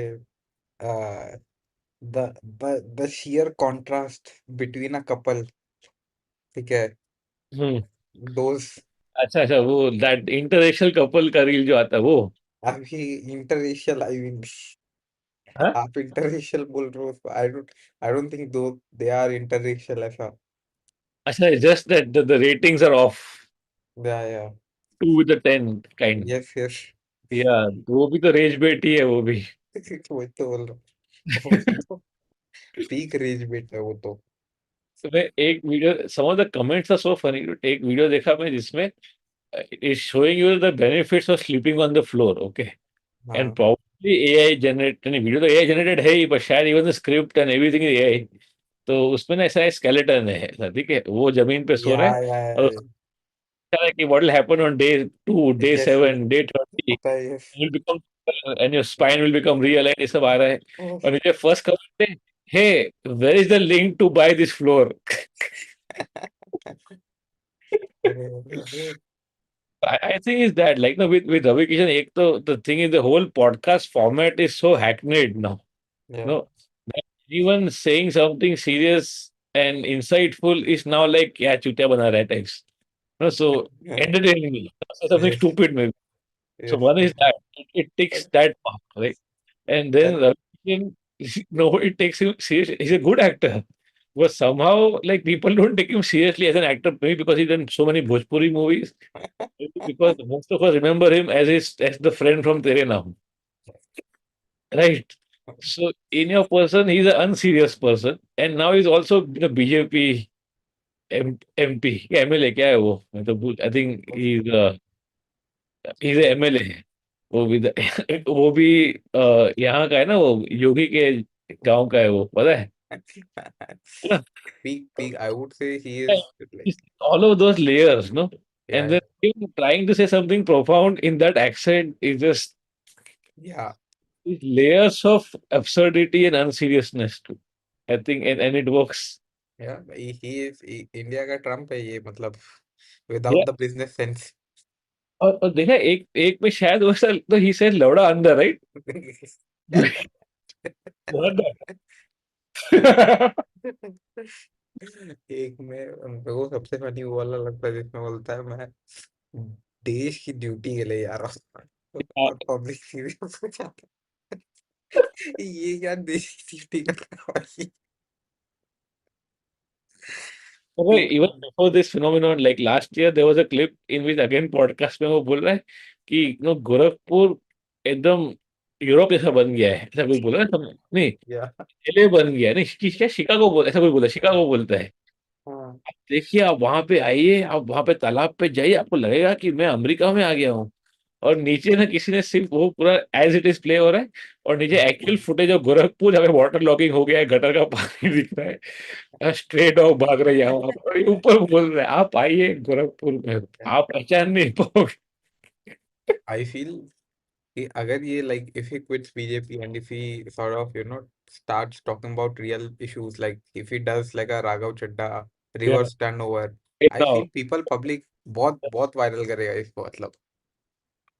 the the sheer contrast between a couple, ठीक है, हम्म। दोस्त। अच्छा अच्छा, वो दैट इंटररेशियल कपल का रील जो आता है वो। अभी इंटररेशियल, आई मीन हाँ? आप इंटररेशियल बोल रहे हो तो आई डोंट थिंक दो दे आर इंटररेशियल ऐसा। अच्छा, just that the ratings are off या 2 with a 10 काइंड। Yes yes. या वो भी तो रेज बेट ही है वो भी। वही तो बोल रहा हूँ, वो तो पीक रेज बेट है वो तो। तो मैं एक video, some of the comments are so funny. एक वीडियो देखा मैं जिसमें is showing you the benefits of sleeping on the floor, okay. And हाँ प्रॉब्ली एआई जनरेट, नहीं वीडियो तो एआई जनरेटेड है ही, पर शायद even the script and everything is AI. तो उसमें ना ऐसा स्केलेटन है ऐसा, ठीक है, वो जमीन पे सो रहा है या और है कि what will happen on day 2, day yes yes 7, day 30, पता है yes. will become and your spine will become real, ये सब आ रहा है। और नीचे फर्स्ट कमेंट है, hey where is the link to buy this floor? अरे अरे I think is that like no with Ravi Kishan, एक तो the thing is the whole podcast format is so hackneyed now. या No, that anyone saying something serious and insightful is now like क्या चूतिया बना रहा है types. No, so entertaining me. Say something yes stupid maybe. So yes one is that it takes that mark, right? And then Ravi Kishan, nobody takes him seriously. He's a good actor. But somehow, like people don't take him seriously as an actor, maybe because he's done so many Bhojpuri movies. Maybe because most of us remember him as the friend from Tere Naam, right? So in your person, he's an unserious person, and now he's also BJP MP, क्या MLA क्या है वो? मैं तो I think he's a MLA. वो भी वो भी यहाँ का है ना, वो योगी के गांव का है, वो पता है ना? Peak. I would say he is like, All of those layers, no? yeah, And then him trying to say something profound in that accent is just yeah, layers of absurdity and unseriousness too. I think, and it works. yeah. He is India का Trump है ये, मतलब Yeah. without the business sense. और देखा एक एक में शायद वो सर तो ही से लौड़ा अंदर, राइट? एक में मेरे को सबसे फनी वो वाला लगता है जिसमें बोलता है मैं देश की ड्यूटी के लिए जा रहा हूँ और पब्लिक सीरियस हो जाता है। ये क्या देश की ड्यूटी कर रहा है भाई? Right, even before this phenomenon, like last year, there was a clip in which again podcast में वो बोल रहा है कि गोरखपुर एकदम यूरोप जैसा बन गया है, ऐसा कुछ बोला ना नहीं, या एलए बन गया है, नहीं क्या शिकागो बोल, ऐसा कुछ बोला, शिकागो बोलता है। हाँ देखिए आप वहां पे आइए, आप वहां पे तालाब पे जाइए, आपको लगेगा कि मैं अमेरिका में आ गया हूँ। और नीचे ना किसी ने सिर्फ वो पूरा एज इट इज प्ले हो रहा है, और नीचे एक्चुअल फुटेज ऑफ गोरखपुर जहाँ पे वाटर लॉगिंग हो गया है, गटर का पानी दिख रहा है, स्ट्रे डॉग भाग रही है वहां पर, और ये ऊपर बोल रहे हैं आप आइए गोरखपुर में, आप पहचान नहीं पाओगे। आई फील कि अगर ये like if he quits BJP and if he sort of starts talking about real issues, like if he does like a Raghav Chadda Yeah, reverse turnover, right I now. feel people public बहुत बहुत viral करेगा इसको, मतलब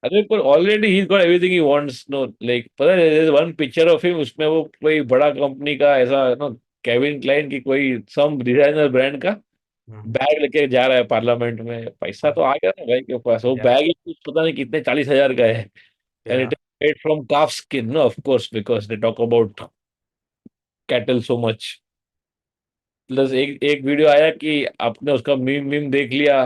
अरे पर already he got everything he wants, know like पता है one picture of him, उसमें वो कोई बड़ा कंपनी का ऐसा नो, केविन क्लाइन की कोई सम डिजाइनर ब्रांड का हम्म, बैग लेके जा रहा है पार्लियामेंट में, पैसा तो आ गया ना भाई के पास, वो या बैग ही कुछ पता नहीं कितने 40,000 का है। एंड इट या is made from calf skin, no of course because they talk about cattle so much. Plus एक एक वीडियो आया कि आपने उसका मीम मीम देख लिया,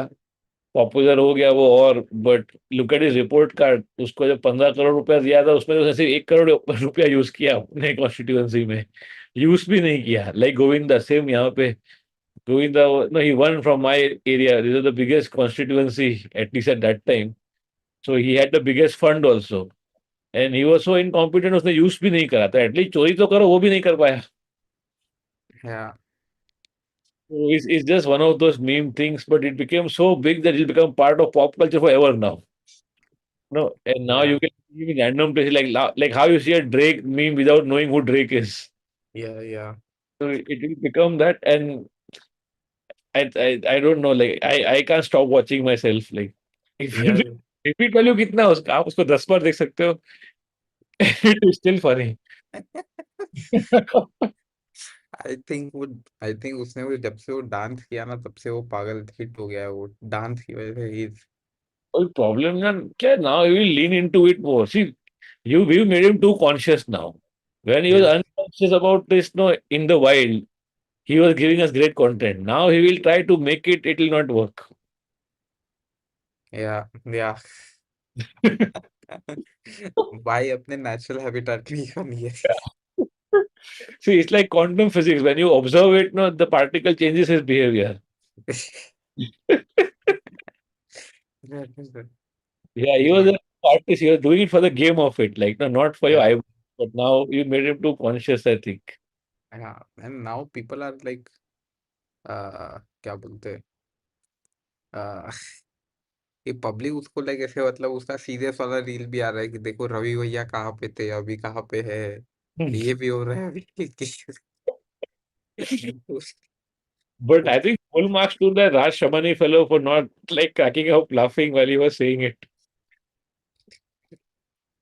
पॉपुलर हो गया वो, और but look at is report card, उसको जब 15 करोड़ रुपया दिया था उसमें तो उसने सिर्फ 1 करोड़ रुपया यूज किया अपने कॉन्स्टिट्यूएंसी में, यूज भी नहीं किया। लाइक गोविंदा सेम यहाँ पे, Govinda no he one from my area, this is the biggest constituency at least at that time, so he had the biggest fund also, and he was so incompetent, उसने use भी नहीं करा था, at least चोरी तो करो, वो भी नहीं कर पाया। या So it's just one of those meme things, but it became so big that it become part of pop culture forever now. No, and now या you can see in random places like like how you see a Drake meme without knowing who Drake is. या So it will become that, and I don't know, like I can't stop watching myself. Like if या repeat value कितना है उसका, आप उसको 10 बार देख सकते हो, it is still funny. I think उसने वो जब से वो डांस किया ना तब से वो पागल हिट हो गया है, वो डांस की वजह से ही। कोई प्रॉब्लम ना क्या, now he will lean into it more. See, you made him too conscious now. When he was या unconscious about this, no, in the wild, he was giving us great content. Now he will try to make it, it will not work. या भाई अपने natural habitat में ही बनी है। See, it's like quantum physics. When you observe it, no, the particle changes his behavior. Yeah, he was But an artist. He was doing it for the game of it, like no, not for your yeah, eye. But now you made him too conscious, I think. yeah, and now people are like क्या बोलते हैं, uh, ये public उसको like ऐसे, मतलब उसका serious वाला reel भी आ रहा है कि देखो रवि भैया कहाँ पे थे अभी कहाँ पे है, ये भी हो रहा है अभी उस- But उस- I think full marks to the Raj Shamani fellow for not like cracking up laughing while he was saying it.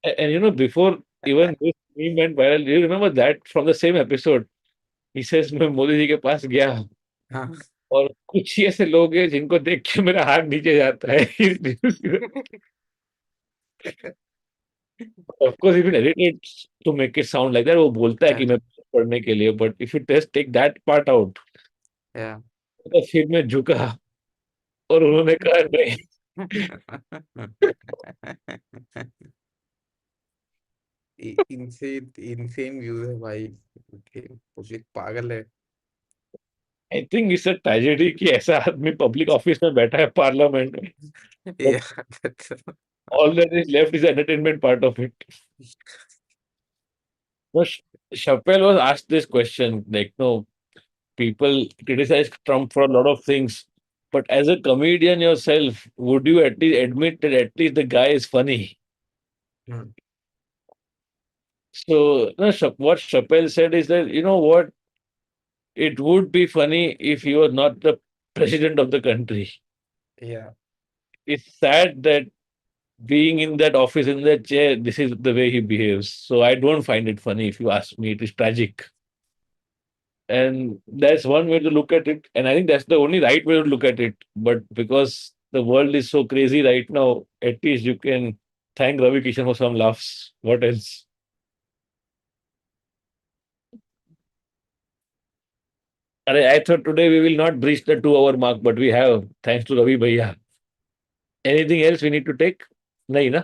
And before even this meme went viral, do you remember that from the same episode? He says, मैं मोदी जी के पास गया, हाँ और कुछ ही ऐसे लोग हैं जिनको देख के मेरा हाथ नीचे जाता है। Of course, even edited to make it sound like that. वो बोलता है कि मैं पढ़ने के लिए, but if you just take that part out, yeah. तो फिर मैं झुका और उन्होंने कहा नहीं। इनसे इनसेन व्यूज है भाई, पब्लिक पागल है। I think it's a tragedy कि ऐसा आदमी पब्लिक ऑफिस में बैठा है पार्लियामेंट में। Yeah, that's All that is left is the entertainment part of it. No, Chappelle was asked this question, like, no, people criticize Trump for a lot of things, but as a comedian yourself, would you at least admit that at least the guy is funny? Hmm. So, no, what Chappelle said is that, you know what, it would be funny if he was not the president of the country. Yeah, It's sad that being in that office, in that chair, this is the way he behaves. So I don't find it funny if you ask me. It is tragic. And that's one way to look at it. And I think that's the only right way to look at it. But because the world is so crazy right now, at least you can thank Ravi Kishan for some laughs. What else? I thought today we will not breach the 2 hour mark, but we have, thanks to Ravi Bhaiya. Anything else we need to take? Nahi, na?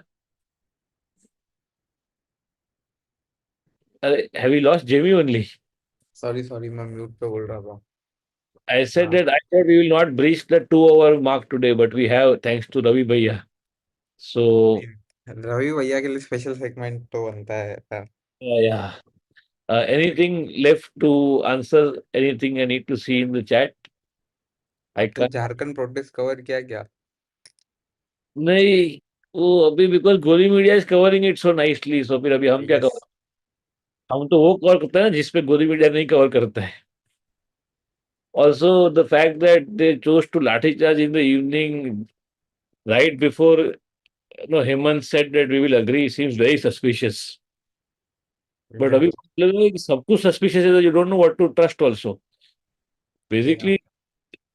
Have we lost Jamie only? Sorry sorry मैं mute पे बोल रहा था. I said हाँ. that I thought we will not breach the 2 hour mark today, but we have, thanks to Ravi Bhaiya. So, Ravi भैया के लिए special segment तो बनता है यार. yeah. Anything left to answer? Anything I need to see in the chat? I तो can't. Jharkhand protest cover किया क्या? नहीं, वो अभी because Godi media is covering it so nicely, so फिर अभी हम क्या यस. कवर? हम तो वो कवर करते हैं ना जिसपे गोली मीडिया नहीं कवर करता है. Also, the fact that they chose to lathi charge in the evening right before Hemant said that we will agree seems very suspicious. But या अभी मतलब है कि सब कुछ suspicious है, you don't know what to trust also. या Basically,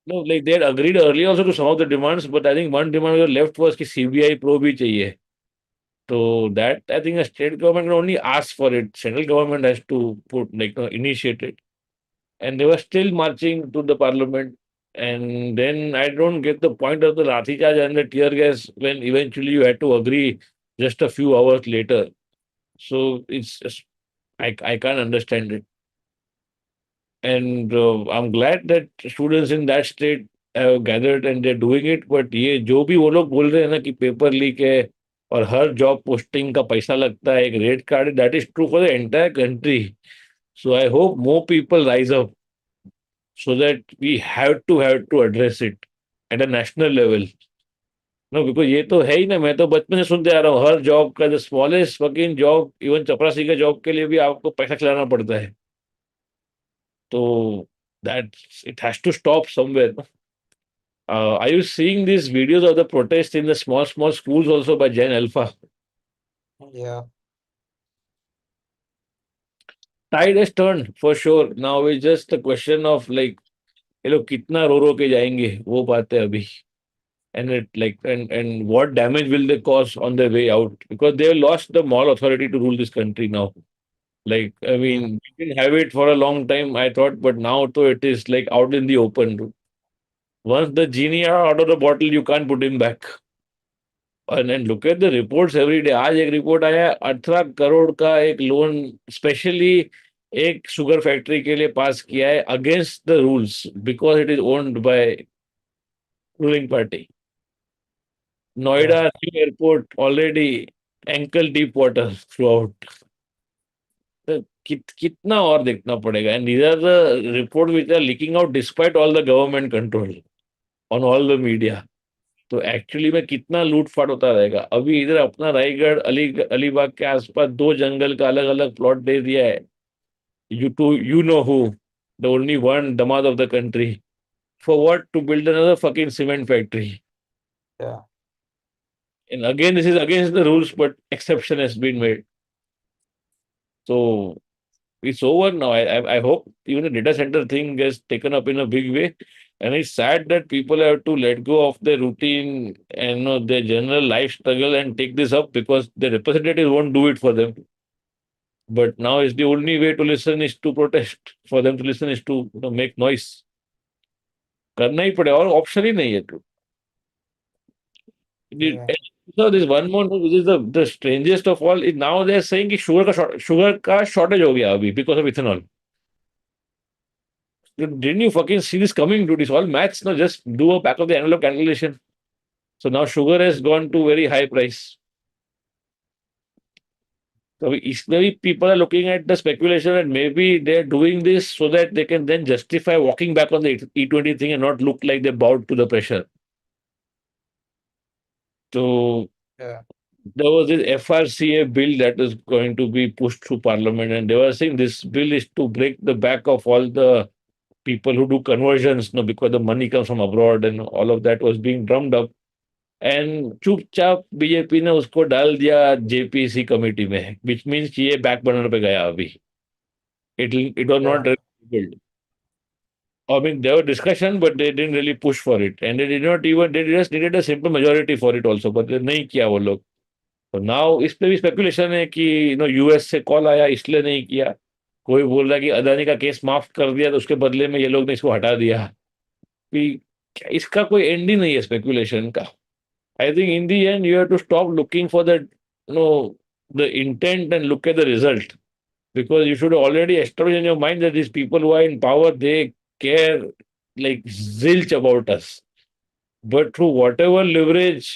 no, like they had agreed earlier also to some of the demands, but I think one demand was left was कि CBI probe ही चाहिए. So that I think the state government can only ask for it. Central government has to put initiate it. And they were still marching to the parliament. And then I don't get the point of the lathi charge and the tear gas when eventually you had to agree just a few hours later. So it's just, I can't understand it. And I'm glad that students in that state have gathered and they're doing it. But ये जो भी वो लोग बोल रहे हैं ना कि पेपर लीक है और हर जॉब पोस्टिंग का पैसा लगता है, एक rate card, that is true for the entire country. So I hope more people rise up so that we have to address it at a national level. No, because ये तो है ही ना, मैं तो बचपन से सुनते आ रहा हूँ हर जॉब का the smallest fucking job, even चपरासी का जॉब के लिए भी आपको पैसा खिलाना पड़ता है. तो that it has to stop somewhere. No? Are you seeing these videos of the protest in the small schools also by Gen Alpha? या Tide has turned for sure. Now it's just a question of like, ये लोग कितना रो के जाएंगे वो बात है अभी. And it like and what damage will they cause on their way out? Because they have lost the moral authority to rule this country now. Like, I या mean, we didn't have it for a long time, I thought, but now though it is like out in the open. Once the genie are out of the bottle, you can't put him back. And look at the reports every day. आज एक report आया है 18 करोड़ का एक loan specially एक sugar factory के लिए पास किया है against the rules because it is owned by ruling party. या Noida new airport already ankle deep water throughout. कितना और देखना पड़ेगा. And these are the report which are leaking out despite all the government control on all the media. तो actually में कितना लूटफाट होता रहेगा. अभी इधर अपना रायगढ़ अलीबाग के आसपास 2 जंगल का अलग अलग प्लॉट दे दिया है. You know who, the only one दमाद of the country, for what? To build another fucking cement factory. या And again, this is against the rules, but exception has been made. So it's over now. I hope even the data center thing gets taken up in a big way. And it's sad that people have to let go of their routine and their general life struggle and take this up because the representatives won't do it for them. But now is the only way to listen is to protest. For them to listen is to make noise. करना ही पड़ेगा और option ही नहीं है. या So there's one more thing which is the strangest of all is now they're saying कि sugar का shortage हो गया अभी because of ethanol. Didn't you fucking see this coming, dude? It's all maths. No, just do a back of the envelope calculation. So now sugar has gone to very high price. So maybe people are looking at the speculation and maybe they're doing this so that they can then justify walking back on the E20 thing and not look like they bowed to the pressure. So Yeah, there was this FRCA bill that is going to be pushed through Parliament, and they were saying this bill is to break the back of all the people who do conversions, because the money comes from abroad and all of that was being drummed up. And चुपचाप BJP ने उसको डाल दिया JPC committee में, which means ये back burner पे गया अभी. It was yeah, not repealed. I mean, there were discussion, but they didn't really push for it, and they did not even. They just needed a simple majority for it also, but नहीं किया वो लोग. तो now इस पे भी speculation है कि यूएस से कॉल आया इसलिए नहीं किया. कोई बोल रहा है कि अदानी का केस माफ कर दिया तो उसके बदले में ये लोग ने इसको हटा दिया. कि इसका कोई एंड ही नहीं है स्पेकुलेशन का. I think in the end, you have to stop looking for the intent and look at the result, because you should already establish in your mind that these people who are in power, they care like zilch about us. But through whatever leverage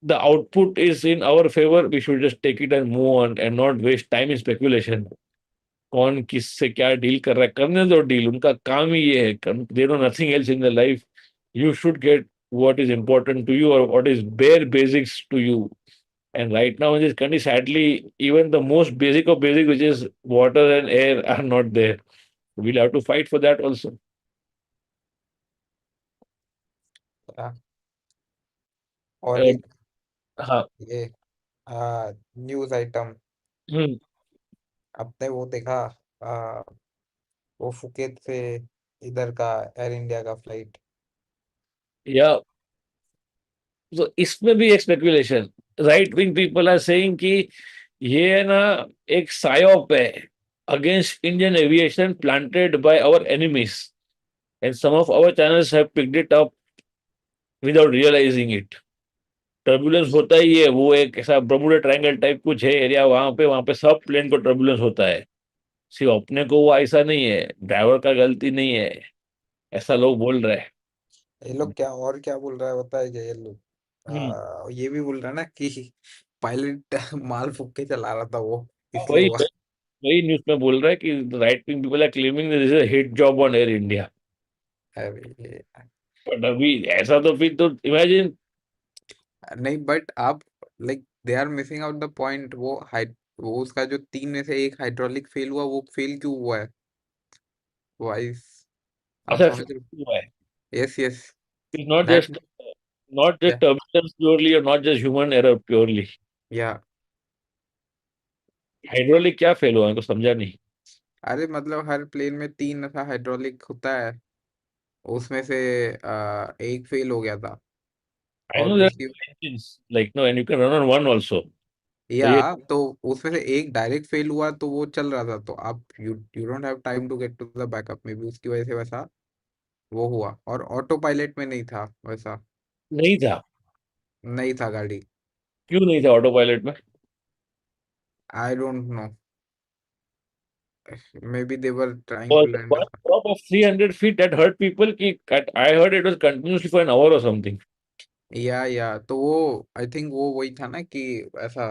the output is in our favor, we should just take it and move on and not waste time in speculation. कौन किससे क्या deal कर रहा है, करने दो deal, उनका काम ही ये है. They know nothing else in the life. You should get what is important to you or what is bare basics to you. And right now in this country, sadly, even the most basic of basic, which is water and air, are not there. We'll have to fight for that also. yeah. और Uh, एक हाँ. ये news item हम्म, आपने वो देखा, आ, वो Phuket से इधर का एयर इंडिया का फ्लाइट। या तो इसमें भी एक speculation. Right wing people are saying कि ये है ना, एक सायोप है against Indian aviation planted by our enemies, and some of our channels have picked it up without realizing it. Turbulence होता ही है, वो एक ऐसा बर्मुडा ट्रायंगल टाइप कुछ है एरिया, वहां पे सब प्लेन को टर्बुलेंस होता है. सिर्फ अपने को वो ऐसा नहीं है, ड्राइवर का गलती नहीं है, ऐसा लोग बोल रहे हैं. ये लोग क्या और क्या बोल रहा है बताया क्या ये लोग? हम्म. ये भी बोल रहा है ना कि पायलट माल फूक के चला रहा था वो, इसलिए वही हुआ। वही न्यूज में बोल रहा है कि right wing people are claiming this is a hit job on Air India. अरे बट अभी ऐसा तो फिर तो इमेजिन. नहीं, बट आप like they are missing out the point. वो उसका जो 3 में से एक हाइड्रोलिक फेल हुआ, वो फेल क्यों हुआ है वाइस? आप अच्छा समझ रहे? हुआ है. Yes yes, it's not that just not या जस्ट टर्बुलेंस प्योरली और not just human error purely. या हाइड्रोलिक क्या फेल हुआ, को समझा नहीं. अरे मतलब हर प्लेन में 3 ऐसा हाइड्रोलिक होता है, उसमें से एक फेल हो गया था। आई और नो देयर उसकी are engines like no, and you can run on one also. तो या ये तो उसमें से एक डायरेक्ट फेल हुआ तो वो चल रहा था, तो आप you you don't have time to get to the backup, में भी उसकी वजह से वैसा वो हुआ। और ऑटो पायलट में नहीं था वैसा, नहीं था. नहीं था गाड़ी। क्यों नहीं था ऑटो पायलट में? I don't know, maybe they were trying to Was land. one drop of 300 feet that hurt people? I heard it was continuously for an hour or something. या तो वो आई थिंक वो वही था ना कि ऐसा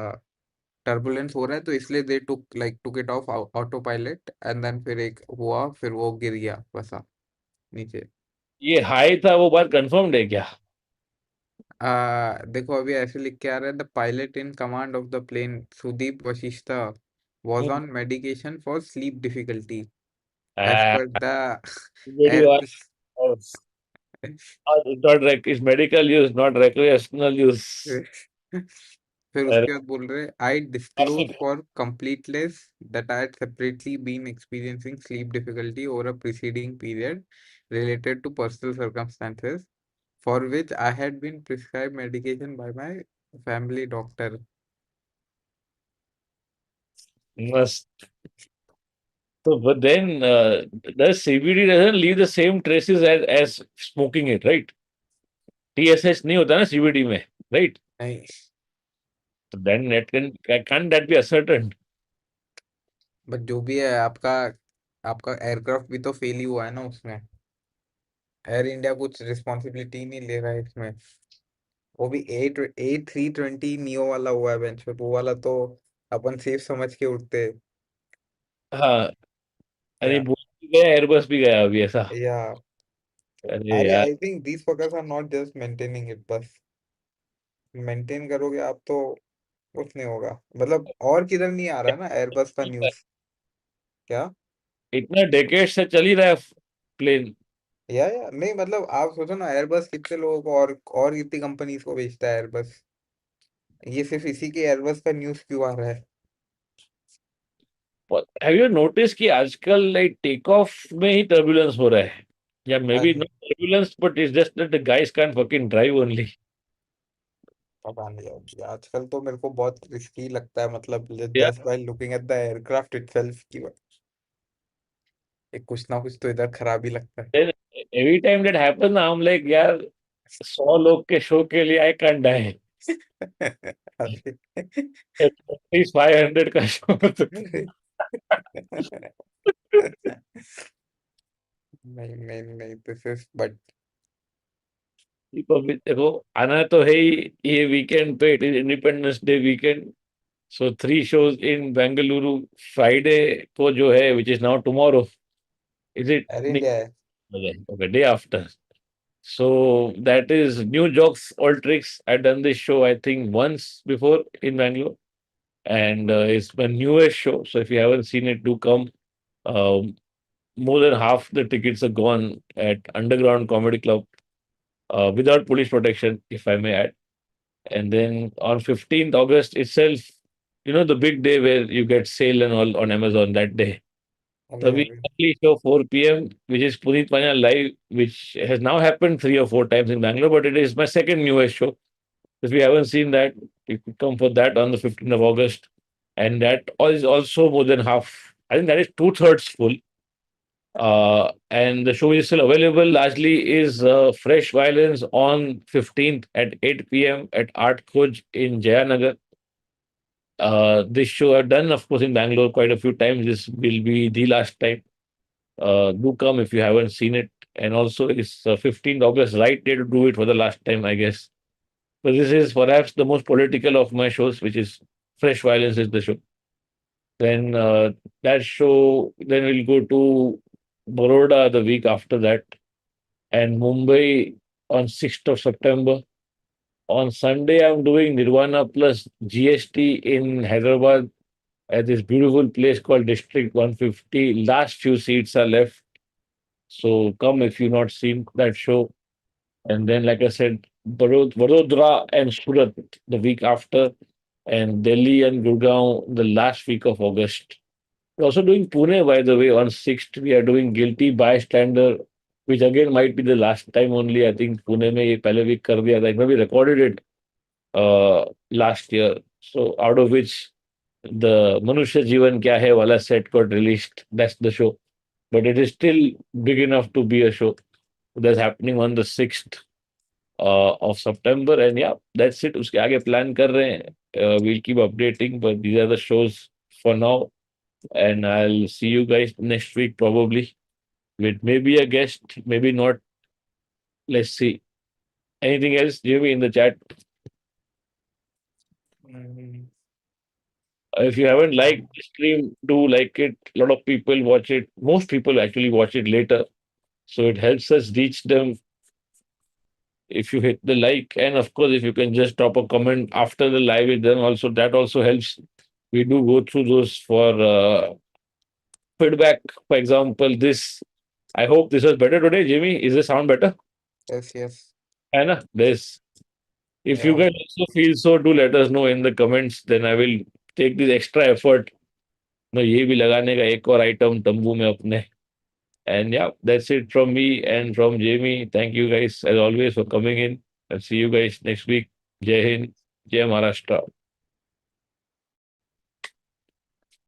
टर्बुलेंस हो रहा है, तो इसलिए they took it off autopilot, and then फिर एक हुआ, फिर वो गिर गया वैसा नीचे। ये हाई था, वो बात कंफर्म्ड है क्या? देखो अभी ऐसे लिख के आ रहा है, the pilot in command of the plane Sudeep Vashishtha was hmm. on medication for sleep difficulty as Ah, per the very well. airplane। It's not it's medical use, not recreational use. फिर अरे, उसके बाद बोल रहे, I disclose classic. For completeness that I had separately been experiencing sleep difficulty over a preceding period related to personal circumstances for which I had been prescribed medication by my family doctor। Must. So, but then the CBD doesn't leave the same traces as smoking it, right? TSH नहीं होता ना CBD में, right? नहीं, So then can't that be ascertained? But जो भी है, आपका आपका एयरक्राफ्ट भी तो फेल ही हुआ है ना उसमें। एयर इंडिया कुछ रिस्पॉन्सिबिलिटी नहीं ले रहा है इसमें। वो भी A320 नियो वाला हुआ है बेंच पे, वो वाला तो अपन सेफ समझ के उठते। हाँ, अरे या बोल भी गया, एयरबस भी गया अभी ऐसा। या अरे अरे यार, I think these fuckers are not just maintaining it, बस मेंटेन करोगे आप तो कुछ नहीं होगा। मतलब और किधर नहीं आ रहा है ना एयरबस का न्यूज़। क्या? इतना डेकेड से चल ही रहा है प्लेन। या नहीं, मतलब आप सोचो ना, एयरबस कितने लोगों को और कितनी कंपनीज को बेचता है एयरबस। ये सिर्फ इसी के एयरबस का न्यूज़ क्यों आ रहा है? हैव यू नोटिस कि आजकल लाइक टेक ऑफ में ही टर्बुलेंस हो रहा है, या मे बी अरे not turbulence but it's just that the guys can't fucking drive only. पता नहीं यार, आजकल तो मेरे को बहुत रिस्की लगता है, मतलब या just by looking at the aircraft itself की कुछ ना कुछ तो इधर खराबी लगता है। Then every time that happen I am like यार, 100 लोग के शो के लिए आई कांट डाई, अरे एटलीस्ट 500 का शो तो अरे नहीं नहीं नहीं, दिस इज बट देखो, आना तो है ही ये वीकेंड पे, it is independence day weekend. So 3 shows in Bengaluru Friday को जो है, which is now tomorrow, is it? अरे इंडिया है। Okay, day after. So that is new jokes, all tricks. I've done this show, I think, once before in Bangalore, and it's my newest show. So if you haven't seen it, do come. Um, more than half the tickets are gone at Underground Comedy Club without police protection, if I may add. And then on 15th August itself, you know, the big day where you get sale and all on Amazon that day. अरे The अरे weekly show 4 p.m., which is Punit Pania live, which has now happened 3 or 4 times in Bangalore, but it is my second newest show. If you haven't seen that, you could come for that on the 15th of August. And that is also more than half. I think that is two-thirds full. And the show is still available largely is Fresh Violence on 15th at 8 p.m. at Art Khoj in Jayanagar. This show I've done, of course, in Bangalore quite a few times. This will be the last time. Do come if you haven't seen it. And also, it's 15th August, right day to do it for the last time, I guess. But this is perhaps the most political of my shows, which is Fresh Violence is the show. Then that show, then we'll go to Baroda the week after that, and Mumbai on 6th of September. On Sunday, I'm doing Nirvana plus GST in Hyderabad at this beautiful place called District 150. Last few seats are left. So come if you've not seen that show. And then, like I said, Vadodara and Surat the week after, and Delhi and Gurgaon the last week of August. We're also doing Pune, by the way, on 6th. We are doing Guilty Bystander, which again might be the last time only. I think Pune में ये पहले week कर दिया था. We recorded it last year. So out of which the Manusha Jeevan Kya Hai wala set got released. That's the show. But it is still big enough to be a show. That's happening on the 6th of September. And yeah, that's it. उसके आगे plan कर रहे हैं. We'll keep updating, but these are the shows for now. And I'll see you guys next week probably with maybe a guest, maybe not. Let's see. Anything else, Jimmy, in the chat? Hmm, If you haven't हाँ, liked the stream, do like it. A lot of people watch it. Most people actually watch it later. So it helps us reach them if you hit the like. And of course, if you can just drop a comment after the live, then also that also helps. We do go through those for feedback. For example, this, I hope this was better today, Jimmy. Is the sound better? Yes yes Anna, this. If you या guys also feel so, do let us know in the comments. Then I will take this extra effort. No, ये भी लगाने का एक और item तंबू में अपने. And yeah, that's it from me and from Jamie. Thank you guys as always for coming in. I'll see you guys next week. Jai Hind, Jai Maharashtra.